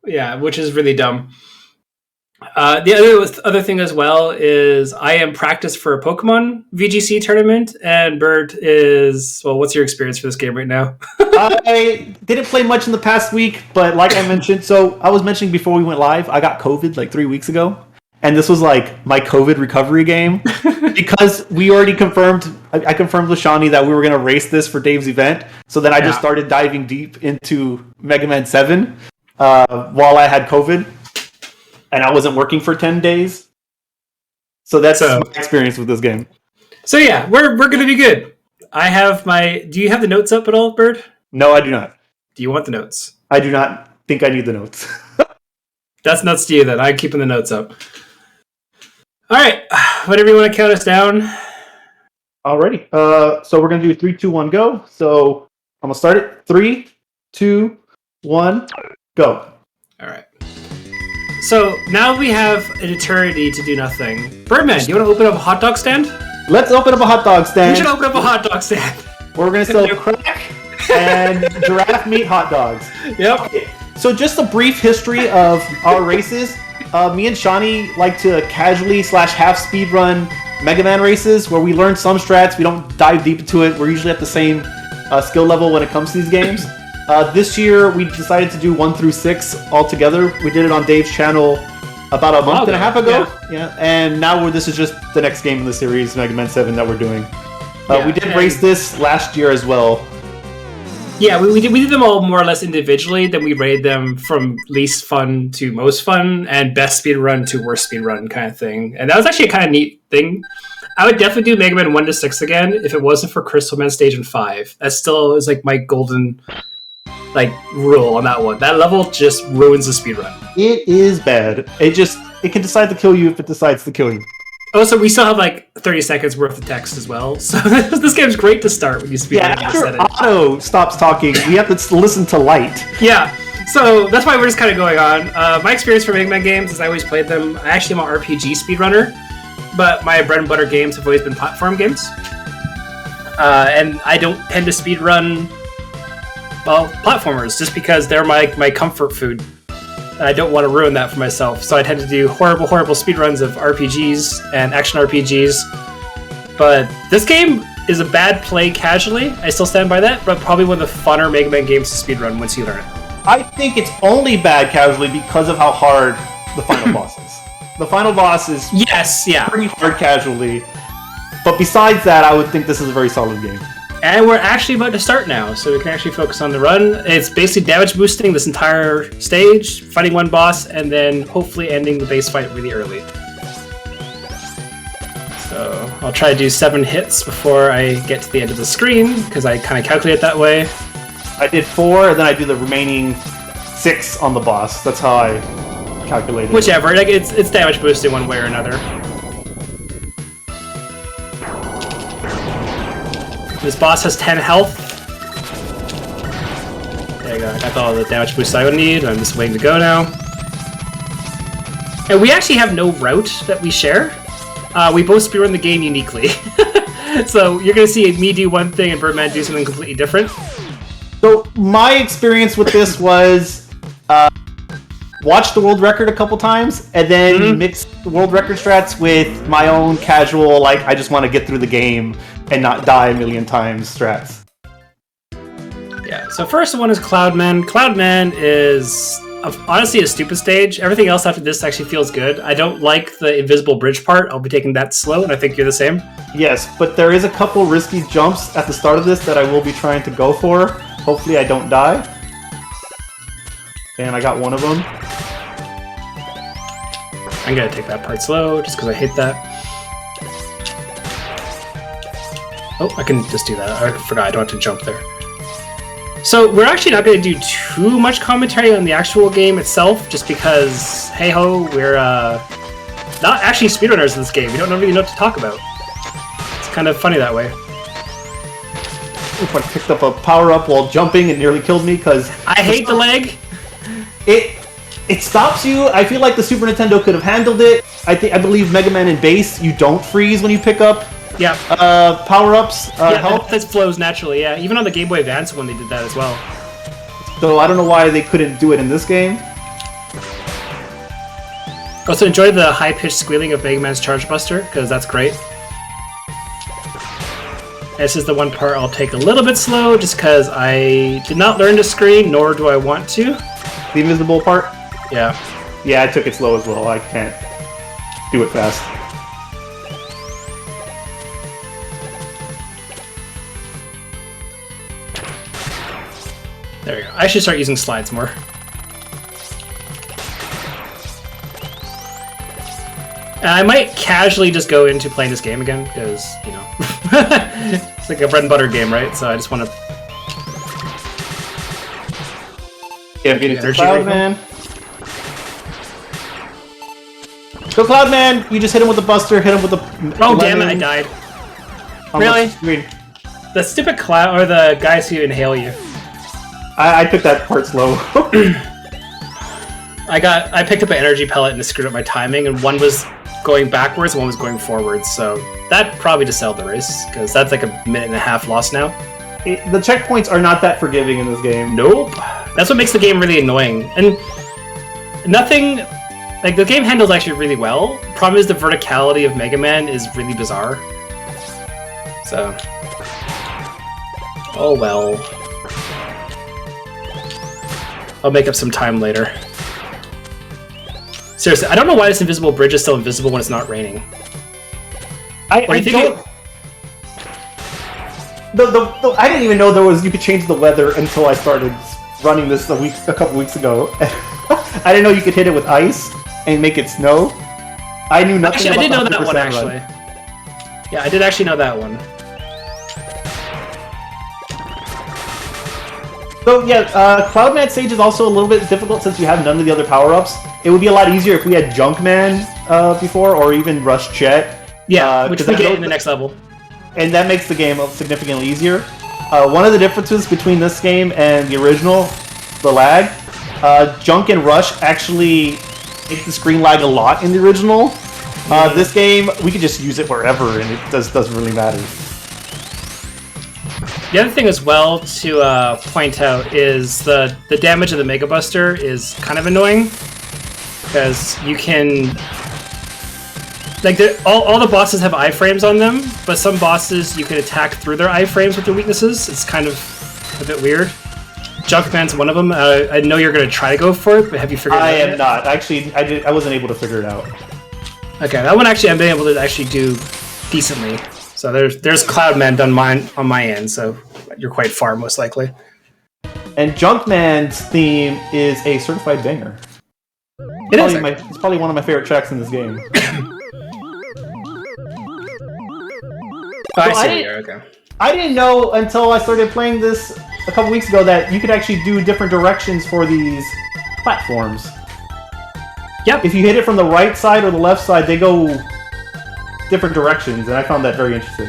Yeah, which is really dumb. The other thing as well is I am practiced for a Pokemon VGC tournament, and Bert is, well, what's your experience for this game right now? I didn't play much in the past week, but like I mentioned, so I was mentioning before we went live, I got COVID like 3 weeks ago, and this was like my COVID recovery game because we already confirmed, I confirmed with Shawnee that we were going to race this for Dave's event, so then I just started diving deep into Mega Man 7 while I had COVID. And I wasn't working for 10 days. So that's my experience with this game. So yeah, we're going to be good. I have do you have the notes up at all, Bird? No, I do not. Do you want the notes? I do not think I need the notes. That's nuts to you then. I'm keeping the notes up. All right. Whatever you want to count us down. Alrighty. So we're going to do 3, 2, 1, go. So I'm going to start it. 3, 2, 1, go. All right. So now we have an eternity to do nothing. Birdman, do you want to open up a hot dog stand? Let's open up a hot dog stand. We should open up a hot dog stand. We're going to sell crack and giraffe meat hot dogs. Yep. Okay. So just a brief history of our races. Me and Shawnee like to casually / half speed run Mega Man races where we learn some strats. We don't dive deep into it. We're usually at the same skill level when it comes to these games. This year, we decided to do 1 through 6 all together. We did it on Dave's channel about a month and a half ago. Yeah. And now this is just the next game in the series, Mega Man 7, that we're doing. We did race this last year as well. Yeah, we did them all more or less individually. Then we rated them from least fun to most fun and best speed run to worst speed run kind of thing. And that was actually a kind of neat thing. I would definitely do Mega Man 1 to 6 again if it wasn't for Crystal Man Stage and 5. That still is like my golden rule on that one. That level just ruins the speedrun. It is bad. It can decide to kill you if it decides to kill you. Also, we still have like 30 seconds worth of text as well. So this game's great to start when you speedrun. Yeah, after Otto stops talking, we have to listen to Light. Yeah, so that's why we're just kind of going on. My experience for Mega Man games is I always played them. I actually am an RPG speedrunner, but my bread and butter games have always been platform games. And I don't tend to speedrun platformers, just because they're my comfort food. And I don't want to ruin that for myself. So I tend to do horrible speedruns of RPGs and action RPGs. But this game is a bad play casually. I still stand by that, but probably one of the funner Mega Man games to speedrun once you learn it. I think it's only bad casually because of how hard the final boss is. The final boss is pretty hard casually. But besides that, I would think this is a very solid game. And we're actually about to start now, so we can actually focus on the run. It's basically damage boosting this entire stage, fighting one boss, and then hopefully ending the base fight really early. So I'll try to do 7 hits before I get to the end of the screen, because I kind of calculate it that way. I did 4, and then I do the remaining 6 on the boss. That's how I calculated it. Whichever, it's damage boosting one way or another. This boss has 10 health. There you go. I got all the damage boosts I would need. I'm just waiting to go now. And we actually have no route that we share. We both speedrun the game uniquely. So you're going to see me do one thing and Birdman do something completely different. So my experience with this was watch the world record a couple times and then mix the world record strats with my own casual, I just want to get through the game and not die a million times strats. Yeah, so first one is Cloudman. Cloudman is honestly a stupid stage. Everything else after this actually feels good. I don't like the invisible bridge part. I'll be taking that slow, and I think you're the same. Yes, but there is a couple risky jumps at the start of this that I will be trying to go for. Hopefully I don't die. And I got one of them. I'm going to take that part slow, just because I hate that. Oh, I can just do that. I forgot I don't have to jump there. So we're actually not going to do too much commentary on the actual game itself, just because, hey ho, we're not actually speedrunners in this game. We don't really know what to talk about. It's kind of funny that way. If I picked up a power-up while jumping and nearly killed me because... I hate the leg! It stops you. I feel like the Super Nintendo could have handled it. I believe Mega Man and Base, you don't freeze when you pick up power-ups. Health. That flows naturally, yeah. Even on the Game Boy Advance when they did that as well. So I don't know why they couldn't do it in this game. Also enjoy the high-pitched squealing of Mega Man's Charge Buster, because that's great. This is the one part I'll take a little bit slow, just because I did not learn to screen, nor do I want to. The invisible part? Yeah. Yeah, I took it slow as well. I can't do it fast. There we go. I should start using slides more. I might casually just go into playing this game again, because, you know, it's like a bread and butter game, right? So I just want to... Yeah, get it to Cloudman. Go Cloudman! You just hit him with the buster, hit him with the... Oh, damn it, I died. Really? The stupid cloud, or the guys who inhale you. I took that part slow. I picked up an energy pellet and it screwed up my timing, and one was going backwards and one was going forwards, so that probably just settled the race, because that's like a minute and a half lost now. The checkpoints are not that forgiving in this game. Nope. That's what makes the game really annoying. And nothing... Like, the game handles actually really well. Problem is the verticality of Mega Man is really bizarre. So... Oh well. I'll make up some time later. Seriously, I don't know why this invisible bridge is still invisible when it's not raining. I didn't even know you could change the weather until I started running this a couple weeks ago. I didn't know you could hit it with ice and make it snow. I knew nothing actually, about I did know that one, actually. Yeah, I did actually know that one. So yeah, Cloudman stage is also a little bit difficult since you have none of the other power-ups. It would be a lot easier if we had Junkman before, or even Rush Jet. Yeah, which we get in the next level. And that makes the game significantly easier. One of the differences between this game and the original, the lag, Junk and Rush actually make the screen lag a lot in the original. This game, we could just use it wherever, and it doesn't really matter. The other thing as well to point out is the damage of the Mega Buster is kind of annoying, because you can... Like, all the bosses have iframes on them, but some bosses you can attack through their iframes with their weaknesses. It's kind of a bit weird. Junkman's one of them. I know you're going to try to go for it, but have you figured it out yet? I am not. Actually, I wasn't able to figure it out. Okay, that one actually I've been able to actually do decently. So there's Cloudman done on my end, so you're quite far, most likely. And Junkman's theme is a certified banger. It's probably one of my favorite tracks in this game. I didn't know until I started playing this a couple weeks ago that you could actually do different directions for these platforms. Yep. If you hit it from the right side or the left side, they go different directions, and I found that very interesting.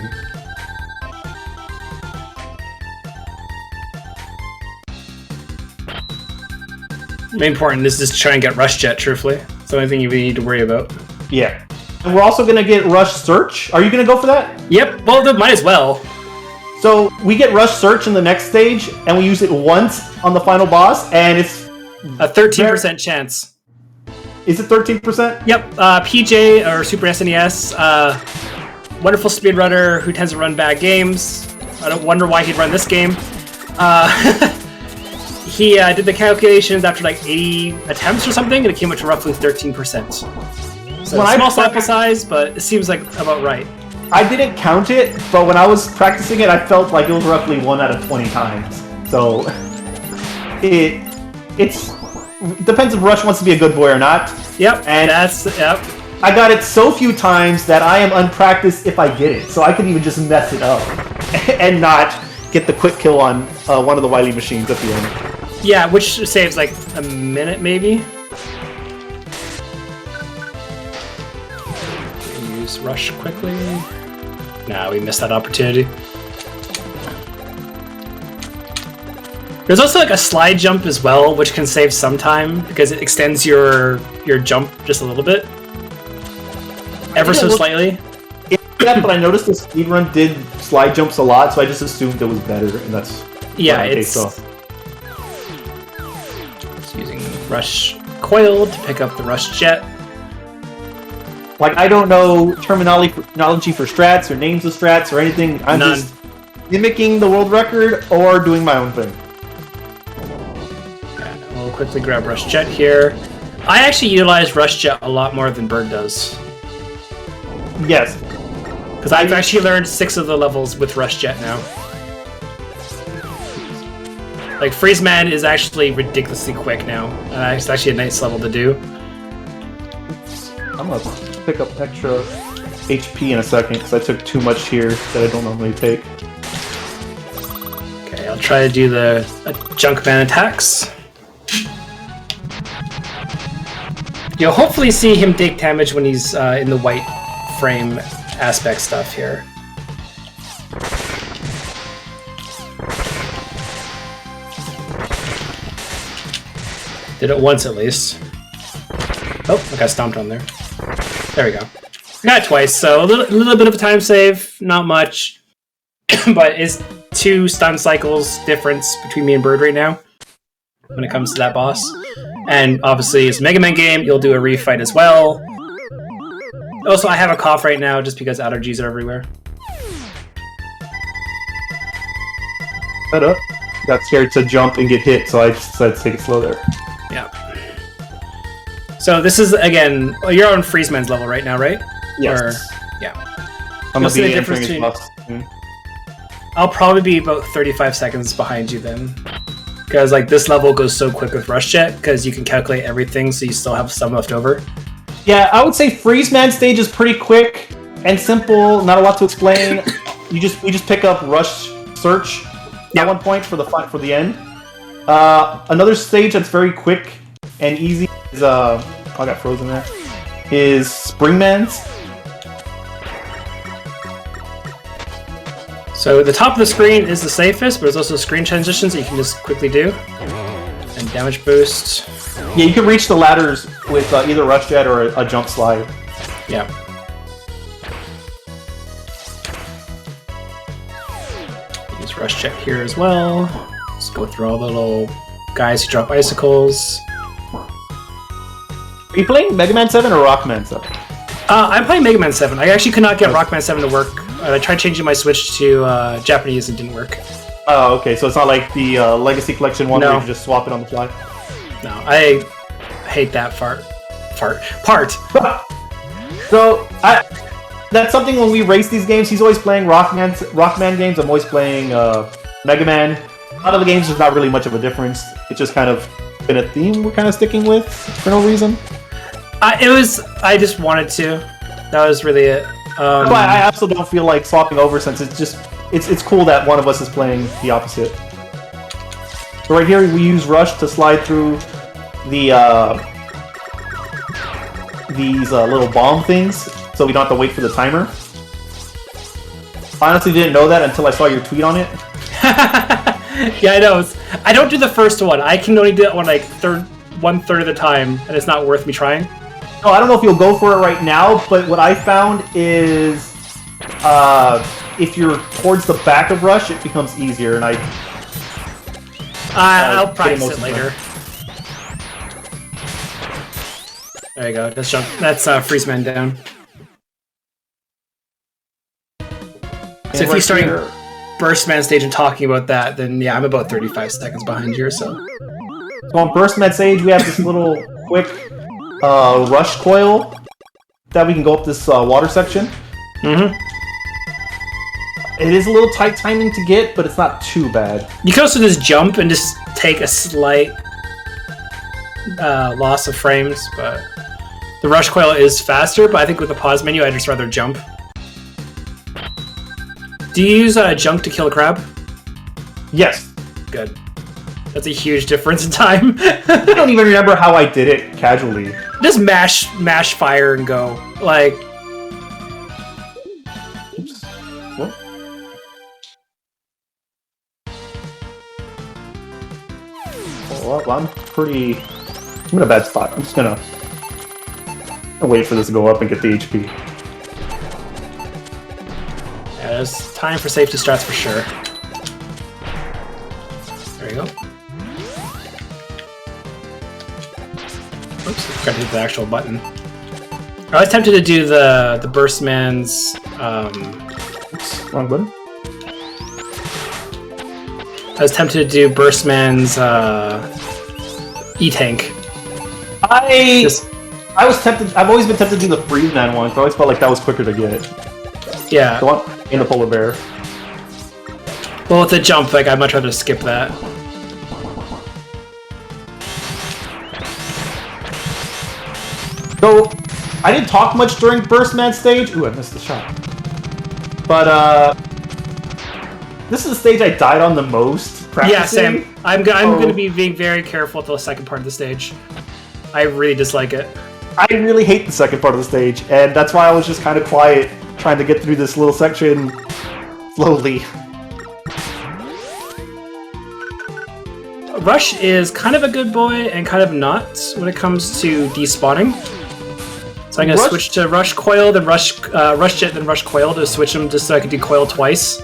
Main important is just try and get Rush Jet, truthfully. It's the only thing you really need to worry about. Yeah. And we're also going to get Rush Search. Are you going to go for that? Yep. Well, might as well. So we get Rush Search in the next stage, and we use it once on the final boss, and it's... a 13% chance. Is it 13%? Yep. PJ, or Super SNES, wonderful speedrunner who tends to run bad games. I don't wonder why he'd run this game. He did the calculations after like 80 attempts or something, and it came up to roughly 13%. So small sample size, but it seems like about right. I didn't count it, but when I was practicing it, I felt like it was roughly 1 out of 20 times. So it depends if Rush wants to be a good boy or not. Yep, and yep. I got it so few times that I am unpracticed if I get it, so I can even just mess it up and not get the quick kill on one of the Wily machines at the end. Yeah, which saves like a minute maybe. Use rush quickly. Nah, we missed that opportunity. There's also like a slide jump as well, which can save some time because it extends your jump just a little bit, ever so slightly. Yeah, but I noticed the speedrun did slide jumps a lot, so I just assumed it was better, and that's it's using rush coil to pick up the rush jet. Like, I don't know terminology for strats or names of strats or anything. I'm just mimicking the world record or doing my own thing. Yeah, we'll quickly grab rush jet here. I actually utilize rush jet a lot more than Bird does. Yes. Because I've actually learned 6 of the levels with rush jet now. Like, Freeze Man is actually ridiculously quick now. And it's actually a nice level to do. I'm gonna pick up extra HP in a second because I took too much here that I don't normally take. Okay, I'll try to do the Junkman attacks. You'll hopefully see him take damage when he's in the white frame aspect stuff here. Did it once at least. Oh, I got stomped on there. There we go. Got it twice, so a little bit of a time save, not much. But it's 2 stun cycles difference between me and Bird right now when it comes to that boss. And obviously, it's a Mega Man game, you'll do a refight as well. Also, I have a cough right now just because allergies are everywhere. Shut up. Got scared to jump and get hit, so I just decided to take it slow there. Yeah. So this is, again, you're on Freezeman's level right now, right? Yes. Or, yeah. I'm You'll gonna see be the difference entering between... his boss soon. I'll probably be about 35 seconds behind you then. Because like this level goes so quick with Rush Jet, because you can calculate everything so you still have some left over. Yeah, I would say Freeze Man stage is pretty quick and simple, not a lot to explain. We just pick up Rush Search at one point for the end. Another stage that's very quick and easy is I got frozen there. Is Springman's. So the top of the screen is the safest, but there's also screen transitions that you can just quickly do. And damage boost. Yeah, you can reach the ladders with either Rush Jet or a jump slide. Yeah. Use Rush Jet here as well. Just go through all the little guys who drop icicles. Are you playing Mega Man 7 or Rockman 7? I'm playing Mega Man 7. I actually could not get Rockman 7 to work. I tried changing my Switch to Japanese and it didn't work. Oh, okay. So it's not like the Legacy Collection one where you can just swap it on the fly? No, I hate that part. So, that's something when we race these games, he's always playing Rockman games, I'm always playing Mega Man. A lot of the games, there's not really much of a difference. It's just kind of been a theme we're kind of sticking with for no reason. I just wanted to. That was really it. But I absolutely don't feel like swapping over since it's cool that one of us is playing the opposite. So right here we use Rush to slide through the these little bomb things, so we don't have to wait for the timer. I honestly didn't know that until I saw your tweet on it. Yeah, I know. I don't do the first one. I can only do that one like 1/3 of the time, and it's not worth me trying. No, I don't know if you'll go for it right now, but what I found is if you're towards the back of Rush, it becomes easier, and I'll practice it later. There you go. That's Freeze Man down. So if you're starting Burst Man stage and talking about that, then yeah, I'm about 35 seconds behind you, so. So on Burst Man stage, we have this little quick rush coil that we can go up this water section. Mm-hmm. It is a little tight timing to get, but it's not too bad. You can also just jump and just take a slight loss of frames, but the rush coil is faster, but I think with the pause menu, I'd just rather jump. Do you use junk to kill a crab? Yes. Good. That's a huge difference in time. I don't even remember how I did it casually. Just mash fire and go. Like. Oops. What? Well, I'm in a bad spot. I'm just gonna wait for this to go up and get the HP. Yeah, there's time for safety starts for sure. There you go. Oops, I forgot to hit the actual button. I was tempted to do the Burstman's. Oops, wrong button. I was tempted to do Burstman's E-Tank. I was tempted. I've always been tempted to do the Freeze Man one. So I always felt like that was quicker to get. Yeah. The one in the polar bear. Well, with the jump, like I'd much rather skip that. So, I didn't talk much during Burstman stage. Ooh, I missed the shot. But, this is the stage I died on the most. Yeah, Sam. I'm going to be being very careful with the second part of the stage. I really dislike it. I really hate the second part of the stage, and that's why I was just kind of quiet, trying to get through this little section slowly. Rush is kind of a good boy and kind of not when it comes to despawning. So I'm going to switch to Rush Coil, then Rush Jet, then Rush Coil to switch them just so I can do Coil twice.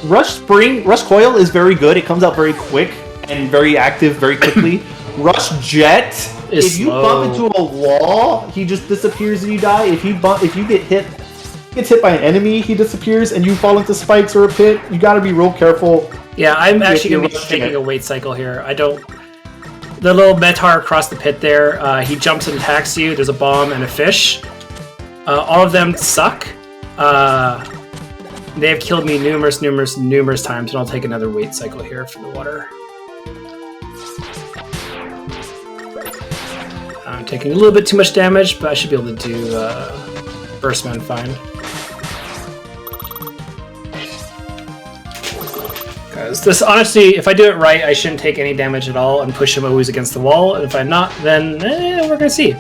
Rush Coil is very good. It comes out very quick and very active very quickly. Rush Jet, if you bump into a wall, he just disappears and you die. If you get hit, gets hit by an enemy, he disappears and you fall into spikes or a pit. You got to be real careful. Yeah, I'm actually going to be taking a wait cycle here. The little Metar across the pit there, he jumps and attacks you. There's a bomb and a fish. All of them suck. They have killed me numerous times, and I'll take another wait cycle here for the water. I'm taking a little bit too much damage, but I should be able to do Burstman fine. Because this, honestly, if I do it right, I shouldn't take any damage at all and push him always against the wall. And if I'm not, then we're gonna see.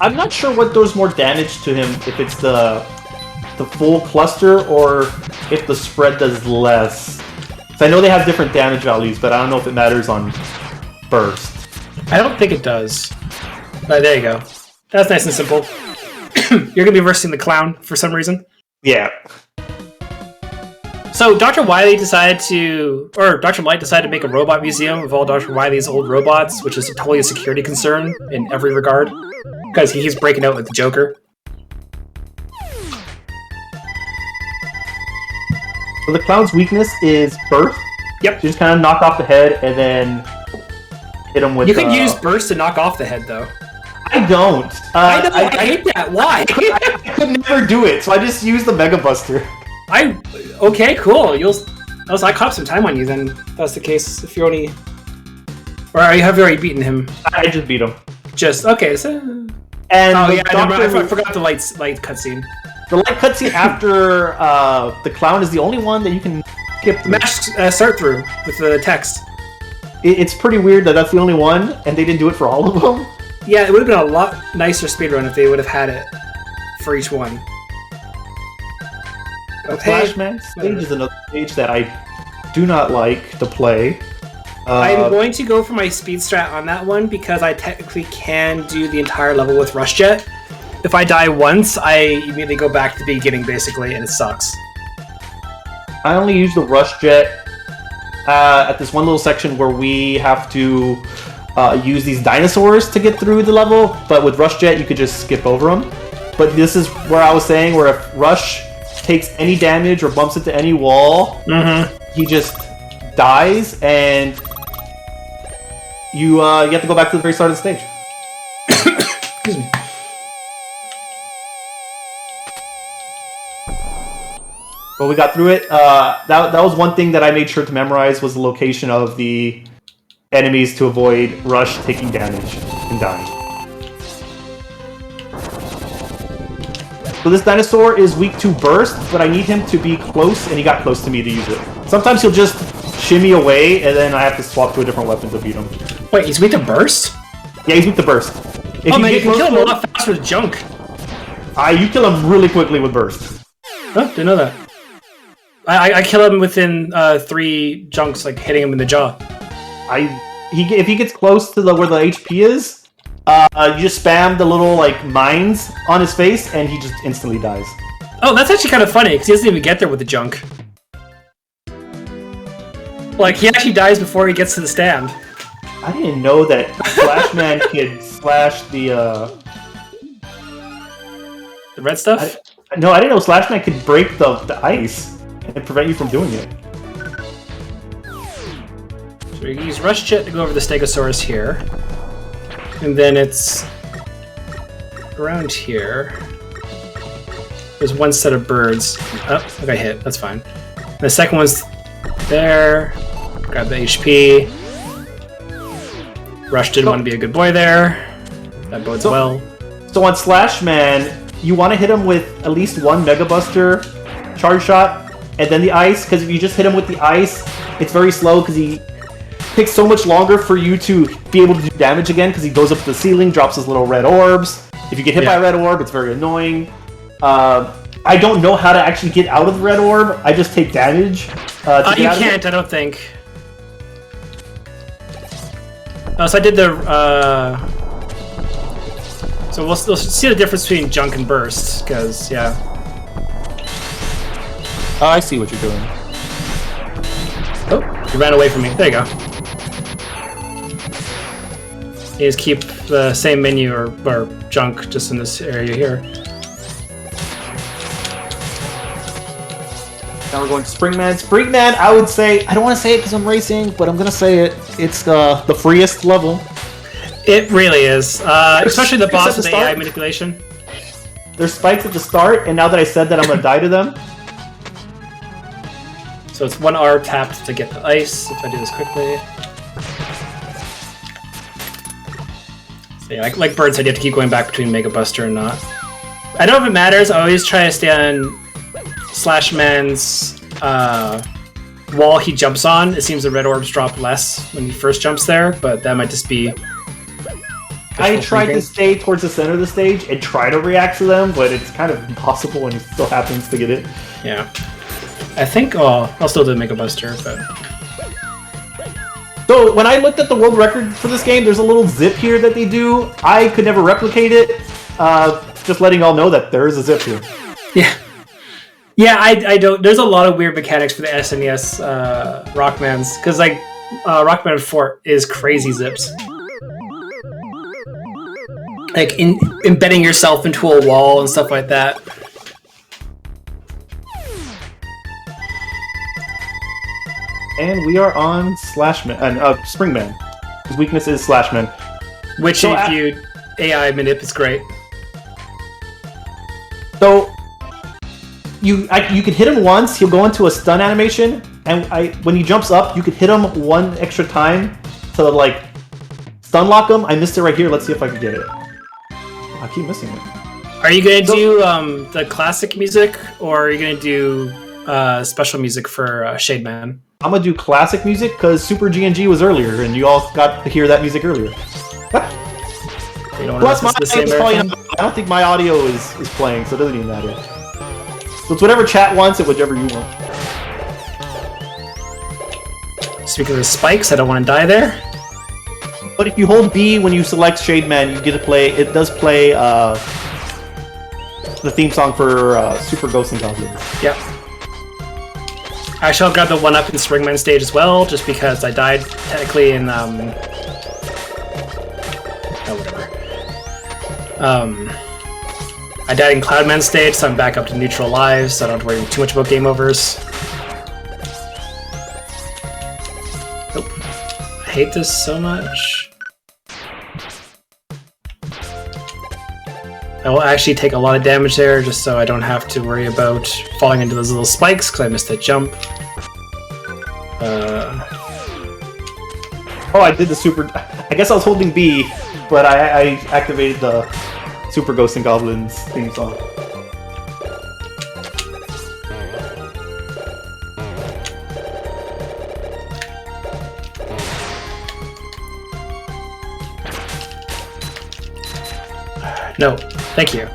I'm not sure what does more damage to him, if it's the full cluster or if the spread does less. So I know they have different damage values, but I don't know if it matters on burst. I don't think it does. But there you go. That's nice and simple. You're gonna be versing the clown for some reason. Yeah. So Dr. Wily decided to make a robot museum of all Dr. Wily's old robots, which is totally a security concern in every regard, because he keeps breaking out with the Joker. So the clown's weakness is burst. Yep. You just kind of knock off the head and then hit him with. You can use burst to knock off the head, though. I don't. I know. I hate that. Why? I could never do it, so I just use the Mega Buster. Okay, cool. I caught some time on you then. If that's the case. If you're only, or have you already beaten him? I just beat him. Just okay. So. And I forgot the light cutscene. The light cutscene after the clown is the only one that you can skip through. Start through with the text. It's pretty weird that that's the only one, and they didn't do it for all of them. Yeah, it would have been a lot nicer speedrun if they would have had it for each one. Okay. Flashman stage is another stage that I do not like to play. I'm going to go for my speed strat on that one because I technically can do the entire level with Rush Jet. If I die once, I immediately go back to the beginning, basically, and it sucks. I only use the Rush Jet at this one little section where we have to use these dinosaurs to get through the level, but with Rush Jet, you could just skip over them. But this is where I was saying, where if Rush takes any damage or bumps into any wall, he just dies, and you have to go back to the very start of the stage. Excuse me. But we got through it. That was one thing that I made sure to memorize, was the location of the enemies to avoid Rush taking damage and dying. So this dinosaur is weak to burst, but I need him to be close, and he got close to me to use it. Sometimes he'll just shimmy away, and then I have to swap to a different weapon to beat him. Wait, he's weak to burst? Yeah, he's weak to burst. If Oh man, you can close kill him to a lot faster with junk. You kill him really quickly with burst. Oh, didn't know that. I kill him within 3 junks, like hitting him in the jaw. If he gets close to where the HP is, you just spam the little like mines on his face, and he just instantly dies. Oh, that's actually kind of funny because he doesn't even get there with the junk. Like he actually dies before he gets to the stand. I didn't know that Slashman could slash the red stuff. No, I didn't know Slashman could break the ice and prevent you from doing it. So we use Rush Jet to go over the Stegosaurus here. And then it's around here. There's one set of birds. Oh, I got hit. That's fine. And the second one's there. Grab the HP. Rush didn't want to be a good boy there. That bodes well. So on Slashman, you want to hit him with at least one Mega Buster charge shot, and then the ice, because if you just hit him with the ice, it's very slow because he takes so much longer for you to be able to do damage again because he goes up to the ceiling, drops his little red orbs. If you get hit by a red orb, it's very annoying. I don't know how to actually get out of the red orb. I just take damage. You can't, I don't think. So I did the... So we'll see the difference between junk and burst, because, yeah. Oh, I see what you're doing. Oh, you ran away from me. There you go. You just keep the same menu or junk just in this area here. Now we're going to Springman. Springman, I would say, I don't want to say it because I'm racing, but I'm going to say it. It's the freest level. It really is. Especially the boss with the AI manipulation. There's spikes at the start, and now that I said that, I'm going to die to them. So it's 1 R tapped to get the ice, if I do this quickly. So yeah, like Bird said, you have to keep going back between Mega Buster and not. I don't know if it matters, I always try to stay on Slashman's wall he jumps on. It seems the red orbs drop less when he first jumps there, but that might just be... I tried to stay towards the center of the stage and try to react to them, but it's kind of impossible when it still happens to get it. Yeah. I think I'll still do Mega Buster, but... So, when I looked at the world record for this game, there's a little zip here that they do. I could never replicate it. Just letting y'all know that there is a zip here. Yeah. Yeah, I don't... There's a lot of weird mechanics for the SNES Rockmans, because, like, Rockman 4 is crazy zips. Like, embedding yourself into a wall and stuff like that. And we are on Slashman, Springman. His weakness is Slashman. Which, so if you AI manip, is great. So, you could hit him once, he'll go into a stun animation, and when he jumps up, you could hit him one extra time to, like, stun lock him. I missed it right here, let's see if I can get it. I keep missing it. Are you gonna do the classic music, or are you gonna do special music for Shade Man? I'm gonna do classic music because Super G&G was earlier, and you all got to hear that music earlier. Plus, my I don't think my audio is playing, so it doesn't even matter. So it's whatever chat wants and whichever you want. Speaking of the spikes, I don't want to die there. But if you hold B when you select Shade Man, you get to play. It does play the theme song for Super Ghosts and Goblins. Yep. Actually, I'll grab the 1-up in Springman stage as well, just because I died technically in I died in Cloudman stage, so I'm back up to neutral lives, so I don't have to worry too much about game overs. Nope. I hate this so much. I will actually take a lot of damage there, just so I don't have to worry about falling into those little spikes, because I missed that jump. Oh, I did the super... I guess I was holding B, but I activated the Super Ghosts and Goblins theme song. no. Thank you.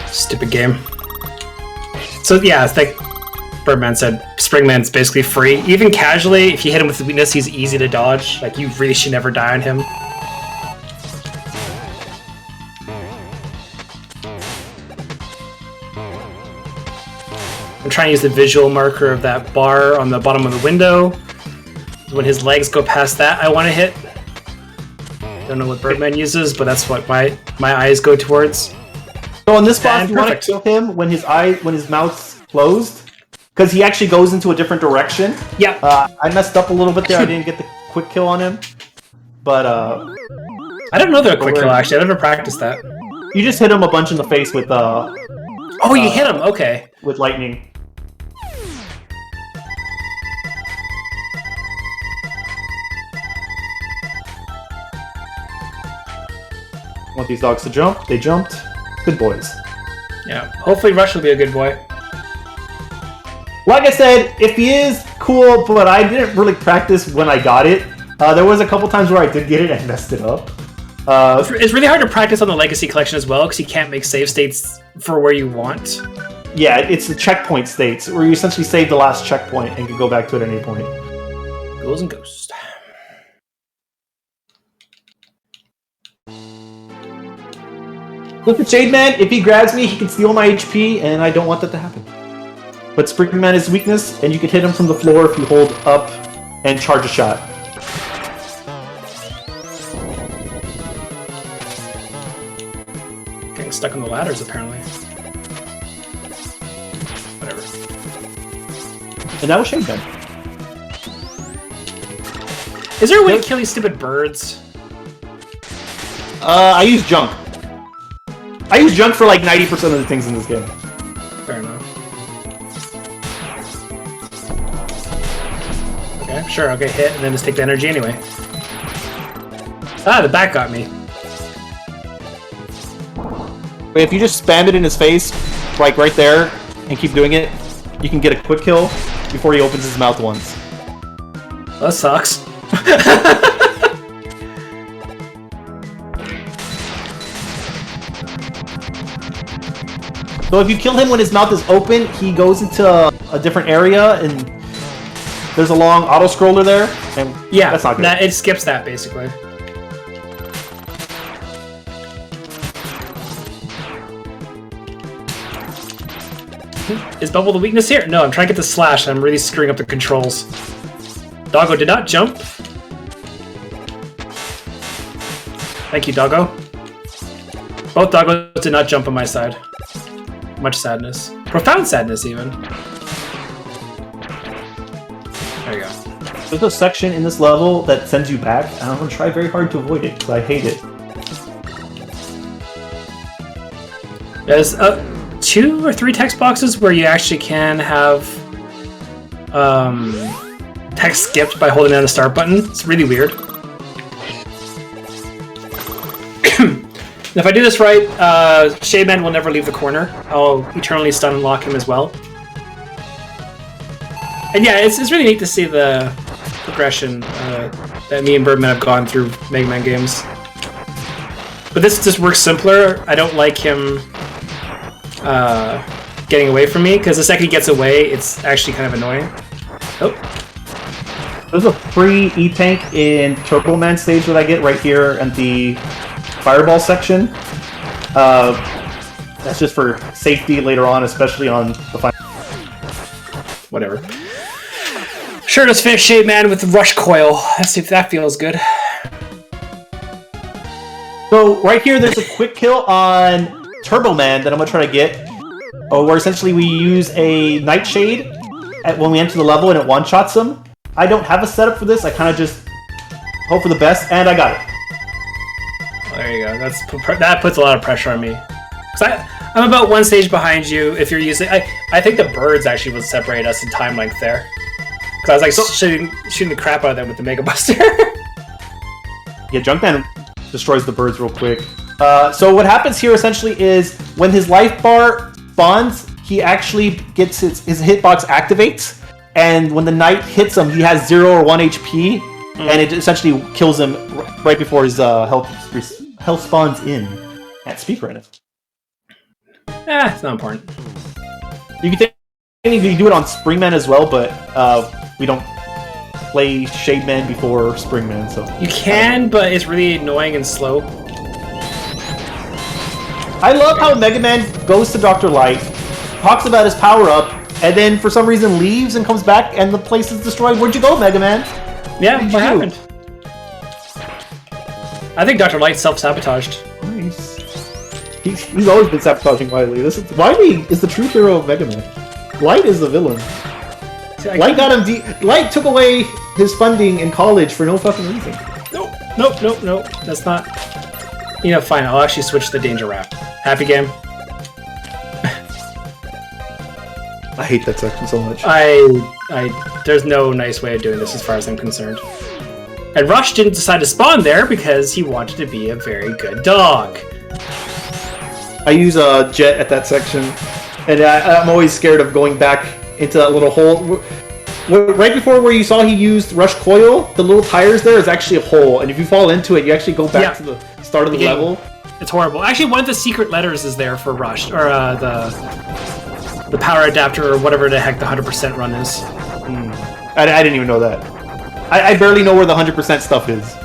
Stupid game. So yeah, it's like Birdman said, Springman's basically free. Even casually, if you hit him with the weakness, he's easy to dodge. Like, you really should never die on him. I'm trying to use the visual marker of that bar on the bottom of the window. When his legs go past that, I want to hit. Don't know what Birdman uses, but that's what my eyes go towards. So on this boss, you want to kill him when his mouth's closed, because he actually goes into a different direction. Yeah. I messed up a little bit there. I didn't get the quick kill on him, but I don't know the quick kill actually. I never practiced that. You just hit him a bunch in the face with Oh, you hit him. Okay. With lightning. Want these dogs to jump? They jumped. Good boys. Yeah. Hopefully Rush will be a good boy. Like I said, if he is, cool, but I didn't really practice when I got it. There was a couple times where I did get it and messed it up. It's really hard to practice on the Legacy Collection as well, because you can't make save states for where you want. Yeah, it's the checkpoint states, where you essentially save the last checkpoint and can go back to it at any point. Ghouls and Ghosts. Look at Shade Man. If he grabs me, he can steal my HP, and I don't want that to happen. But Springman is weakness, and you can hit him from the floor if you hold up and charge a shot. Getting stuck on the ladders, apparently. Whatever. And that was Shade Man. Is there a way to kill these stupid birds? I use junk. I use junk for like 90% of the things in this game. Fair enough. Okay, sure, okay, hit, and then just take the energy anyway. Ah, the bat got me. But if you just spam it in his face, like right there, and keep doing it, you can get a quick kill before he opens his mouth once. That sucks. So if you kill him when his mouth is open, he goes into a different area, and there's a long auto-scroller there, and yeah, that's not good. It skips that, basically. Is Bubble the weakness here? No, I'm trying to get the slash, and I'm really screwing up the controls. Doggo did not jump. Thank you, Doggo. Both Doggos did not jump on my side. Much sadness. Profound sadness, even. There you go. There's a section in this level that sends you back, and I'm going to try very hard to avoid it, because I hate it. There's 2 or 3 text boxes where you actually can have text skipped by holding down the start button. It's really weird. If I do this right, Shademan will never leave the corner. I'll eternally stun and lock him as well. And yeah, it's really neat to see the progression that me and Birdman have gone through Mega Man games. But this just works simpler. I don't like him getting away from me, because the second he gets away, it's actually kind of annoying. Oh. There's a free E-Tank in Turbo Man stage that I get right here at the Fireball section. That's just for safety later on, especially on the final. Whatever. Sure, let's finish Shade Man with the Rush Coil. Let's see if that feels good. So right here, there's a quick kill on Turbo Man that I'm gonna try to get. Where essentially we use a Nightshade when we enter the level and it one-shots him. I don't have a setup for this. I kind of just hope for the best, and I got it. Well, there you go. That puts a lot of pressure on me. Cause I'm about 1 stage behind you. If you're using, I think the birds actually would separate us in time length there. Cause I was like shooting the crap out of them with the Mega Buster. Yeah, Junkman destroys the birds real quick. So what happens here essentially is when his life bar spawns, he actually gets his hitbox activates, and when the knight hits him, he has 0 or 1 HP. and it essentially kills him right before his health spawns in at speedrun. It's not important. You can technically do it on Springman as well, but we don't play Shademan before Springman, so you can, but it's really annoying and slow. I love how Mega Man goes to Dr. Light, talks about his power-up, and then for some reason leaves and comes back and the place is destroyed. Where'd you go, Mega Man? Yeah, what happened? I think Dr. Light self-sabotaged. Nice. He's always been sabotaging Wily. Wily is the true hero of Mega Man. Light is the villain. See, Light got him. Light took away his funding in college for no fucking reason. Nope. That's not. You know, fine. I'll actually switch to the danger wrap. Happy game. I hate that section so much. There's no nice way of doing this as far as I'm concerned. And Rush didn't decide to spawn there because he wanted to be a very good dog. I use a jet at that section, and I'm always scared of going back into that little hole. Right before where you saw he used Rush Coil, the little tires there is actually a hole, and if you fall into it, you actually go back to the start of the level. It's horrible. Actually, one of the secret letters is there for Rush, or the power adapter, or whatever the heck the 100% run is. I didn't even know that. I barely know where the 100% stuff is.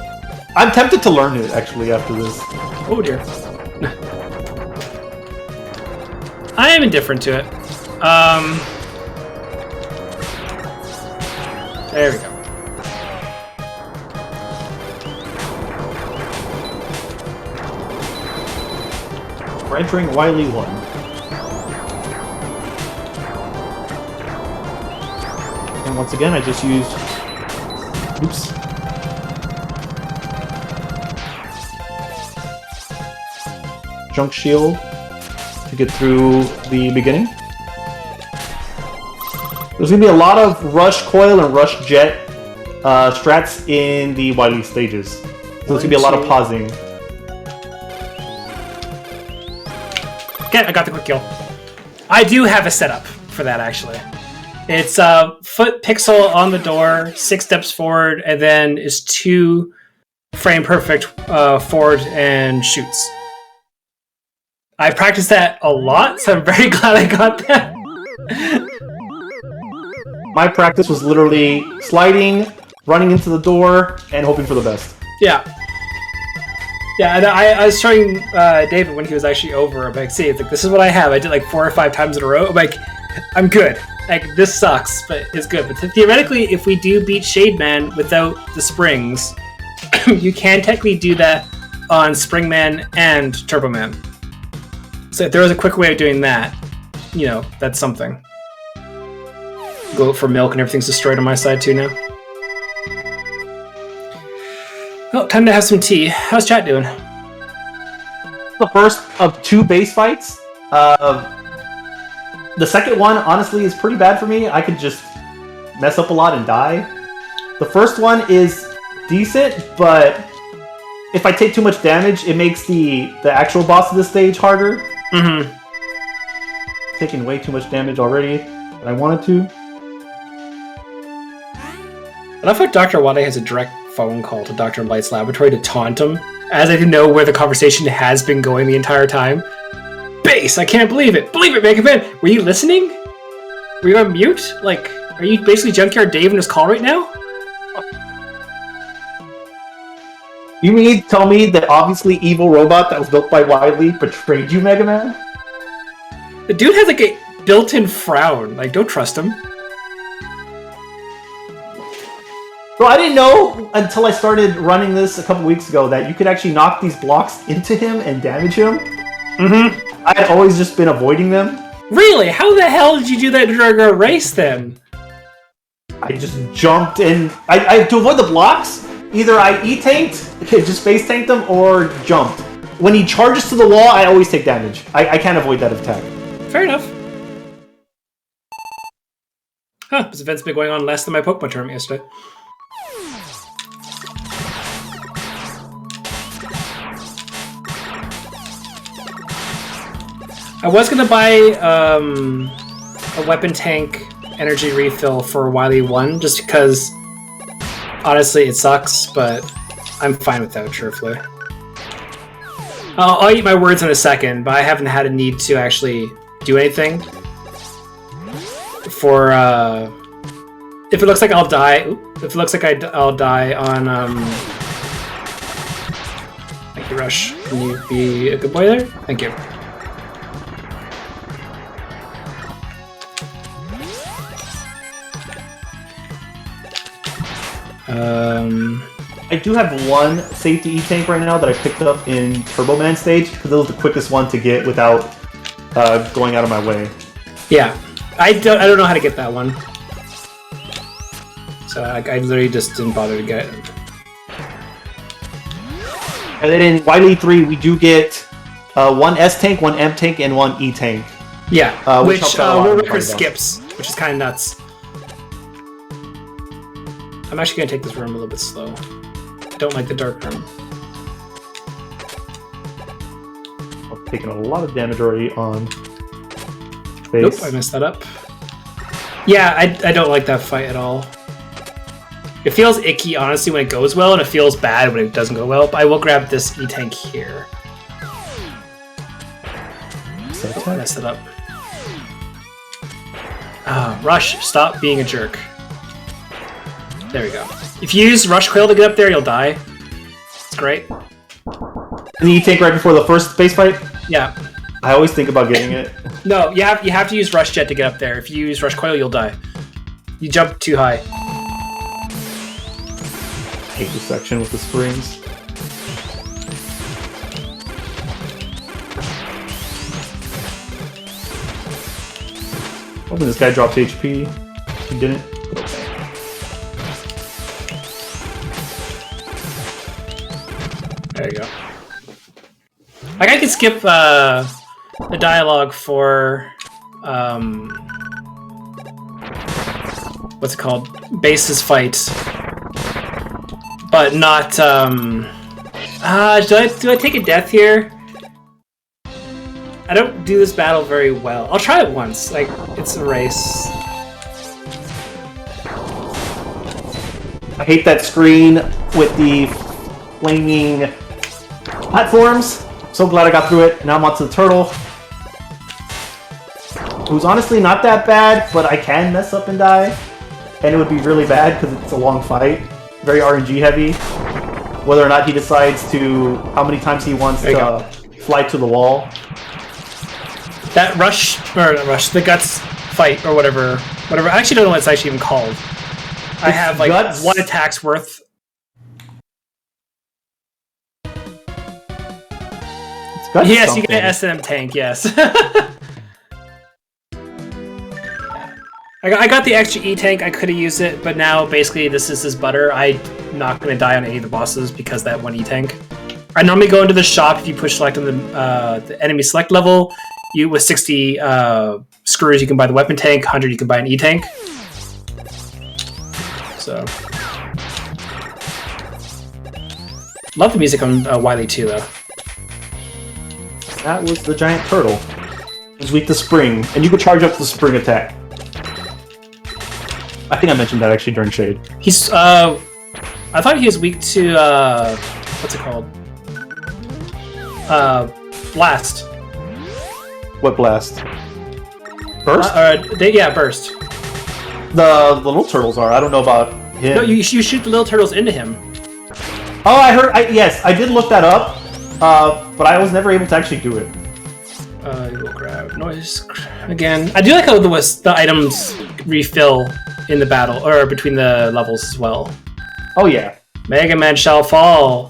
I'm tempted to learn it, actually, after this. Oh dear. I am indifferent to it. There we go. We're entering Wily 1. And once again, I just used... Oops. Junk Shield to get through the beginning. There's going to be a lot of Rush Coil and Rush Jet strats in the Wily stages. So there's going to be a lot of pausing. Okay, I got the quick kill. I do have a setup for that, actually. It's foot pixel on the door, 6 steps forward, and then is 2 frame perfect forward and shoots. I practiced that a lot, so I'm very glad I got that. My practice was literally sliding, running into the door, and hoping for the best. Yeah. Yeah, and I was showing David when he was actually over. I'm like, see, it's like, this is what I have. I did like 4 or 5 times in a row. I'm like, I'm good. Like, this sucks, but it's good. But theoretically, if we do beat Shademan without the springs, you can technically do that on Springman and Turboman. So if there was a quick way of doing that, you know, that's something. Go out for milk and everything's destroyed on my side too now. Oh, time to have some tea. How's chat doing? The first of 2 base fights. The second one, honestly, is pretty bad for me. I could just mess up a lot and die. The first one is decent, but if I take too much damage, it makes the actual boss of this stage harder. Mm-hmm. Taking way too much damage already than I wanted to. I love how Dr. Wade has a direct phone call to Dr. Light's laboratory to taunt him, as I know where the conversation has been going the entire time. Base! I can't believe it! Believe it, Mega Man! Were you listening? Were you on mute? Like, are you basically Junkyard Dave in his call right now? You mean to tell me that obviously evil robot that was built by Wily betrayed you, Mega Man? The dude has like a built-in frown. Like, don't trust him. So I didn't know until I started running this a couple weeks ago that you could actually knock these blocks into him and damage him. Mm-hmm. I had always just been avoiding them. Really? How the hell did you do that during a race then? I just jumped in. I to avoid the blocks, either I E-tanked, just face tanked them, or jumped. When he charges to the wall, I always take damage. I can't avoid that attack. Fair enough. Huh, this event's been going on less than my Pokemon tournament yesterday. I was going to buy a weapon tank energy refill for Wily 1, just because Honestly, it sucks, but I'm fine with that, truthfully. I'll eat my words in a second, but I haven't had a need to actually do anything. For, if it looks like I'll die... If it looks like I'll die on, Thank you, Rush. Can you be a good boy there? Thank you. I do have one safety E-Tank right now that I picked up in Turbo Man stage, because it was the quickest one to get without going out of my way. Yeah. I don't know how to get that one. So I literally just didn't bother to get it. And then in Wily 3, we do get one S-Tank, one M-Tank, and one E-Tank. Yeah, which helps out a lot World in the Record party skips, which is kind of nuts. I'm actually going to take this room a little bit slow. I don't like the dark room. I'm taking a lot of damage already on base. Nope, I messed that up. Yeah, I don't like that fight at all. It feels icky, honestly, when it goes well, and it feels bad when it doesn't go well, but I will grab this E-Tank here. Oh, I messed it up. Rush, stop being a jerk. There we go. If you use Rush Coil to get up there, you'll die. It's great. And the E-Tank right before the first base fight? Yeah. I always think about getting it. No, you have to use Rush Jet to get up there. If you use Rush Coil, you'll die. You jump too high. I hate this section with the springs. Hoping this guy dropped HP. He didn't. There you go. Like I could skip the dialogue for what's it called? Base's fight. But not do I take a death here? I don't do this battle very well. I'll try it once. Like, it's a race. I hate that screen with the flaming platforms. So glad I got through it. Now I'm onto the turtle. Who's honestly not that bad, but I can mess up and die. And it would be really bad because it's a long fight. Very RNG heavy. Whether or not he decides to, how many times he wants to fly to the wall. That the guts fight or whatever. I actually don't know what it's actually even called. I have like guts. One attack's worth. Yes, something. You get an SNM tank, yes. I got the extra E-Tank, I could have used it, but now basically this is his butter. I'm not going to die on any of the bosses because that one E-Tank. I normally go into the shop if you push select on the enemy select level. With 60 screws you can buy the weapon tank, 100 you can buy an E-Tank. So... Love the music on Wily 2 though. That was the giant turtle. He's weak to spring, and you can charge up the spring attack. I think I mentioned that actually during Shade. He's, I thought he was weak to, what's it called? Blast. What blast? Burst? Yeah, burst. The little turtles are. I don't know about him. No, you shoot the little turtles into him. Oh, I heard. Yes, I did look that up, but I was never able to actually do it. You will grab noise again. I do like how the items refill in the battle or between the levels as well. Oh yeah. Mega Man shall fall.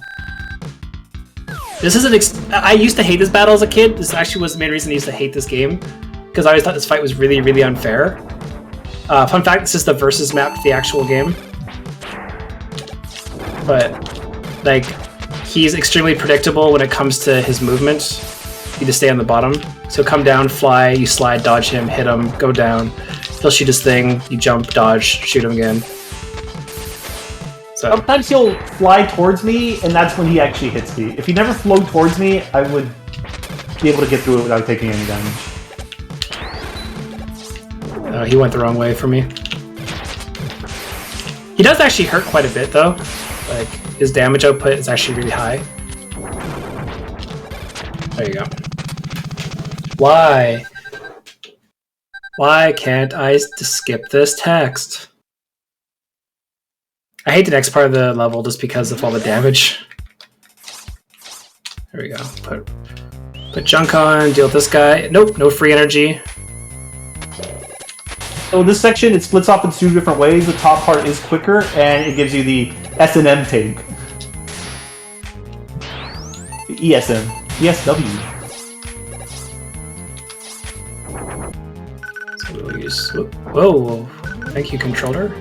This is I used to hate this battle as a kid. This actually was the main reason I used to hate this game, because I always thought this fight was really, really unfair. Fun fact: this is the versus map to the actual game. But like, he's extremely predictable when it comes to his movement. You just stay on the bottom. So come down, fly, you slide, dodge him, hit him, go down. He'll shoot his thing. You jump, dodge, shoot him again. So sometimes he'll fly towards me, and that's when he actually hits me. If he never flowed towards me, I would be able to get through it without taking any damage. He went the wrong way for me. He does actually hurt quite a bit, though. Like, his damage output is actually really high. There you go. Why? Why can't I skip this text? I hate the next part of the level just because of all the damage. There we go. Put junk on, deal with this guy. Nope, no free energy. So in this section, it splits off into 2 different ways. The top part is quicker, and it gives you the S&M tank. The ESM. ESW. So we'll use... Whoa. Thank you, controller.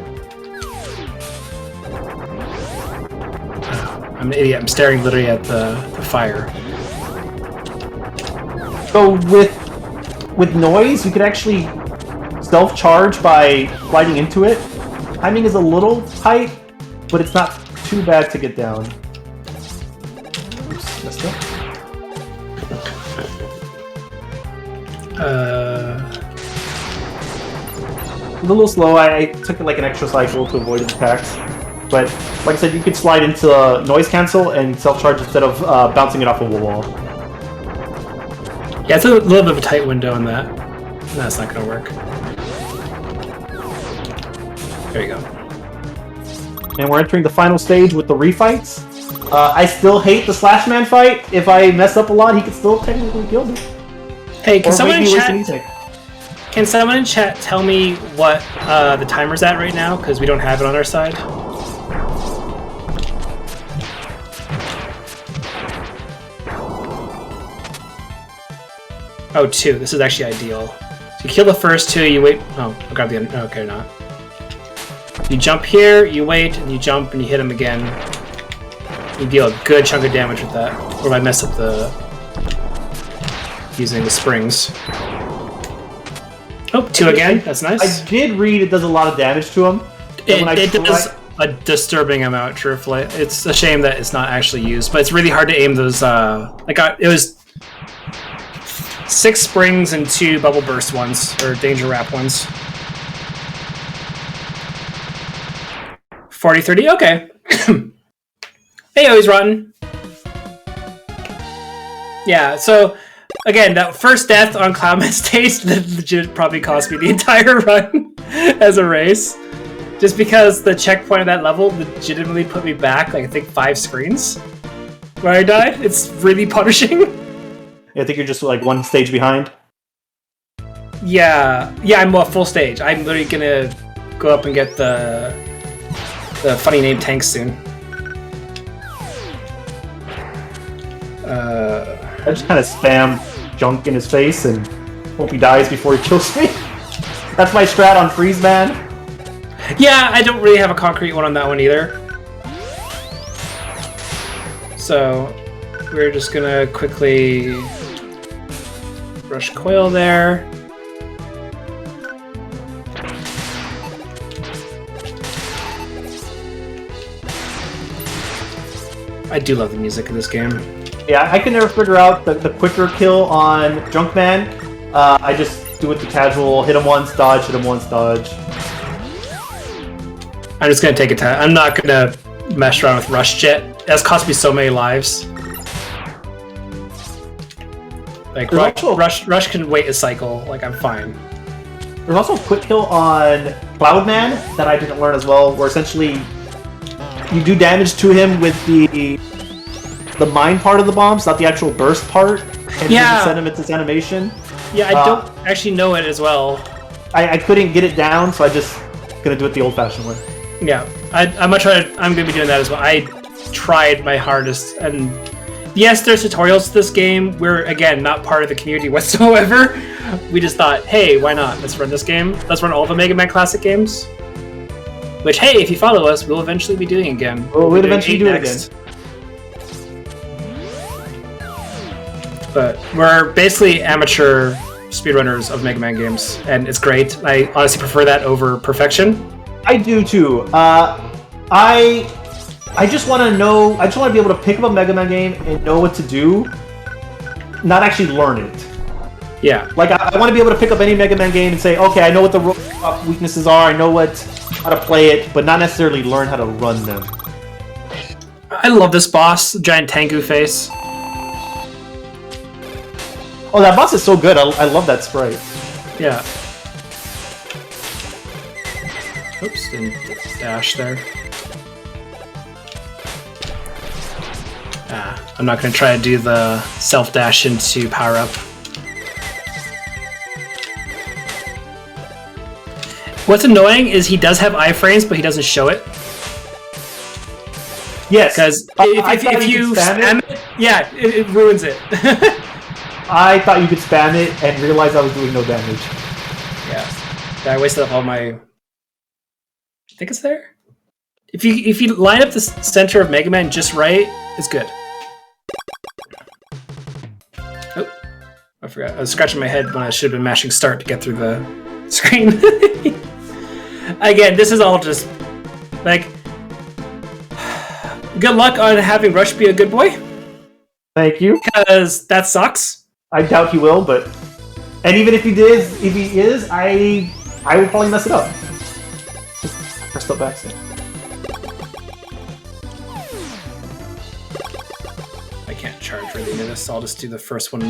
Oh, I'm an idiot. I'm staring literally at the fire. So with noise, you could actually self-charge by sliding into it. Timing is a little tight, but it's not too bad to get down. Oops, messed up. It's a little slow. I took like an extra cycle to avoid its attacks. But like I said, you could slide into noise cancel and self-charge instead of bouncing it off of a wall. Yeah, it's a little bit of a tight window on that. That's not going to work. There you go. And we're entering the final stage with the refights. I still hate the Slash Man fight. If I mess up a lot, he can still technically kill me. Hey, can someone in chat tell me what the timer's at right now? Because we don't have it on our side. Oh, 2. This is actually ideal. So you kill the first 2, you wait... Oh, I got the... Okay, not. You jump here, you wait, and you jump, and you hit him again. You deal a good chunk of damage with that. Or if I mess up the... using the springs. Oh, 2 again. That's nice. I did read it does a lot of damage to him. It does a disturbing amount, truthfully. It's a shame that it's not actually used, but it's really hard to aim those... it was... 6 springs and 2 bubble burst ones, or danger wrap ones. 40-30, okay. Hey, he's rotten. Yeah, so again, that first death on Cloudman stage that legit probably cost me the entire run as a race. Just because the checkpoint of that level legitimately put me back, like I think 5 screens where I died. It's really punishing. Yeah, I think you're just like 1 stage behind. Yeah, I'm a full stage. I'm literally gonna go up and get the funny name tank soon. I just kind of spam junk in his face and hope he dies before he kills me. That's my strat on Freeze Man. Yeah, I don't really have a concrete one on that one either. So we're just gonna quickly rush coil there. I do love the music of this game. Yeah, I can never figure out the quicker kill on Junkman. I just do it the casual, hit him once, dodge, hit him once, dodge. I'm just gonna take a time. I'm not gonna mess around with Rush Jet. That's cost me so many lives. Like Rush can wait a cycle. Like I'm fine. There's also a quick kill on Cloudman that I didn't learn as well, where essentially you do damage to him with the mine part of the bombs, not the actual burst part, and you send him into its animation. Yeah, I don't actually know it as well. I couldn't get it down, so I just gonna do it the old-fashioned way. Yeah, I'm gonna be doing that as well. I tried my hardest, and yes, there's tutorials to this game. We're again not part of the community whatsoever. We just thought, hey, why not? Let's run this game. Let's run all the Mega Man Classic games. Which, hey, if you follow us, we'll eventually be doing again. We'll eventually do it again. But we're basically amateur speedrunners of Mega Man games, and it's great. I honestly prefer that over perfection. I do too. I just want to know. I just want to be able to pick up a Mega Man game and know what to do, not actually learn it. Yeah. Like I want to be able to pick up any Mega Man game and say, okay, I know what the weaknesses are. I know what how to play it, but not necessarily learn how to run them. I love this boss, giant Tengu face. Oh, that boss is so good. I love that sprite. Yeah. Oops, didn't dash there. I'm not going to try to do the self-dash into power-up. What's annoying is he does have iframes, but he doesn't show it. Yes. Because if you spam it, yeah, it ruins it. I thought you could spam it and realize I was doing no damage. Yeah. I wasted up all my... I think it's there? If you line up the center of Mega Man just right, it's good. Oh, I forgot. I was scratching my head when I should have been mashing start to get through the screen. Again, this is all just like good luck on having Rush be a good boy. Thank you. Because that sucks. I doubt he will, but and even if he is, I will probably mess it up. Just press the backstick. I can't charge really into this, so I'll just do the first one.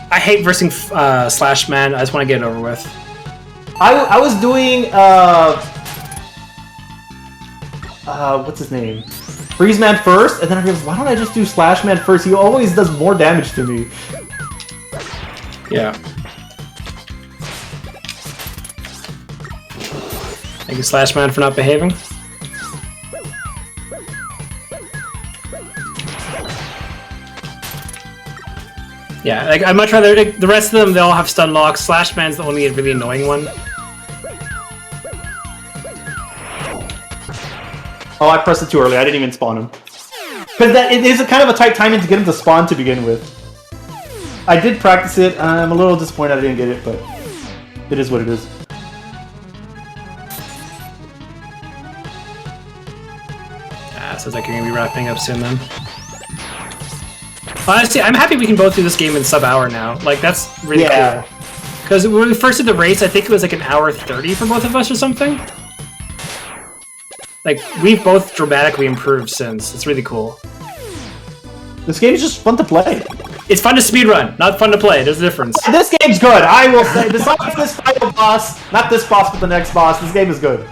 I hate versing Slash Man. I just want to get it over with. I was doing what's his name? Freeze Man first, and then I realized, why don't I just do Slash Man first? He always does more damage to me. Yeah. Thank you, Slash Man, for not behaving. Yeah, like, I'd much rather... Like, the rest of them, they all have stun locks. Slash Man's the only really annoying one. Oh, I pressed it too early. I didn't even spawn him. Because it is a kind of a tight timing to get him to spawn to begin with. I did practice it. I'm a little disappointed I didn't get it, but it is what it is. Sounds like you're going to be wrapping up soon then. Honestly, I'm happy we can both do this game in sub-hour now. Like, that's really cool. Because when we first did the race, I think it was like an hour 30 for both of us or something. Like, we've both dramatically improved since. It's really cool. This game is just fun to play. It's fun to speedrun, not fun to play. There's a difference. This game's good, I will say. Besides this final boss, not this boss, but the next boss, this game is good.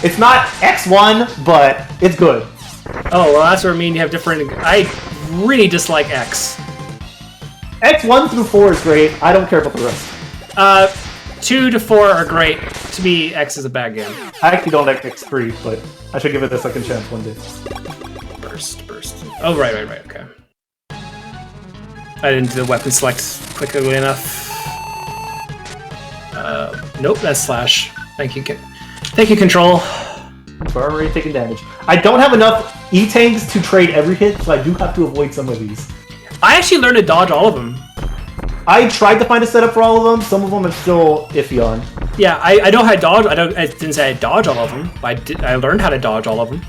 It's not X1, but it's good. Oh, well, that's where I mean you have different... I really dislike X. X1 through 4 is great. I don't care about the rest. 2 to 4 are great. To me, X is a bad game. I actually don't like X3, but I should give it a second chance one day. Burst. Oh, right, okay. I didn't do the weapon select quickly enough. Nope, that's Slash. Thank you, Control. We're already taking damage. I don't have enough E-tanks to trade every hit, so I do have to avoid some of these. I actually learned to dodge all of them. I tried to find a setup for all of them. Some of them I'm still iffy on. Yeah, I know how to dodge. I didn't say I dodge all of them. I learned how to dodge all of them.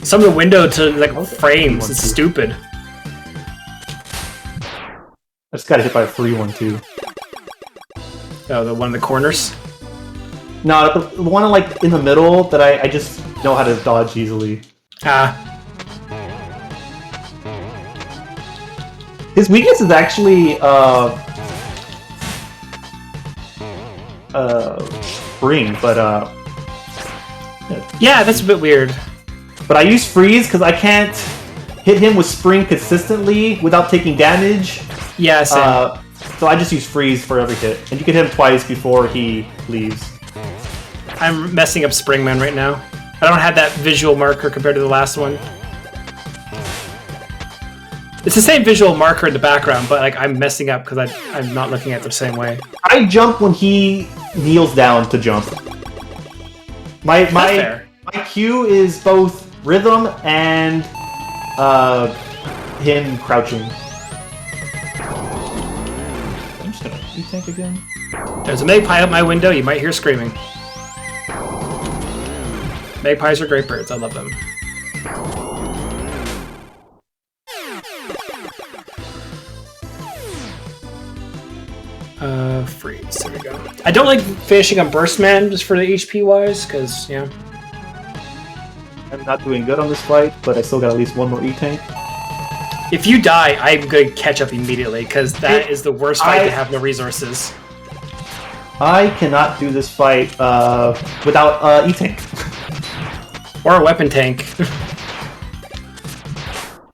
Some of the window to like frames is stupid. I just got hit by a free one too. Oh, the one in the corners? No, the one like in the middle that I just know how to dodge easily. His weakness is actually spring, but yeah, that's a bit weird. But I use freeze because I can't hit him with spring consistently without taking damage. Yeah, same. So I just use freeze for every hit, and you can hit him twice before he leaves. I'm messing up Springman right now. I don't have that visual marker compared to the last one. It's the same visual marker in the background, but like I'm messing up because I'm not looking at it the same way. I jump when he kneels down to jump. My Q is both rhythm and him crouching. I'm just gonna E-tank again. There's a magpie out my window. You might hear screaming. Magpies are great birds. I love them. Freeze. There we go. I don't like finishing on Burstman just for the HP wise, because I'm not doing good on this fight, but I still got at least one more E-Tank. If you die, I'm going to catch up immediately, because that is the worst fight to have no resources. I cannot do this fight without E-Tank. Or a weapon tank.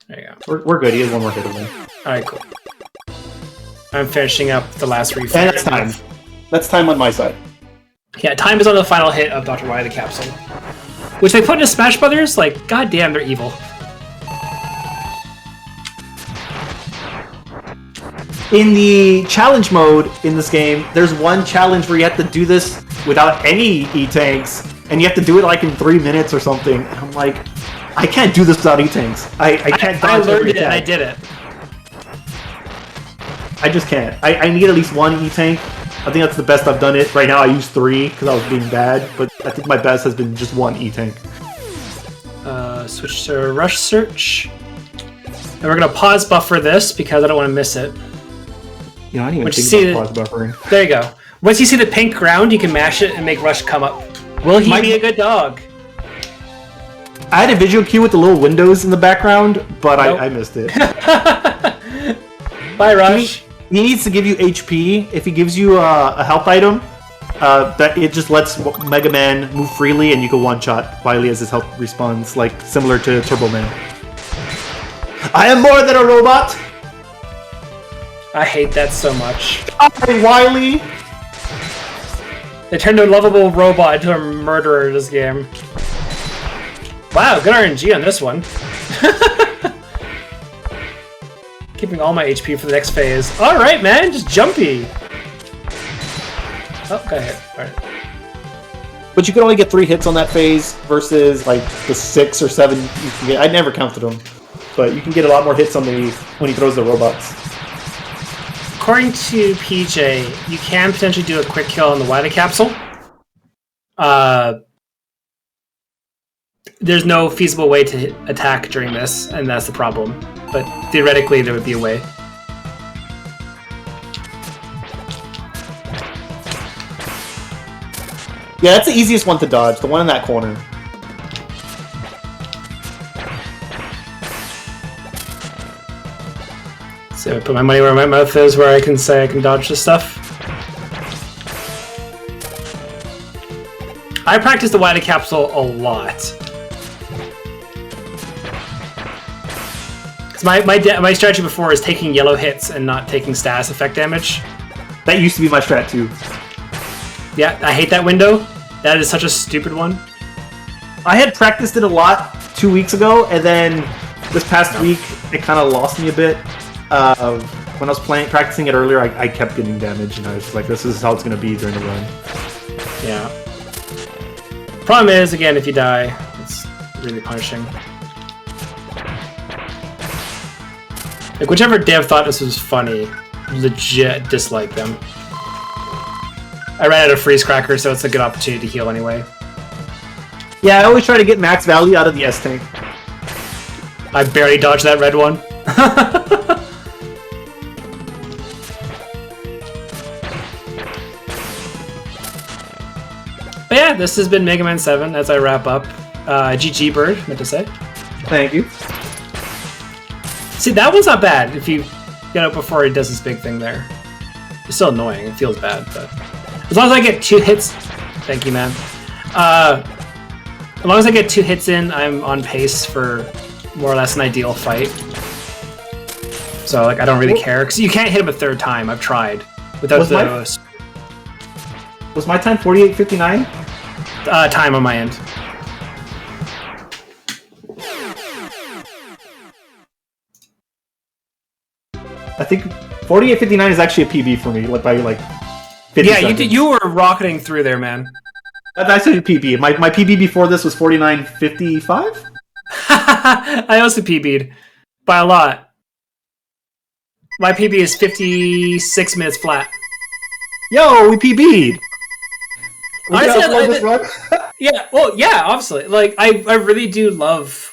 There you go. We're good. He has one more hit away. Alright, cool. I'm finishing up the last refill. And that's time. That's time on my side. Yeah, time is on the final hit of Dr. Y, the capsule. Which they put into Smash Brothers, like, goddamn, they're evil. In the challenge mode in this game, there's one challenge where you have to do this without any E-Tanks, and you have to do it like in 3 minutes or something. And I'm like, I can't do this without E-Tanks. I can't I dodge learned every it and I attack. did it. I just can't. I need at least one E-Tank. I think that's the best I've done it. Right now I use 3 because I was being bad, but I think my best has been just one E-Tank. Switch to Rush Search. And we're going to pause buffer this because I don't want to miss it. You know, I didn't even Once you think see about pause buffering. There you go. Once you see the pink ground, you can mash it and make Rush come up. Will he be a good dog? I had a visual cue with the little windows in the background, but Nope. I missed it. Bye, Rush. He needs to give you HP. If he gives you a health item, that it just lets Mega Man move freely, and you can one-shot Wily as his health respawns, like similar to Turbo Man. I am more than a robot. I hate that so much. Hi, Wily. They turned a lovable robot into a murderer in this game. Wow, good RNG on this one. Keeping all my HP for the next phase. Alright, man, just jumpy. Oh, got hit. Alright. But you can only get 3 hits on that phase versus like the 6 or 7 you can get. I never counted them, but you can get a lot more hits on the when he throws the robots. According to PJ, you can potentially do a quick kill on the Wida capsule. There's no feasible way to attack during this, and that's the problem. But theoretically, there would be a way. Yeah, that's the easiest one to dodge, the one in that corner. So I put my money where my mouth is, where I can say I can dodge this stuff. I practice the Wida capsule a lot. My strategy before is taking yellow hits and not taking status effect damage. That used to be my strat too. Yeah, I hate that window. That is such a stupid one. I had practiced it a lot 2 weeks ago, and then this past week it kind of lost me a bit. When I was practicing it earlier, I kept getting damage, and I was just like, this is how it's going to be during the run. Yeah. Problem is, again, if you die, it's really punishing. Like, whichever dev thought this was funny, legit dislike them. I ran out of freeze crackers, so it's a good opportunity to heal anyway. Yeah, I always try to get max value out of the S-Tank. I barely dodged that red one. But yeah, this has been Mega Man 7 as I wrap up. GG Bird, meant to say. Thank you. See, that one's not bad if you get out before he does his big thing there. It's still annoying, it feels bad, but as long as I get 2 hits, thank you, man. As long as I get 2 hits in, I'm on pace for more or less an ideal fight. So, like, I don't really care, because you can't hit him a 3rd time. I've tried without Was my time 48:59? Time on my end. I think 48:59 is actually a PB for me, like by like 50 Yeah, seconds. you were rocketing through there, man. That's actually a PB. My PB before this was 49:55. I also PB'd by a lot. My PB is 56 minutes flat. Yo, we PB'd. Yeah, well, yeah, obviously. Like, I really do love,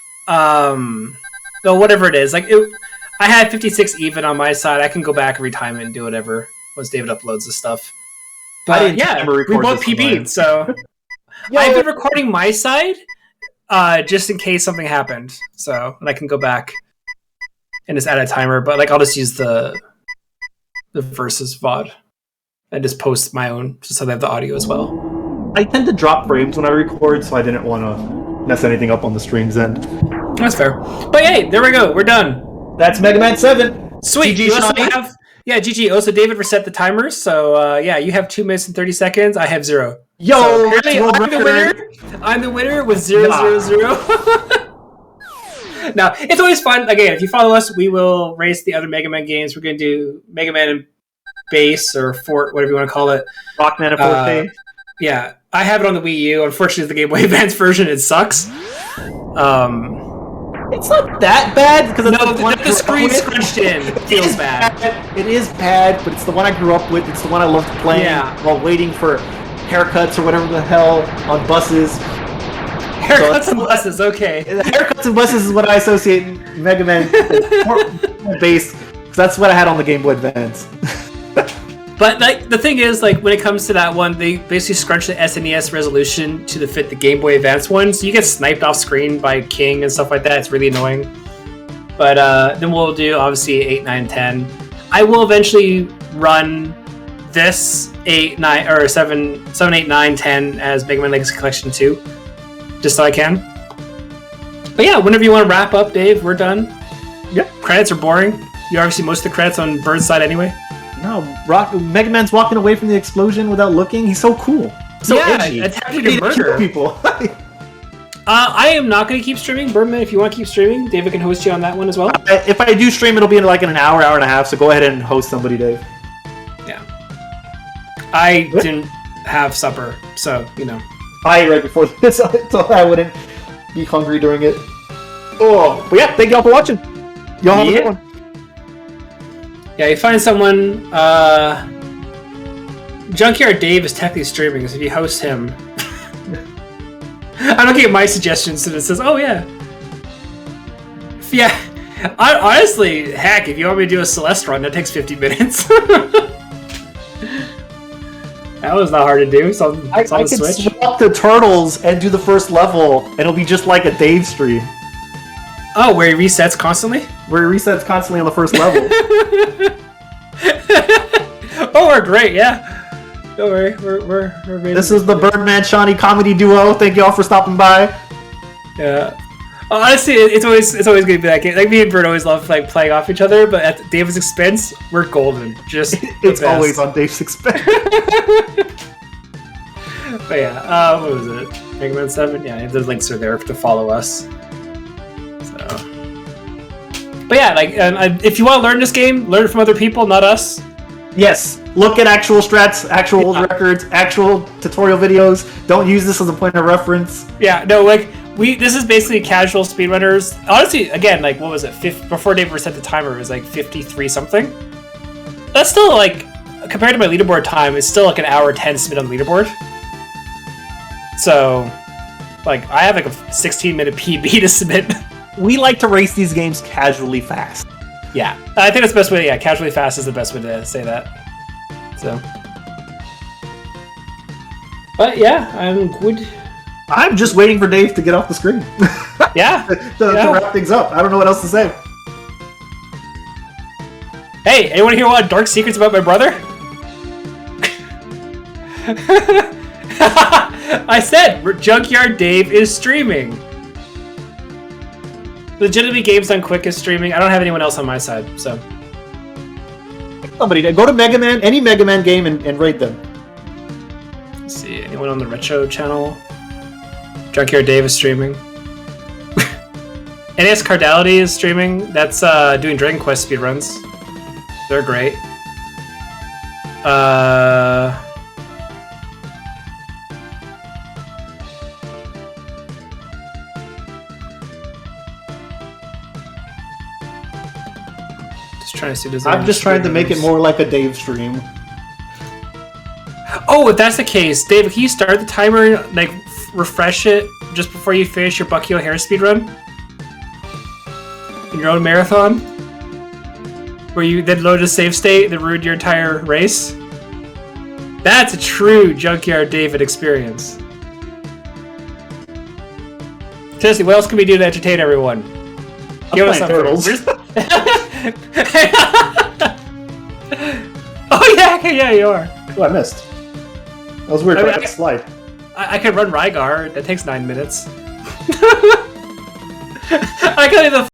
whatever it is. Like, I had 56 even on my side. I can go back every time and do whatever once David uploads the stuff. didn't yeah, remember we record both this PB'd, online. so I've been recording my side just in case something happened, so and I can go back and just add a timer. But like, I'll just use the versus VOD and just post my own, just so they have the audio as well. I tend to drop frames when I record, so I didn't want to mess anything up on the stream's end. That's fair. But hey, there we go. We're done. That's Mega Man 7. Sweet. GG, You also Shawnee. have, GG. Also, David reset the timers. So, you have 2 minutes and 30 seconds. I have 0. Yo, so really? I'm the winner. I'm the winner with 0, 0, 0. Now, it's always fun. Again, if you follow us, we will race the other Mega Man games. We're going to do Mega Man and Base or Fort, whatever you want to call it. Rockman and Forte. Yeah, I have it on the Wii U. Unfortunately, the Game Boy Advance version, it sucks. It's not that bad because the screen scrunched in feels bad. It is bad, but it's the one I grew up with. It's the one I loved playing while waiting for haircuts or whatever the hell on buses. Haircuts and buses, okay. Haircuts and buses is what I associate Mega Man Base, because that's what I had on the Game Boy Advance. But like the thing is, like when it comes to that one, they basically scrunch the SNES resolution to fit the Game Boy Advance one, so you get sniped off screen by King and stuff like that. It's really annoying. But then we'll do obviously 8, 9, 10. I will eventually run this 8, 9, or 7, 8, 9, 10 as Mega Man Legacy Collection 2, just so I can. But yeah, whenever you want to wrap up, Dave, we're done. Yep. Credits are boring. You already see most of the credits on Bird's side anyway. No, Mega Man's walking away from the explosion without looking. He's so cool. So edgy. Attempting to murder people. I am not going to keep streaming. Birdman, if you want to keep streaming, David can host you on that one as well. If I do stream, it'll be in like an hour, hour and a half. So go ahead and host somebody, Dave. Yeah. I didn't have supper, so you know. I ate right before this, so I wouldn't be hungry during it. Oh, but yeah, thank y'all for watching. Y'all have a good one. Yeah, you find someone. Junkyard Dave is technically streaming, so if you host him, I don't get my suggestions, and it says, "Oh yeah, yeah." Honestly, heck, if you want me to do a Celeste run, that takes 50 minutes. That was not hard to do. So I can swap the turtles and do the first level, and it'll be just like a Dave stream. Oh, where he resets constantly? Where he resets constantly on the first level. Oh, we're great, yeah. Don't worry, we're This is the Birdman Shawnee comedy duo. Thank y'all for stopping by. Yeah. Honestly, it's always gonna be that game. Like me and Bird always love like playing off each other, but at Dave's expense, we're golden. Just it's always on Dave's expense. But yeah, what was it? Mega Man 7? Yeah, the links are there to follow us. But yeah, like if you want to learn this game, learn it from other people, not us. Yes, look at actual strats, actual old records, actual tutorial videos. Don't use this as a point of reference. Yeah, no, like this is basically casual speedrunners. Honestly, again, like what was it? Before Dave reset the timer, it was like 53 something. That's still like compared to my leaderboard time, it's still like an hour 10 submit on the leaderboard. So, like I have like a 16-minute PB to submit. We like to race these games casually fast. Yeah, I think that's the best way. Yeah, casually fast is the best way to say that. So, but yeah, I'm good. I'm just waiting for Dave to get off the screen. Yeah, to wrap things up. I don't know what else to say. Hey, anyone here want dark secrets about my brother? I said Junkyard Dave is streaming. Legitimately, Games Done Quick is streaming. I don't have anyone else on my side, so. Somebody go to Mega Man, any Mega Man game, and rate them. Let's see, anyone on the Retro channel? Junkyard Dave is streaming. NS Cardality is streaming. That's doing Dragon Quest speedruns. They're great. Trying to see, I'm just trying to make it more like a Dave stream. Oh, if that's the case, Dave, can you start the timer and like refresh it just before you finish your Bucky O'Hare speedrun? In your own marathon? Where you then load a save state that ruined your entire race? That's a true Junkyard David experience. Tessie, what else can we do to entertain everyone? Give us something. Turtles. Oh yeah, you are. Oh, I missed. That was weird. I slide. I could run Rygar. That takes 9 minutes. I can't even